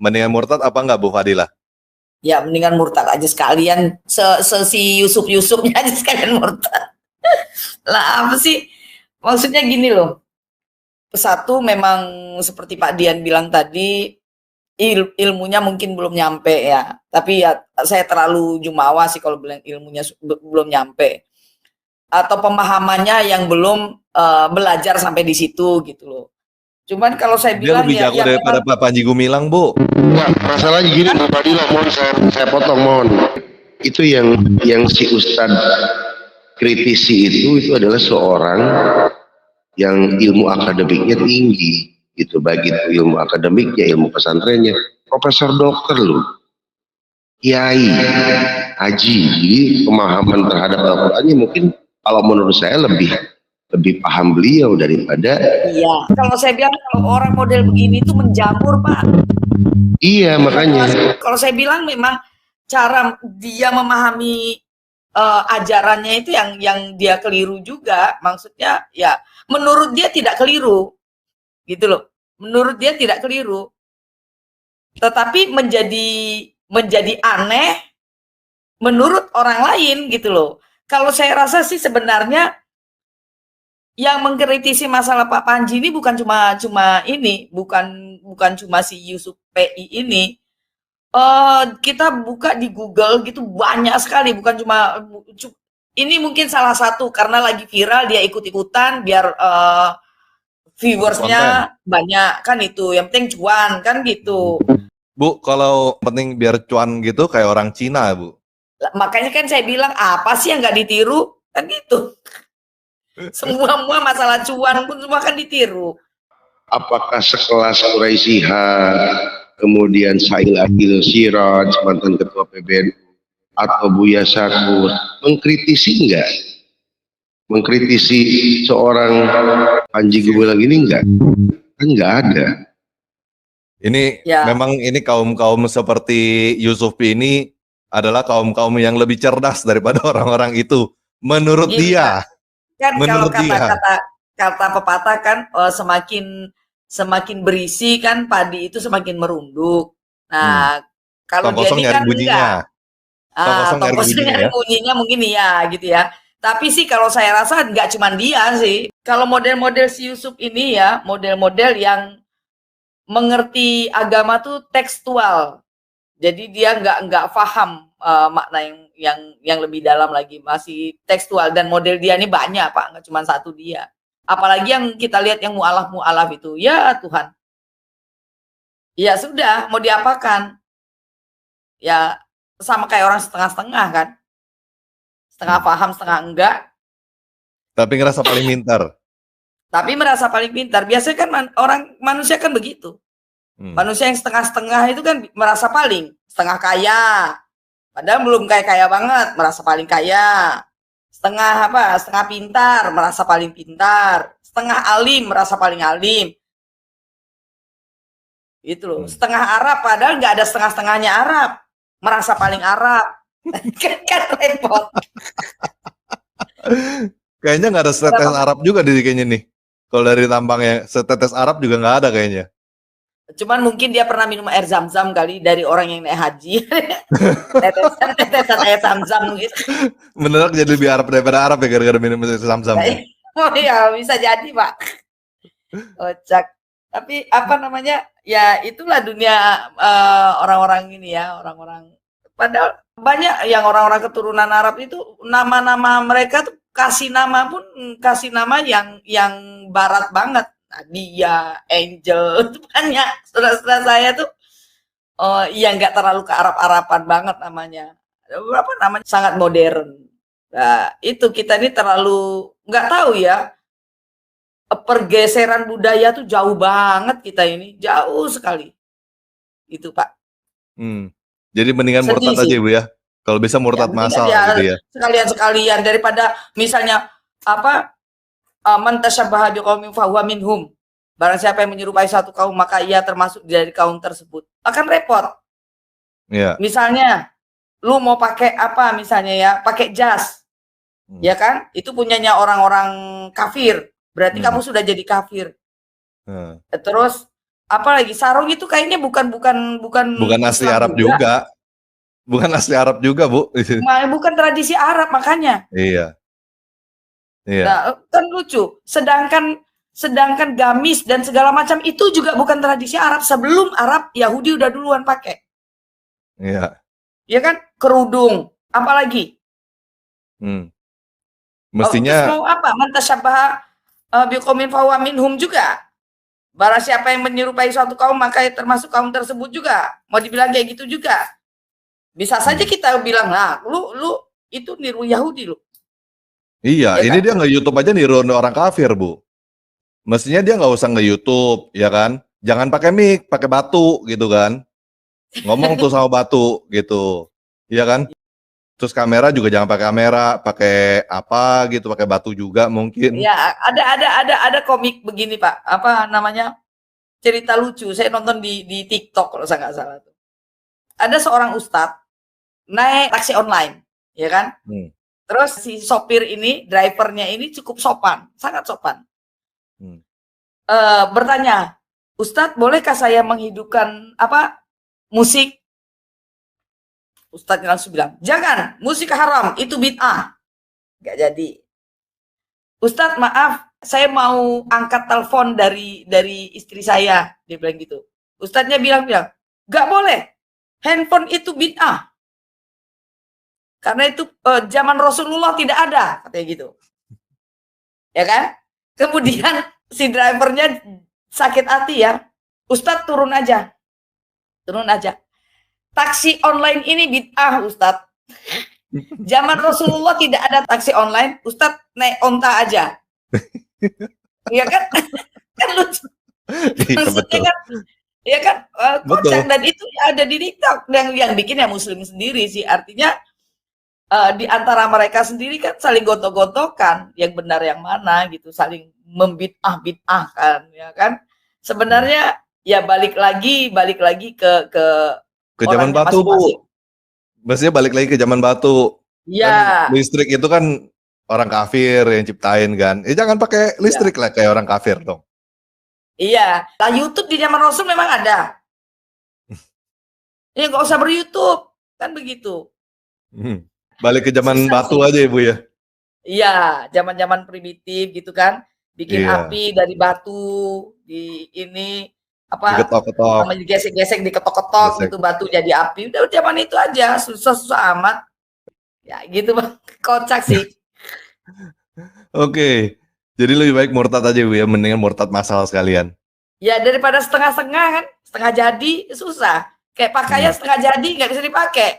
Mendingan murtad apa enggak Bu Fadilah? Ya mendingan murtad aja sekalian, si Yusufnya aja sekalian murtad. Lah apa sih? Maksudnya gini loh. Satu memang seperti Pak Dian bilang tadi, ilmunya mungkin belum nyampe ya. Tapi ya saya terlalu jumawa sih kalau bilang ilmunya belum nyampe. Atau pemahamannya yang belum belajar sampai di situ gitu loh. Cuman kalau saya Dia bilang lebih jago daripada Pak Panji Gumilang, Bu. Nah, masalahnya gini, Bu Fadilah, mohon saya potong, mohon. Itu yang si Ustadz kritisi itu adalah seorang yang ilmu akademiknya tinggi, gitu. Baik itu ilmu akademiknya, ilmu pesantrennya, profesor dokter loh, kiai, haji. Jadi pemahaman terhadap Al-Qurannya mungkin kalau menurut saya lebih paham beliau daripada. Iya, kalau saya bilang kalau orang model begini tuh menjamur, Pak. Iya, makanya. Kalau saya bilang memang cara dia memahami ajarannya itu yang dia keliru juga. Maksudnya ya menurut dia tidak keliru. Gitu loh. Menurut dia tidak keliru. Tetapi menjadi aneh menurut orang lain gitu loh. Kalau saya rasa sih sebenarnya yang mengkritisi masalah Pak Panji ini bukan cuma ini, bukan cuma si Yusuf PI ini. Kita buka di Google gitu banyak sekali, bukan cuma ini mungkin salah satu karena lagi viral dia ikut-ikutan biar viewersnya banyak kan itu. Yang penting cuan kan gitu. Bu, kalau penting biar cuan gitu kayak orang Cina, Bu. Makanya kan saya bilang apa sih yang nggak ditiru kan gitu. Semua masalah cuan pun semua kan ditiru. Apakah sekelas Quraisyha, kemudian Sail Akil Siraj, mantan ketua PBNU, atau Buya Syakur, mengkritisi enggak? Mengkritisi seorang Panji Gumilang ini enggak? Kan enggak ada. Ini memang ini kaum-kaum seperti Yusuf ini adalah kaum-kaum yang lebih cerdas daripada orang-orang itu, menurut dia. Kan kalau kata pepatah kan semakin berisi kan padi itu semakin merunduk. Nah, kalau dia ini kan enggak. Tong kosong nyari bunyinya mungkin iya gitu ya. Tapi sih kalau saya rasa enggak cuma dia sih. Kalau model-model si Yusuf ini ya, model-model yang mengerti agama tuh tekstual. Jadi dia enggak paham makna yang lebih dalam lagi, masih tekstual, dan model dia ini banyak Pak, nggak cuma satu dia. Apalagi yang kita lihat yang mu'alaf itu, ya Tuhan. Ya sudah, mau diapakan? Ya sama kayak orang setengah-setengah kan. Setengah paham, setengah enggak. Tapi ngerasa paling pintar. Tapi merasa paling pintar. Biasanya kan manusia kan begitu. Manusia yang setengah-setengah itu kan merasa paling. Setengah kaya. Padahal belum kaya banget, merasa paling kaya. Setengah pintar, merasa paling pintar. Setengah alim, merasa paling alim. Gitu loh. Setengah Arab, padahal nggak ada setengah-setengahnya Arab. Merasa paling Arab. Kan repot. Kayaknya nggak ada setetes Arab juga di kayaknya nih. Kalau dari tampangnya, setetes Arab juga nggak ada kayaknya. Cuman mungkin dia pernah minum air zam-zam kali dari orang yang naik haji. tetesan air zam-zam gitu. Bener jadi lebih Arab daripada Arab ya gara-gara minum air zam-zam. Oh iya bisa jadi Pak. Kocak. Tapi apa namanya? Ya itulah dunia orang-orang ini ya, orang-orang. Padahal banyak yang orang-orang keturunan Arab itu nama-nama mereka tuh kasih nama yang barat banget. Nadia, Angel, itu banyak. Saudara-saudara saya tuh yang nggak terlalu ke Arab-Araban banget namanya. Berapa namanya? Sangat modern. Nah, itu kita ini terlalu nggak tahu ya. Pergeseran budaya tuh jauh banget kita ini, jauh sekali. Itu Pak. Jadi mendingan Sedih murtad sih. aja Bu ya. Kalau bisa murtad massal gitu ya. Sekalian-sekalian daripada misalnya apa man tasyabbaha biqaumin fahuwa minhum. Barang siapa yang menyerupai satu kaum maka ia termasuk dari kaum tersebut. Akan repot. Iya. Misalnya lu mau pakai apa misalnya ya, pakai jas. Ya kan? Itu punyanya orang-orang kafir. Berarti kamu sudah jadi kafir. Terus apalagi sarung itu kayaknya bukan asli Arab juga. Bukan asli Arab juga, Bu. Bukan tradisi Arab makanya. Iya. Nah, kan lucu. Sedangkan gamis dan segala macam itu juga bukan tradisi Arab. Sebelum Arab, Yahudi udah duluan pakai. Iya. Ya kan? Kerudung, apalagi? Mestinya mau apa? Man tasyabbaha biqaumin fahuwa minhum juga. Barang siapa yang menyerupai suatu kaum maka termasuk kaum tersebut juga. Mau dibilang kayak gitu juga. Bisa saja kita bilang, nah, lu itu niru Yahudi lu. iya, Ya ini kan? dia nge-YouTube aja niru orang kafir, Bu. Mestinya dia nggak usah nge-YouTube, ya kan? Jangan pakai mic, pakai batu gitu kan. Ngomong tuh sama batu gitu. Iya kan? Terus kamera juga jangan pakai kamera, pakai apa gitu, pakai batu juga mungkin. Ya, ada komik begini, Pak. Apa namanya? Cerita lucu. Saya nonton di TikTok kalau saya nggak salah tuh. Ada seorang ustadz naik taksi online, ya kan? Terus si sopir ini, drivernya ini cukup sopan, sangat sopan. Bertanya, Ustadz, bolehkah saya menghidupkan musik? Ustadz langsung bilang, jangan, musik haram, itu bid'ah. Gak jadi. Ustadz, maaf, saya mau angkat telepon dari istri saya. Dia bilang gitu. Ustadznya bilang, gak boleh. Handphone itu bid'ah. Karena itu zaman Rasulullah tidak ada. Katanya gitu. Ya kan? Kemudian si drivernya sakit hati ya. Ustadz turun aja. Turun aja. Taksi online ini bid'ah, Ustadz. Zaman Rasulullah tidak ada taksi online, Ustadz naik onta aja. Iya kan? Kan lucu. Maksudnya kan, ya kan, kocak. Dan itu ada di TikTok. Yang bikin ya Muslim sendiri sih. Artinya di antara mereka sendiri kan saling gontok-gontokan yang benar yang mana gitu, saling membid'ah-bid'ahkan, ya kan? Sebenarnya ya balik lagi ke zaman batu, Bu. Maksudnya balik lagi ke zaman batu. Iya. Kan listrik itu kan orang kafir yang ciptain kan. Jangan pakai listrik lah kayak orang kafir dong. Iya. Nah, YouTube di zaman Rasul memang ada. Ya nggak usah ber-YouTube. Kan begitu. Balik ke zaman batu aja ya, Bu ya. Iya, zaman-zaman primitif gitu kan. Bikin api dari batu di ini diketok-ketok, digesek-gesek, diketok-ketok gitu, batu jadi api. Udah zaman itu aja, susah-susah amat. Ya gitu Bang, kocak sih. Oke, jadi lebih baik murtad aja Bu ya, mendingan murtad massal sekalian. Ya daripada setengah-setengah kan, setengah jadi susah. Kayak pakaian setengah jadi nggak bisa dipakai.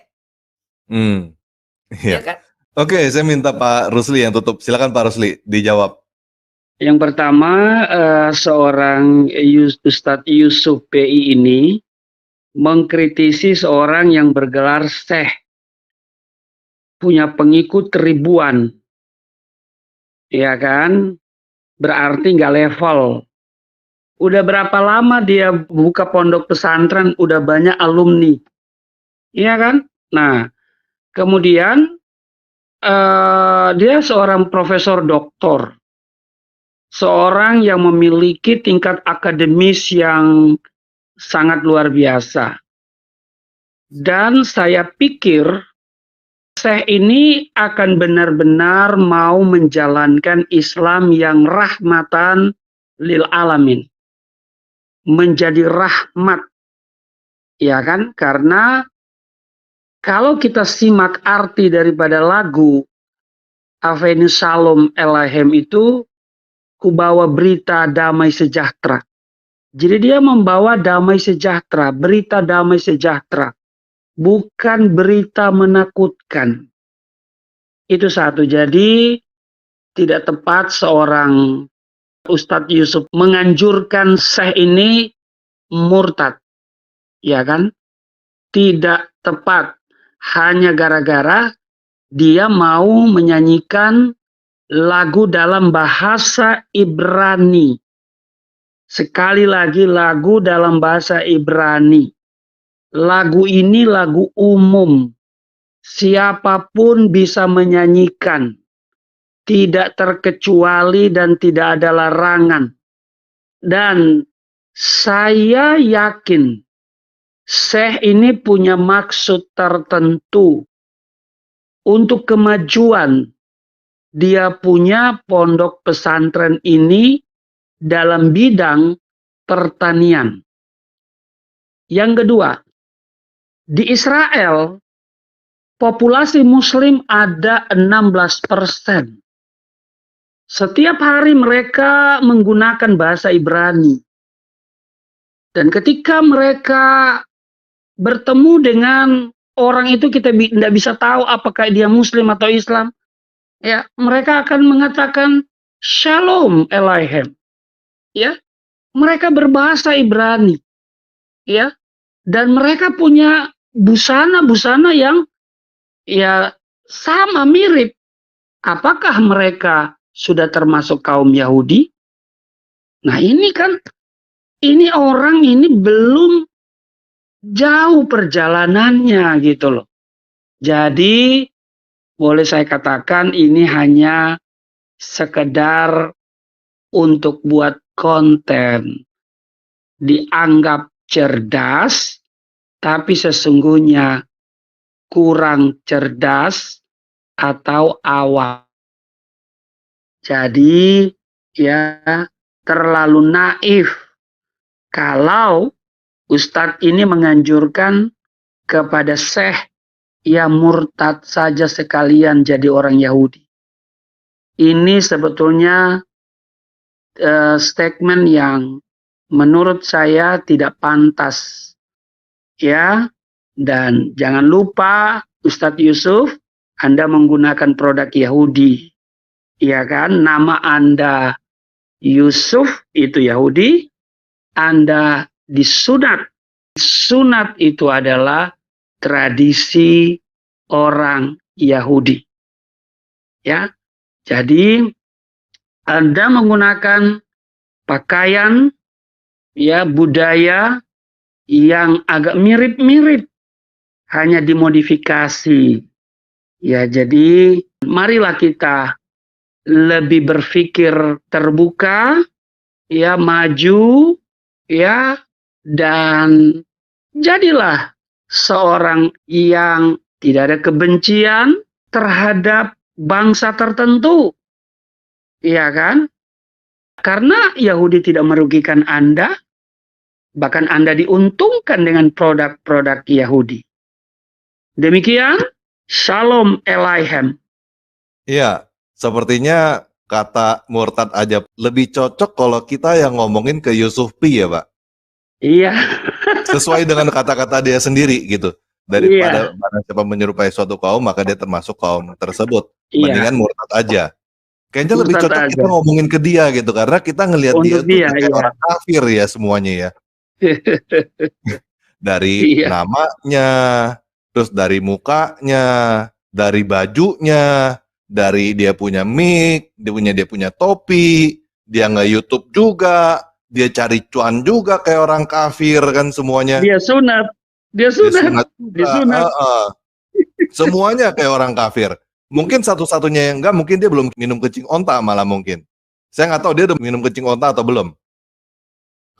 Ya kan? Oke, saya minta Pak Rusli yang tutup. Silakan Pak Rusli dijawab. Yang pertama, seorang Ustadz Yusuf PI ini mengkritisi seorang yang bergelar syekh, punya pengikut ribuan, ya kan? Berarti nggak level. Udah berapa lama dia buka pondok pesantren, udah banyak alumni, iya kan? Nah, kemudian dia seorang profesor doktor. Seorang yang memiliki tingkat akademis yang sangat luar biasa. Dan saya pikir Syekh ini akan benar-benar mau menjalankan Islam yang rahmatan lil alamin. menjadi rahmat. Ya kan? Karena kalau kita simak arti daripada lagu Avenu Shalom Elohim itu, ku bawa berita damai sejahtera. Jadi dia membawa damai sejahtera, berita damai sejahtera. Bukan berita menakutkan. Itu satu. Jadi tidak tepat seorang Ustadz Yusuf menganjurkan Syekh ini murtad. Ya kan? Tidak tepat. Hanya gara-gara dia mau menyanyikan lagu dalam bahasa Ibrani. Sekali lagi, lagu dalam bahasa Ibrani. Lagu ini lagu umum. Siapapun bisa menyanyikan. Tidak terkecuali dan tidak ada larangan. Dan saya yakin Syekh ini punya maksud tertentu. Untuk kemajuan, dia punya pondok pesantren ini dalam bidang pertanian. Yang kedua, di Israel, populasi muslim ada 16%. Setiap hari mereka menggunakan bahasa Ibrani. Dan ketika mereka bertemu dengan orang itu, kita tidak bisa tahu apakah dia muslim atau Islam. Ya, mereka akan mengatakan Shalom Elohim. Ya, mereka berbahasa Ibrani. Ya, dan mereka punya busana-busana yang ya sama mirip. Apakah mereka sudah termasuk kaum Yahudi? Nah, ini kan orang ini belum jauh perjalanannya gitu loh. Jadi boleh saya katakan ini hanya sekedar untuk buat konten. Dianggap cerdas, tapi sesungguhnya kurang cerdas atau awam. Jadi ya terlalu naif kalau Ustadz ini menganjurkan kepada Syekh ya murtad saja sekalian jadi orang Yahudi. Ini sebetulnya statement yang menurut saya tidak pantas. Ya, dan jangan lupa Ustadz Yusuf, Anda menggunakan produk Yahudi. Ya kan, nama Anda Yusuf itu Yahudi, Anda disunat. Sunat itu adalah tradisi orang Yahudi. Ya, jadi Anda menggunakan pakaian, ya budaya yang agak mirip-mirip, hanya dimodifikasi. Ya, jadi marilah kita lebih berpikir terbuka, ya maju, ya, dan jadilah seorang yang tidak ada kebencian terhadap bangsa tertentu. Iya kan? Karena Yahudi tidak merugikan Anda, bahkan Anda diuntungkan dengan produk-produk Yahudi. Demikian, Shalom Elohim. Iya, sepertinya kata murtad aja lebih cocok kalau kita yang ngomongin ke Yusuf P ya, Pak. Iya. Sesuai dengan kata-kata dia sendiri gitu. Daripada siapa menyerupai suatu kaum, maka dia termasuk kaum tersebut. Mendingan murtad aja. Kayaknya lebih cocok aja kita ngomongin ke dia gitu, karena kita ngelihat dia tuh kayak orang kafir ya semuanya ya. Dari namanya, terus dari mukanya, dari bajunya, dari dia punya mic, dia punya topi, dia nggak YouTube juga, dia cari cuan juga kayak orang kafir kan semuanya. Dia sunat. Semuanya kayak orang kafir. Mungkin satu-satunya yang enggak, mungkin dia belum minum kencing onta malah mungkin. Saya nggak tahu dia udah minum kencing onta atau belum.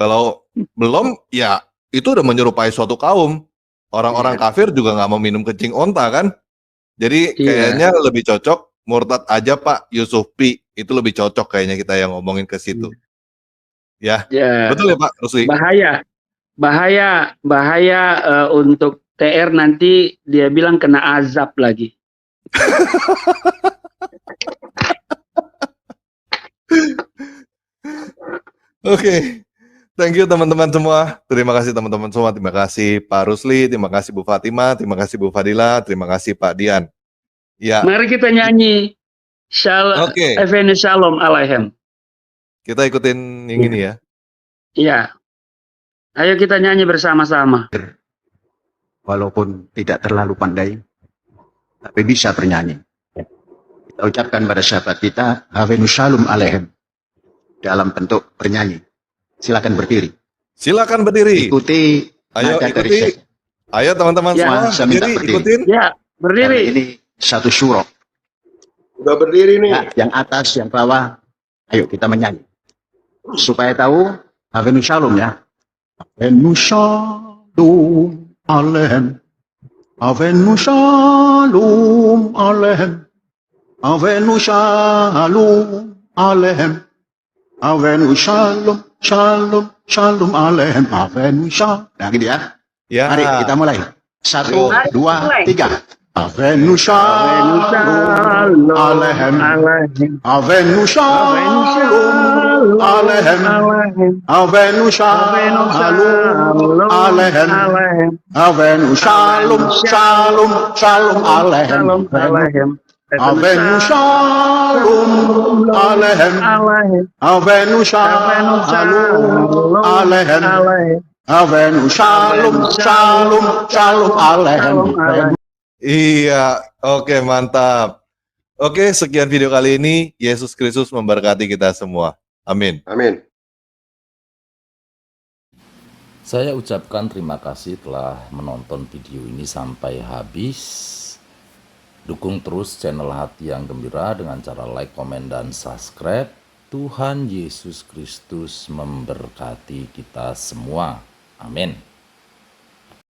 Kalau belum, ya itu udah menyerupai suatu kaum. Orang-orang kafir juga nggak mau minum kencing onta kan. Jadi kayaknya lebih cocok murtad aja Pak Yusuf P. Itu lebih cocok kayaknya kita yang ngomongin ke situ. Ya, Ya, betul ya Pak Rusli? bahaya untuk TR nanti dia bilang kena azab lagi. Oke, thank you teman-teman semua. Terima kasih teman-teman semua. Terima kasih Pak Rusli, terima kasih Bu Fatima, terima kasih Bu Fadila, terima kasih Pak Dian. Ya, Mari kita nyanyi oke. Evenu Shalom Alaihem. Kita ikutin yang ini ya. Iya. Ayo kita nyanyi bersama-sama. Walaupun tidak terlalu pandai, tapi bisa bernyanyi. Kita ucapkan pada sahabat kita, Havenu Shalom Alaihem, dalam bentuk bernyanyi. Silakan berdiri. Silakan berdiri. Ikuti. Ayo nada dari ikuti. saya. Ayo teman-teman Ya, semua, saya minta berdiri, berdiri. ikutin. Ya, berdiri. Karena ini satu surah. Udah berdiri nih. Ya, yang atas, yang bawah. Ayo kita menyanyi. Supaya tahu, Havenu Shalom ya. Havenu Shalom Alaihem. Havenu Shalom Alaihem. Havenu Shalom Alaihem. Havenu Shalom, Shalom, Shalom Alaihem. Havenu Shalom. Nah gitu ya. Ya. Mari kita mulai. 1, Mari 2, 3. Avenu Shalom Alaihem. Avenu Shalom Alaihem. Avenu Shalom Alaihem. Avenu Shalom, Shalom, Shalom Alaihem. Avenu Shalom Alaihem. Avenu Shalom Alaihem. Avenu Shalom, Shalom, Shalom Alaihem. Iya, oke mantap. Oke, sekian video kali ini. Yesus Kristus memberkati kita semua. Amin. Amin. Saya ucapkan terima kasih telah menonton video ini sampai habis. Dukung terus channel Hati yang Gembira dengan cara like, komen, dan subscribe. Tuhan Yesus Kristus memberkati kita semua. Amin.